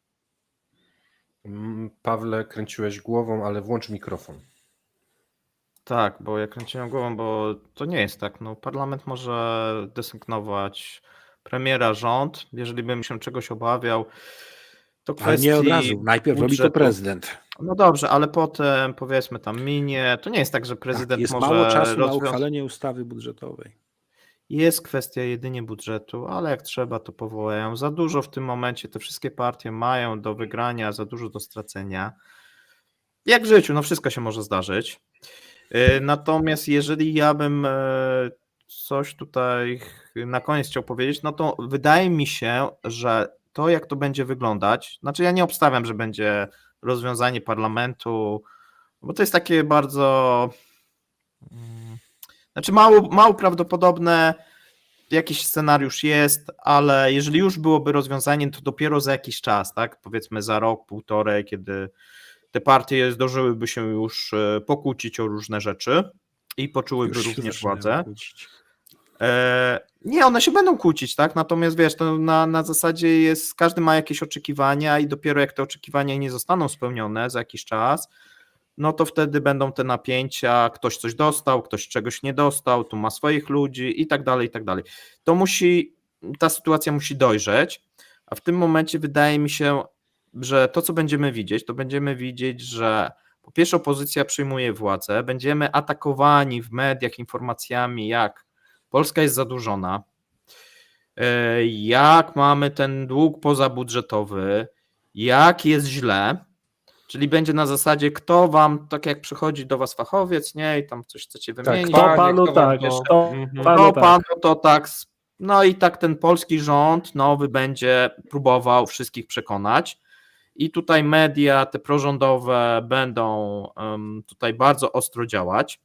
Pawle, kręciłeś głową, ale włącz mikrofon. Tak, bo ja kręciłem głową, bo to nie jest tak. No, parlament może desygnować premiera, rząd. Jeżeli bym się czegoś obawiał, to Ale kwestii nie od razu, najpierw robi to budżetu. prezydent. No dobrze, ale potem powiedzmy tam minie. To nie jest tak, że prezydent jest może mało czasu na uchwalenie ustawy budżetowej. Jest kwestia jedynie budżetu, ale jak trzeba, to powołają. Za dużo w tym momencie, te wszystkie partie mają do wygrania, za dużo do stracenia. Jak w życiu, no wszystko się może zdarzyć. Natomiast jeżeli ja bym coś tutaj na koniec chciał powiedzieć, no to wydaje mi się, że to jak to będzie wyglądać, znaczy ja nie obstawiam, że będzie rozwiązanie parlamentu, bo to jest takie bardzo, znaczy mało prawdopodobne, jakiś scenariusz jest, ale jeżeli już byłoby rozwiązanie, to dopiero za jakiś czas, tak, powiedzmy za rok, półtorej, kiedy te partie zdążyłyby się już pokłócić o różne rzeczy i poczułyby również władzę. Nie, one się będą kłócić, tak? Natomiast wiesz, to na zasadzie jest, każdy ma jakieś oczekiwania i dopiero jak te oczekiwania nie zostaną spełnione za jakiś czas, no to wtedy będą te napięcia, ktoś coś dostał, ktoś czegoś nie dostał, tu ma swoich ludzi i tak dalej, i tak dalej. Ta sytuacja musi dojrzeć, a w tym momencie wydaje mi się, że to, co będziemy widzieć, to będziemy widzieć, że po pierwsze opozycja przyjmuje władzę, będziemy atakowani w mediach informacjami, jak Polska jest zadłużona, jak mamy ten dług pozabudżetowy, jak jest źle, czyli będzie na zasadzie, kto wam, tak jak przychodzi do was fachowiec, nie, i tam coś chcecie wymienić. To panu tak, Panu to tak, no i tak ten polski rząd nowy będzie próbował wszystkich przekonać. I tutaj media, te prorządowe będą tutaj bardzo ostro działać.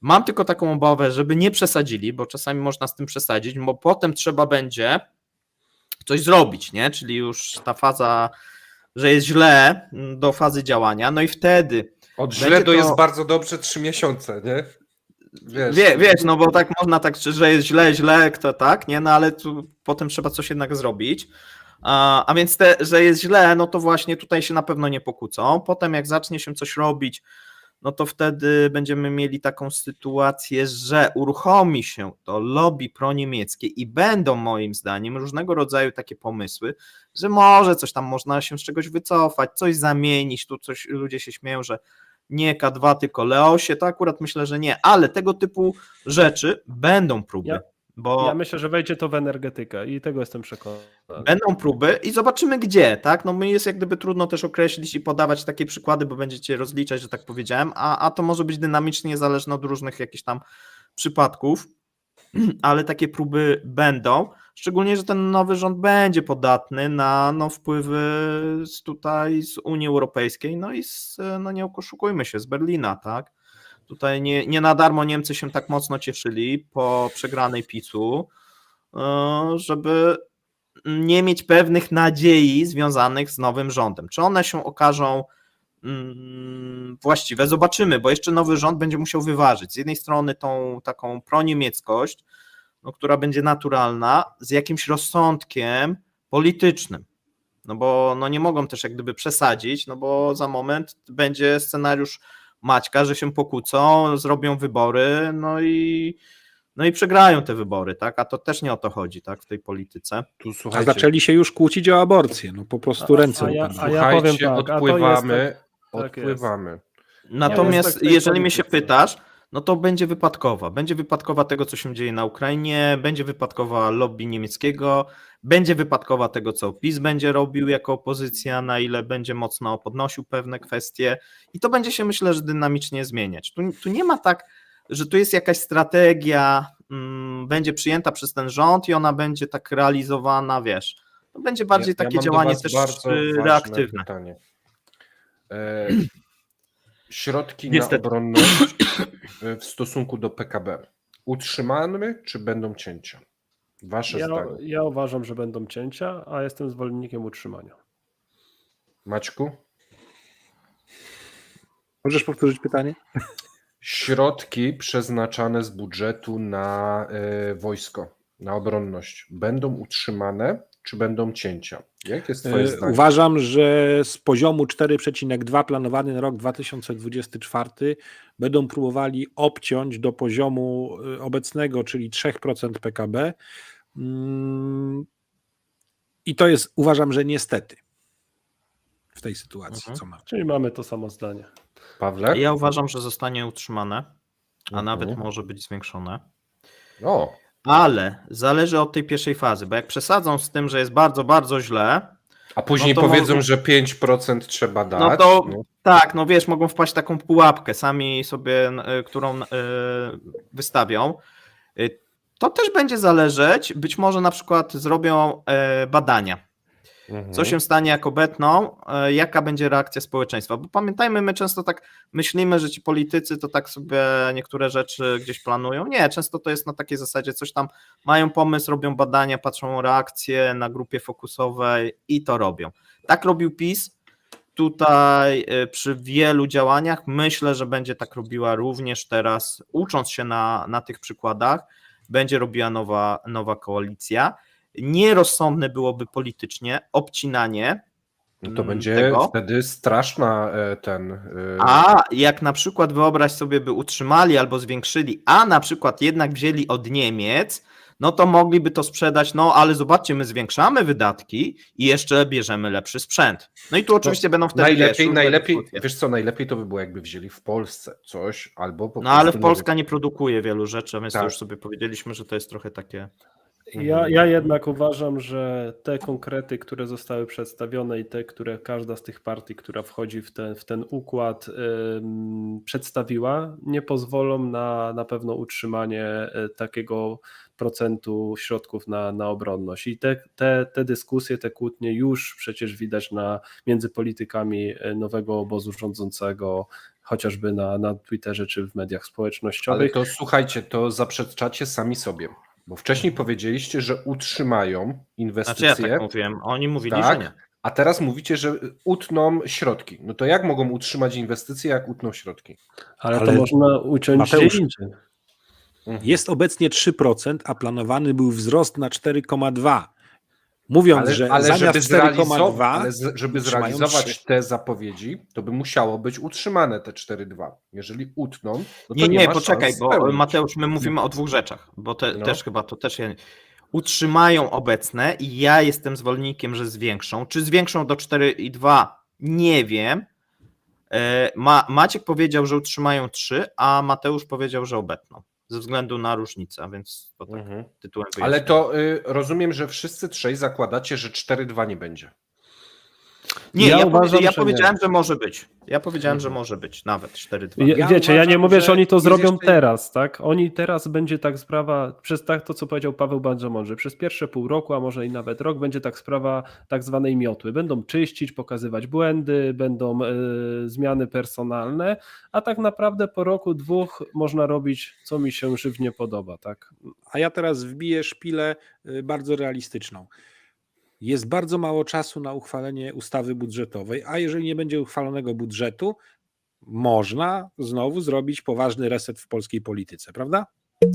Mam tylko taką obawę, żeby nie przesadzili, bo czasami można z tym przesadzić, bo potem trzeba będzie coś zrobić, nie? Czyli już ta faza, że jest źle, do fazy działania, no i wtedy... Od źle to jest bardzo dobrze 3 miesiące, nie? Wiesz, no bo tak można tak, że jest źle, kto tak, nie? No ale tu potem trzeba coś jednak zrobić. A więc że jest źle, no to właśnie tutaj się na pewno nie pokłócą. Potem jak zacznie się coś robić, no to wtedy będziemy mieli taką sytuację, że uruchomi się to lobby proniemieckie i będą moim zdaniem różnego rodzaju takie pomysły, że może coś tam można się z czegoś wycofać, coś zamienić, tu coś ludzie się śmieją, że nie K2, tylko Leosie, to akurat myślę, że nie, ale tego typu rzeczy będą próby. Bo Ja myślę, że wejdzie to w energetykę i tego jestem przekonany. będą próby i zobaczymy gdzie, tak? No my jest jak gdyby trudno też określić i podawać takie przykłady, bo będziecie rozliczać, że tak powiedziałem, a to może być dynamicznie zależne od różnych jakichś tam przypadków, ale takie próby będą, szczególnie, że ten nowy rząd będzie podatny na wpływy z Unii Europejskiej, no i nie oszukujmy się, z Berlina, tak? Tutaj nie na darmo Niemcy się tak mocno cieszyli po przegranej PiS-u, żeby nie mieć pewnych nadziei związanych z nowym rządem. Czy one się okażą właściwe? Zobaczymy, bo jeszcze nowy rząd będzie musiał wyważyć z jednej strony tą taką proniemieckość, która będzie naturalna, z jakimś rozsądkiem politycznym. No bo nie mogą też jak gdyby przesadzić, no bo za moment będzie scenariusz Maćka, że się pokłócą, zrobią wybory, no i przegrają te wybory, tak? A to też nie o to chodzi, tak? W tej polityce. Tu A słuchajcie, zaczęli się już kłócić o aborcję, no po prostu ręce a ja upadały. powiem słuchajcie, tak, a to odpływamy, jest tak odpływamy. Natomiast jest tak w tej jeżeli mnie się polityce. pytasz, no to będzie wypadkowa. Będzie wypadkowa tego, co się dzieje na Ukrainie, będzie wypadkowa lobby niemieckiego, będzie wypadkowa tego, co PiS będzie robił jako opozycja, na ile będzie mocno podnosił pewne kwestie i to będzie się, myślę, że dynamicznie zmieniać. Tu nie ma tak, że tu jest jakaś strategia, będzie przyjęta przez ten rząd i ona będzie tak realizowana, wiesz. To będzie bardziej takie mam do działanie was też bardzo ważne reaktywne. pytanie. Środki Niestety. na obronność w stosunku do PKB utrzymamy, czy będą cięcia? Wasze zdanie. Ja uważam, że będą cięcia, a jestem zwolennikiem utrzymania. Maćku? Możesz powtórzyć pytanie? Środki przeznaczane z budżetu na wojsko, na obronność będą utrzymane, czy będą cięcia? Jakie jest twoje zdanie? Uważam, że z poziomu 4,2 planowany na rok 2024 będą próbowali obciąć do poziomu obecnego, czyli 3% PKB. I to jest, uważam, że niestety w tej sytuacji, co mamy. Czyli mamy to samo zdanie. Pawle? Ja uważam, że zostanie utrzymane, a Mhm. nawet może być zwiększone. O, Ale zależy od tej pierwszej fazy, bo jak przesadzą z tym, że jest bardzo, bardzo źle, a później No to powiedzą, mogą- że 5% trzeba dać. no to tak, no wiesz, mogą wpaść w taką pułapkę sami sobie, którą wystawią. To też będzie zależeć, być może na przykład zrobią badania. Mhm. Co się stanie, jak obetną, jaka będzie reakcja społeczeństwa. Bo pamiętajmy, my często tak myślimy, że ci politycy to tak sobie niektóre rzeczy gdzieś planują. Nie, często to jest na takiej zasadzie, coś tam mają pomysł, robią badania, patrzą reakcje na grupie fokusowej i to robią. Tak robił PiS. Tutaj przy wielu działaniach myślę, że będzie tak robiła również teraz, ucząc się na tych przykładach, będzie robiła nowa koalicja. Nierozsądne byłoby politycznie obcinanie No to będzie tego. wtedy straszna A jak na przykład wyobraź sobie, by utrzymali albo zwiększyli, a na przykład jednak wzięli od Niemiec, no to mogliby to sprzedać, no ale zobaczcie, my zwiększamy wydatki i jeszcze bierzemy lepszy sprzęt. No i tu oczywiście będą wtedy najlepiej, dyskusje. wiesz co, najlepiej to by było, jakby wzięli w Polsce coś, albo po No ale prostu, Polska nie produkuje wielu rzeczy, więc Tak. to już sobie powiedzieliśmy, że to jest trochę takie... Ja jednak uważam, że te konkrety, które zostały przedstawione i te, które każda z tych partii, która wchodzi w ten układ, przedstawiła, nie pozwolą na pewno utrzymanie takiego procentu środków na obronność. I te dyskusje, te kłótnie już przecież widać między politykami nowego obozu rządzącego, chociażby na Twitterze czy w mediach Ale społecznościowych. to słuchajcie, to zaprzeczacie sami sobie, bo wcześniej powiedzieliście, że utrzymają Znaczy inwestycje, ja tak mówiłem, oni mówili, że tak, nie. a teraz mówicie, że utną środki. No to jak mogą utrzymać inwestycje, jak utną środki? Ale to Ale można uciąć Mateusz, gdzie indziej. Jest obecnie 3%, a planowany był wzrost na 4,2%. Mówiąc, że zamiast 4,2, ale żeby utrzymają zrealizować 3. te zapowiedzi, to by musiało być utrzymane te 4,2. Jeżeli utną, no to Nie, nie ma poczekaj, szans bo spełnić. Mateusz, my mówimy o dwóch rzeczach, bo No. też chyba to też utrzymają obecne i ja jestem zwolennikiem, że zwiększą. Czy zwiększą do 4,2? Nie wiem. Maciek powiedział, że utrzymają 3, a Mateusz powiedział, że obetną. Ze względu na różnicę, więc to tak tytułem Ale wyjaśnię. to rozumiem, że wszyscy trzej zakładacie, że 4,2 nie będzie. Nie, Ja ja uważam, że powiedziałem, nie. że może być. Ja powiedziałem, że może być nawet 4,2. Wiecie, ja nie uważam, mówię, że oni to jest zrobią jeszcze- teraz, tak? Oni teraz będzie tak sprawa, przez tak to, co powiedział Paweł bardzo mądrze, przez pierwsze pół roku, a może i nawet rok, będzie tak sprawa tak zwanej miotły. Będą czyścić, pokazywać błędy, będą zmiany personalne, a tak naprawdę po roku, dwóch można robić, co mi się żywnie podoba, tak? A ja teraz wbiję szpilę bardzo realistyczną. Jest bardzo mało czasu na uchwalenie ustawy budżetowej, a jeżeli nie będzie uchwalonego budżetu, można znowu zrobić poważny reset w polskiej polityce, prawda?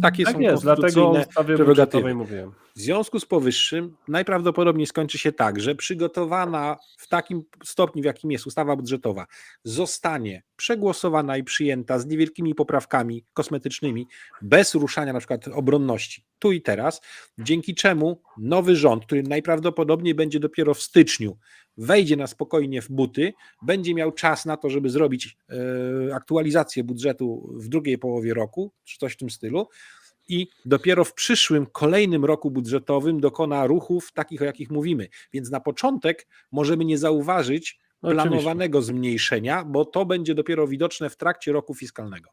Takie Tak są jest, dlatego o konstytucyjne ustawie prerogatywy. budżetowej mówiłem. W związku z powyższym najprawdopodobniej skończy się tak, że przygotowana w takim stopniu, w jakim jest ustawa budżetowa, zostanie przegłosowana i przyjęta z niewielkimi poprawkami kosmetycznymi, bez ruszania na przykład obronności tu i teraz, dzięki czemu nowy rząd, który najprawdopodobniej będzie dopiero w styczniu, wejdzie na spokojnie w buty, będzie miał czas na to, żeby zrobić aktualizację budżetu w drugiej połowie roku, czy coś w tym stylu, i dopiero w przyszłym, kolejnym roku budżetowym dokona ruchów takich, o jakich mówimy. Więc na początek możemy nie zauważyć No, planowanego zmniejszenia, bo to będzie dopiero widoczne w trakcie roku fiskalnego.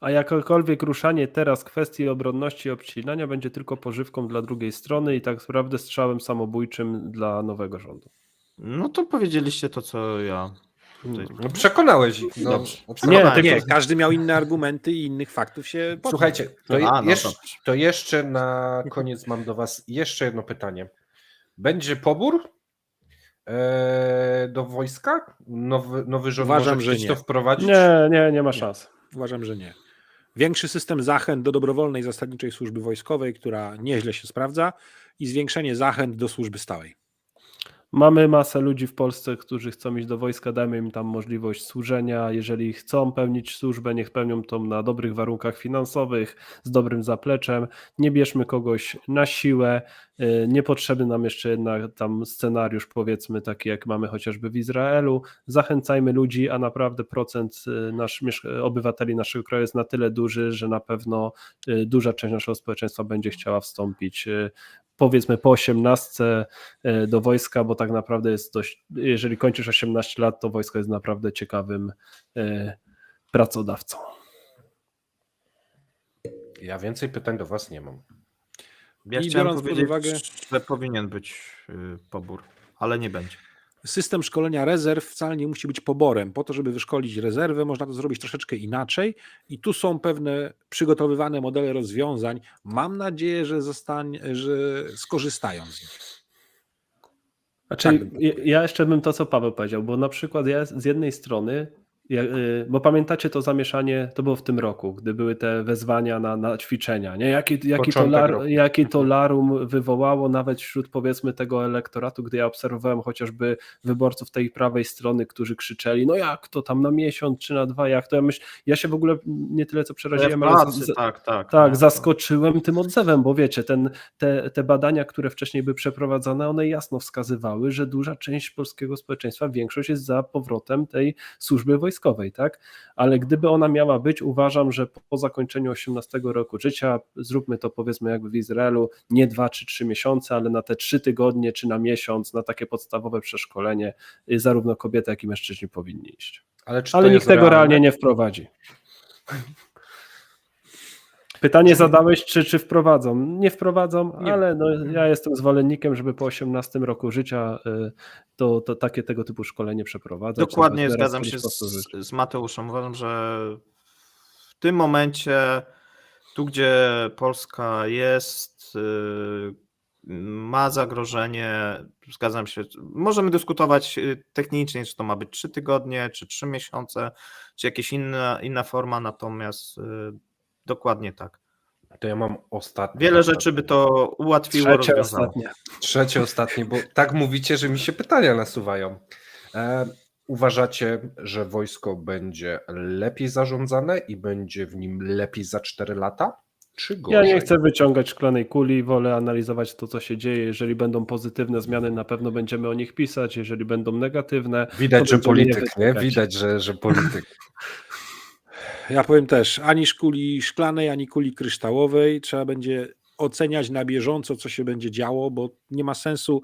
A jakiekolwiek ruszanie teraz kwestii obronności i obcinania będzie tylko pożywką dla drugiej strony i tak naprawdę strzałem samobójczym dla nowego rządu. No to powiedzieliście to, co ja. No, przekonałeś ich. No, Dobrze. Nie, Nie, każdy miał inne argumenty i innych faktów się podjął. Słuchajcie, dobrze. to jeszcze na koniec mam do was jeszcze jedno pytanie. Będzie pobór do wojska? Nowy rząd Uważam, może że chcieć nie. to wprowadzić? Nie ma szans. Uważam, że nie. Większy system zachęt do dobrowolnej zasadniczej służby wojskowej, która nieźle się sprawdza, i zwiększenie zachęt do służby stałej. Mamy masę ludzi w Polsce, którzy chcą iść do wojska, dajmy im tam możliwość służenia. Jeżeli chcą pełnić służbę, niech pełnią to na dobrych warunkach finansowych, z dobrym zapleczem. Nie bierzmy kogoś na siłę. Niepotrzebny nam jeszcze jednak tam scenariusz, powiedzmy, taki jak mamy chociażby w Izraelu. Zachęcajmy ludzi, a naprawdę procent obywateli naszego kraju jest na tyle duży, że na pewno duża część naszego społeczeństwa będzie chciała wstąpić, powiedzmy po 18 do wojska, bo tak naprawdę jest dość, jeżeli kończysz 18 lat, to wojsko jest naprawdę ciekawym pracodawcą. Ja więcej pytań do was nie mam. Ja I chciałem biorąc pod powiedzieć, uwagę- że powinien być pobór, ale nie będzie. System szkolenia rezerw wcale nie musi być poborem. Po to, żeby wyszkolić rezerwę, można to zrobić troszeczkę inaczej i tu są pewne przygotowywane modele rozwiązań. Mam nadzieję, że skorzystają z nich. Znaczy, ja jeszcze bym to, co Paweł powiedział, bo na przykład ja z jednej strony, bo pamiętacie to zamieszanie, to było w tym roku, gdy były te wezwania na ćwiczenia, nie? Jaki to larum wywołało nawet wśród, powiedzmy, tego elektoratu, gdy ja obserwowałem chociażby wyborców tej prawej strony, którzy krzyczeli, no jak to tam na miesiąc czy na 2, jak to ja się w ogóle nie tyle co przeraziłem, ale tak, zaskoczyłem tym odzewem, bo wiecie, te badania, które wcześniej były przeprowadzane, one jasno wskazywały, że duża część polskiego społeczeństwa, większość jest za powrotem tej służby wojskowej, tak? Ale gdyby ona miała być, uważam, że po zakończeniu 18 roku życia, zróbmy to powiedzmy jakby w Izraelu, nie 2 czy 3 miesiące, ale na te 3 tygodnie czy na miesiąc, na takie podstawowe przeszkolenie, zarówno kobiety, jak i mężczyźni powinni iść. Ale nikt tego realnie nie wprowadzi. Pytanie zadałeś, czy wprowadzą? Nie wprowadzą, ale no, ja jestem zwolennikiem, żeby po 18 roku życia to takie tego typu szkolenie przeprowadzać. Dokładnie, zgadzam się z Mateuszem. Uważam, że w tym momencie, tu gdzie Polska jest, ma zagrożenie, zgadzam się, możemy dyskutować technicznie, czy to ma być 3 tygodnie, czy 3 miesiące, czy jakaś inna forma, natomiast dokładnie tak. To ja mam ostatnie. Wiele rzeczy by to ułatwiło, Trzecie, rozwiązało. ostatnie. Trzecie, ostatnie, bo tak mówicie, że mi się pytania nasuwają. Uważacie, że wojsko będzie lepiej zarządzane i będzie w nim lepiej za 4 lata? Czy Ja gorzej? nie chcę wyciągać szklanej kuli, wolę analizować to, co się dzieje. Jeżeli będą pozytywne zmiany, na pewno będziemy o nich pisać. Jeżeli będą negatywne, Widać, to że będziemy je polityk, nie? wytykać. Widać, że polityk. Ja powiem też, ani kuli szklanej, ani kuli kryształowej. Trzeba będzie oceniać na bieżąco, co się będzie działo, bo nie ma sensu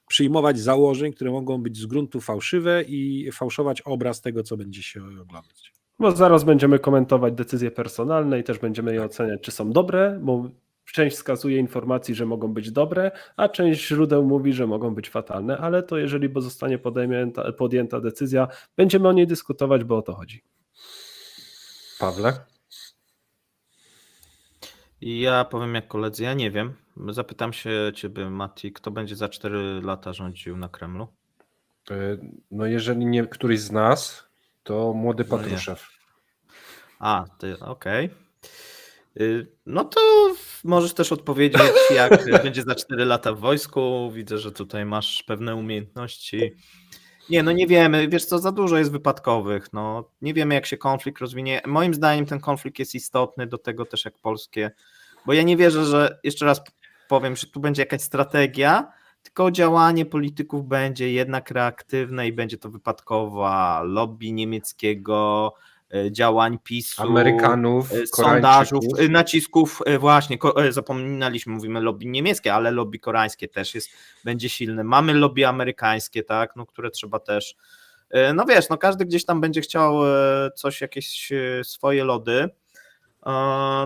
przyjmować założeń, które mogą być z gruntu fałszywe i fałszować obraz tego, co będzie się oglądać. Bo zaraz będziemy komentować decyzje personalne i też będziemy je oceniać, czy są dobre, bo część wskazuje informacji, że mogą być dobre, a część źródeł mówi, że mogą być fatalne, ale to jeżeli zostanie podjęta decyzja, będziemy o niej dyskutować, bo o to chodzi. Pawle? Ja powiem jak koledzy, ja nie wiem. Zapytam się ciebie, Mati, kto będzie za 4 lata rządził na Kremlu? No jeżeli nie któryś z nas, to młody No nie. Patruszew. A, ty, okej. No to możesz też odpowiedzieć, jak będzie za 4 lata w wojsku. Widzę, że tutaj masz pewne umiejętności. Nie, no nie wiemy, wiesz co, za dużo jest wypadkowych, no nie wiemy jak się konflikt rozwinie. Moim zdaniem ten konflikt jest istotny, do tego też jak polskie, bo ja nie wierzę, że, jeszcze raz powiem, że tu będzie jakaś strategia, tylko działanie polityków będzie jednak reaktywne i będzie to wypadkowa lobby niemieckiego, działań PiS-u, Amerykanów, sondażów, Koreańczyków. nacisków, właśnie, zapominaliśmy, mówimy lobby niemieckie, ale lobby koreańskie też będzie silne. Mamy lobby amerykańskie, tak, no, które trzeba też, no wiesz, no każdy gdzieś tam będzie chciał coś, jakieś swoje lody,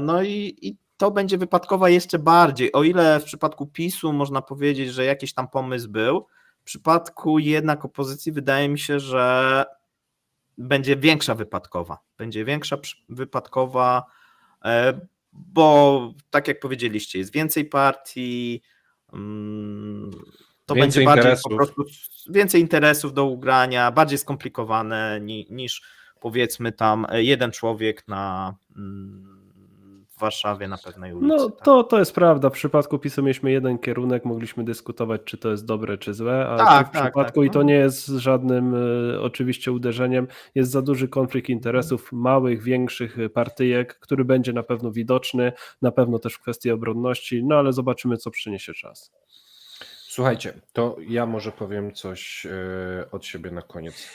no i to będzie wypadkowa jeszcze bardziej, o ile w przypadku PiS-u można powiedzieć, że jakiś tam pomysł był, w przypadku jednak opozycji wydaje mi się, że będzie większa wypadkowa, bo tak jak powiedzieliście, jest więcej partii, to Więcej będzie bardziej interesów. po prostu więcej interesów do ugrania, bardziej skomplikowane niż powiedzmy tam jeden człowiek w Warszawie na pewnej ulicy. No tak. to jest prawda. W przypadku PiS-u mieliśmy jeden kierunek, mogliśmy dyskutować, czy to jest dobre, czy złe, a Tak, tu w tak, przypadku, tak, i to no. nie jest żadnym oczywiście uderzeniem, jest za duży konflikt interesów małych, większych partyjek, który będzie na pewno widoczny, na pewno też w kwestii obronności, no ale zobaczymy, co przyniesie czas. Słuchajcie, to ja może powiem coś od siebie na koniec.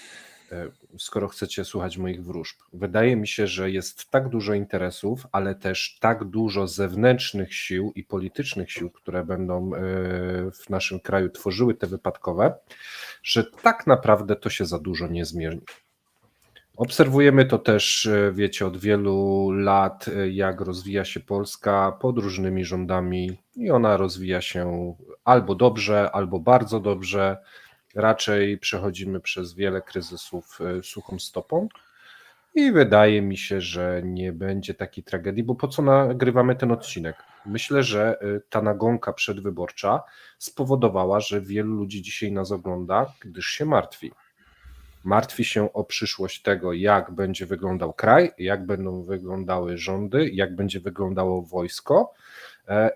Skoro chcecie słuchać moich wróżb. Wydaje mi się, że jest tak dużo interesów, ale też tak dużo zewnętrznych sił i politycznych sił, które będą w naszym kraju tworzyły te wypadkowe, że tak naprawdę to się za dużo nie zmieni. Obserwujemy to też, wiecie, od wielu lat, jak rozwija się Polska pod różnymi rządami i ona rozwija się albo dobrze, albo bardzo dobrze. Raczej przechodzimy przez wiele kryzysów suchą stopą i wydaje mi się, że nie będzie takiej tragedii, bo po co nagrywamy ten odcinek? Myślę, że ta nagonka przedwyborcza spowodowała, że wielu ludzi dzisiaj nas ogląda, gdyż się martwi. Martwi się o przyszłość tego, jak będzie wyglądał kraj, jak będą wyglądały rządy, jak będzie wyglądało wojsko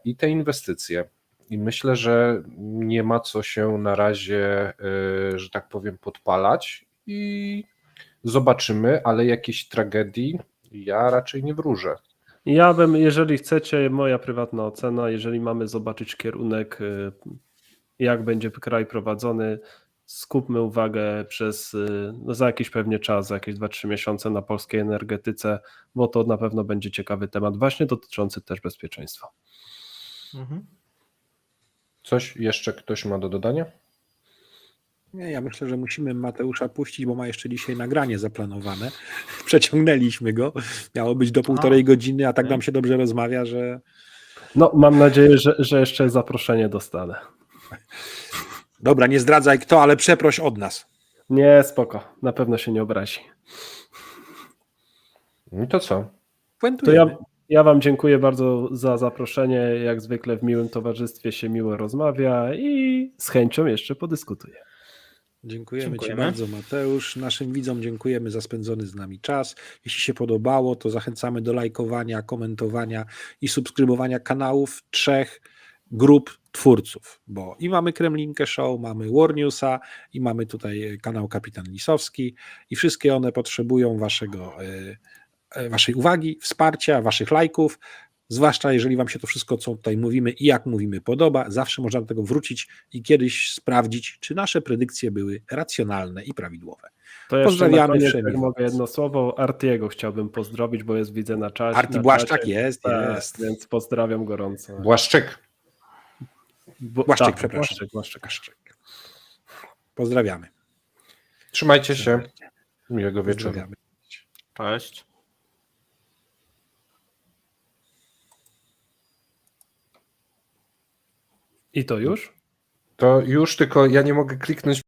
i te inwestycje. I myślę, że nie ma co się na razie, że tak powiem, podpalać i zobaczymy, ale jakiejś tragedii ja raczej nie wróżę. Ja bym, jeżeli chcecie, moja prywatna ocena, jeżeli mamy zobaczyć kierunek, jak będzie kraj prowadzony, skupmy uwagę za jakiś pewnie czas, za jakieś 2-3 miesiące na polskiej energetyce, bo to na pewno będzie ciekawy temat, właśnie dotyczący też bezpieczeństwa. Mhm. Coś jeszcze ktoś ma do dodania? Nie, ja myślę, że musimy Mateusza puścić, bo ma jeszcze dzisiaj nagranie zaplanowane. Przeciągnęliśmy go. Miało być do 1,5 godziny, a tak nam się dobrze rozmawia, że... No, mam nadzieję, że jeszcze zaproszenie dostanę. Dobra, nie zdradzaj kto, ale przeproś od nas. Nie, spoko, na pewno się nie obrazi. No to co? To Puentujemy. ja Wam dziękuję bardzo za zaproszenie. Jak zwykle w miłym towarzystwie się miło rozmawia i z chęcią jeszcze podyskutuję. Dziękujemy Ci Dziękujemy. bardzo, Mateusz. Naszym widzom dziękujemy za spędzony z nami czas. Jeśli się podobało, to zachęcamy do lajkowania, komentowania i subskrybowania kanałów 3 grup twórców, bo i mamy Kremlinkę Show, mamy War Newsa i mamy tutaj kanał Kapitan Lisowski i wszystkie one potrzebują waszej uwagi, wsparcia, waszych lajków, zwłaszcza jeżeli wam się to wszystko, co tutaj mówimy i jak mówimy, podoba. Zawsze można do tego wrócić i kiedyś sprawdzić, czy nasze predykcje były racjonalne i prawidłowe. To jeszcze Pozdrawiamy na koniec, wszemi jak mogę was. jedno słowo, Artiego chciałbym pozdrowić, bo jest, widzę na czacie. Arti na Błaszczak czacie. jest, Tak, jest. Więc pozdrawiam gorąco. Błaszczyk. Błaszczyk, tak, przepraszam. Błaszczyk. Pozdrawiamy. Trzymajcie się. Miłego wieczoru. Pozdrawiamy. Cześć. I to już? To już, tylko ja nie mogę kliknąć